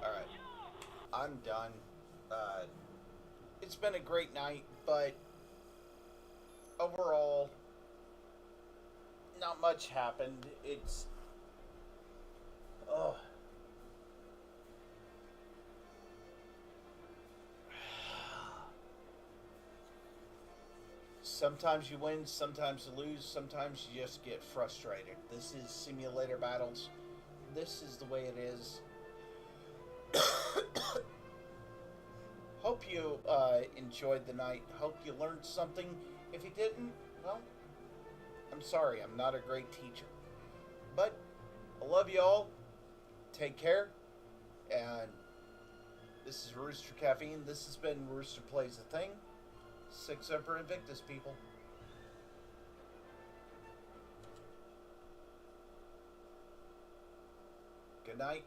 Alright. I'm done. It's been a great night, but overall, not much happened. It's. Oh. Sometimes you win, sometimes you lose, sometimes you just get frustrated. This is simulator battles. This is the way it is. Hope you enjoyed the night. Hope you learned something. If you didn't, well, I'm sorry. I'm not a great teacher. But I love you all. Take care. And this is Rooster Caffeine. This has been Rooster Plays the Thing. 6 Emperor Invictus, people. Good night.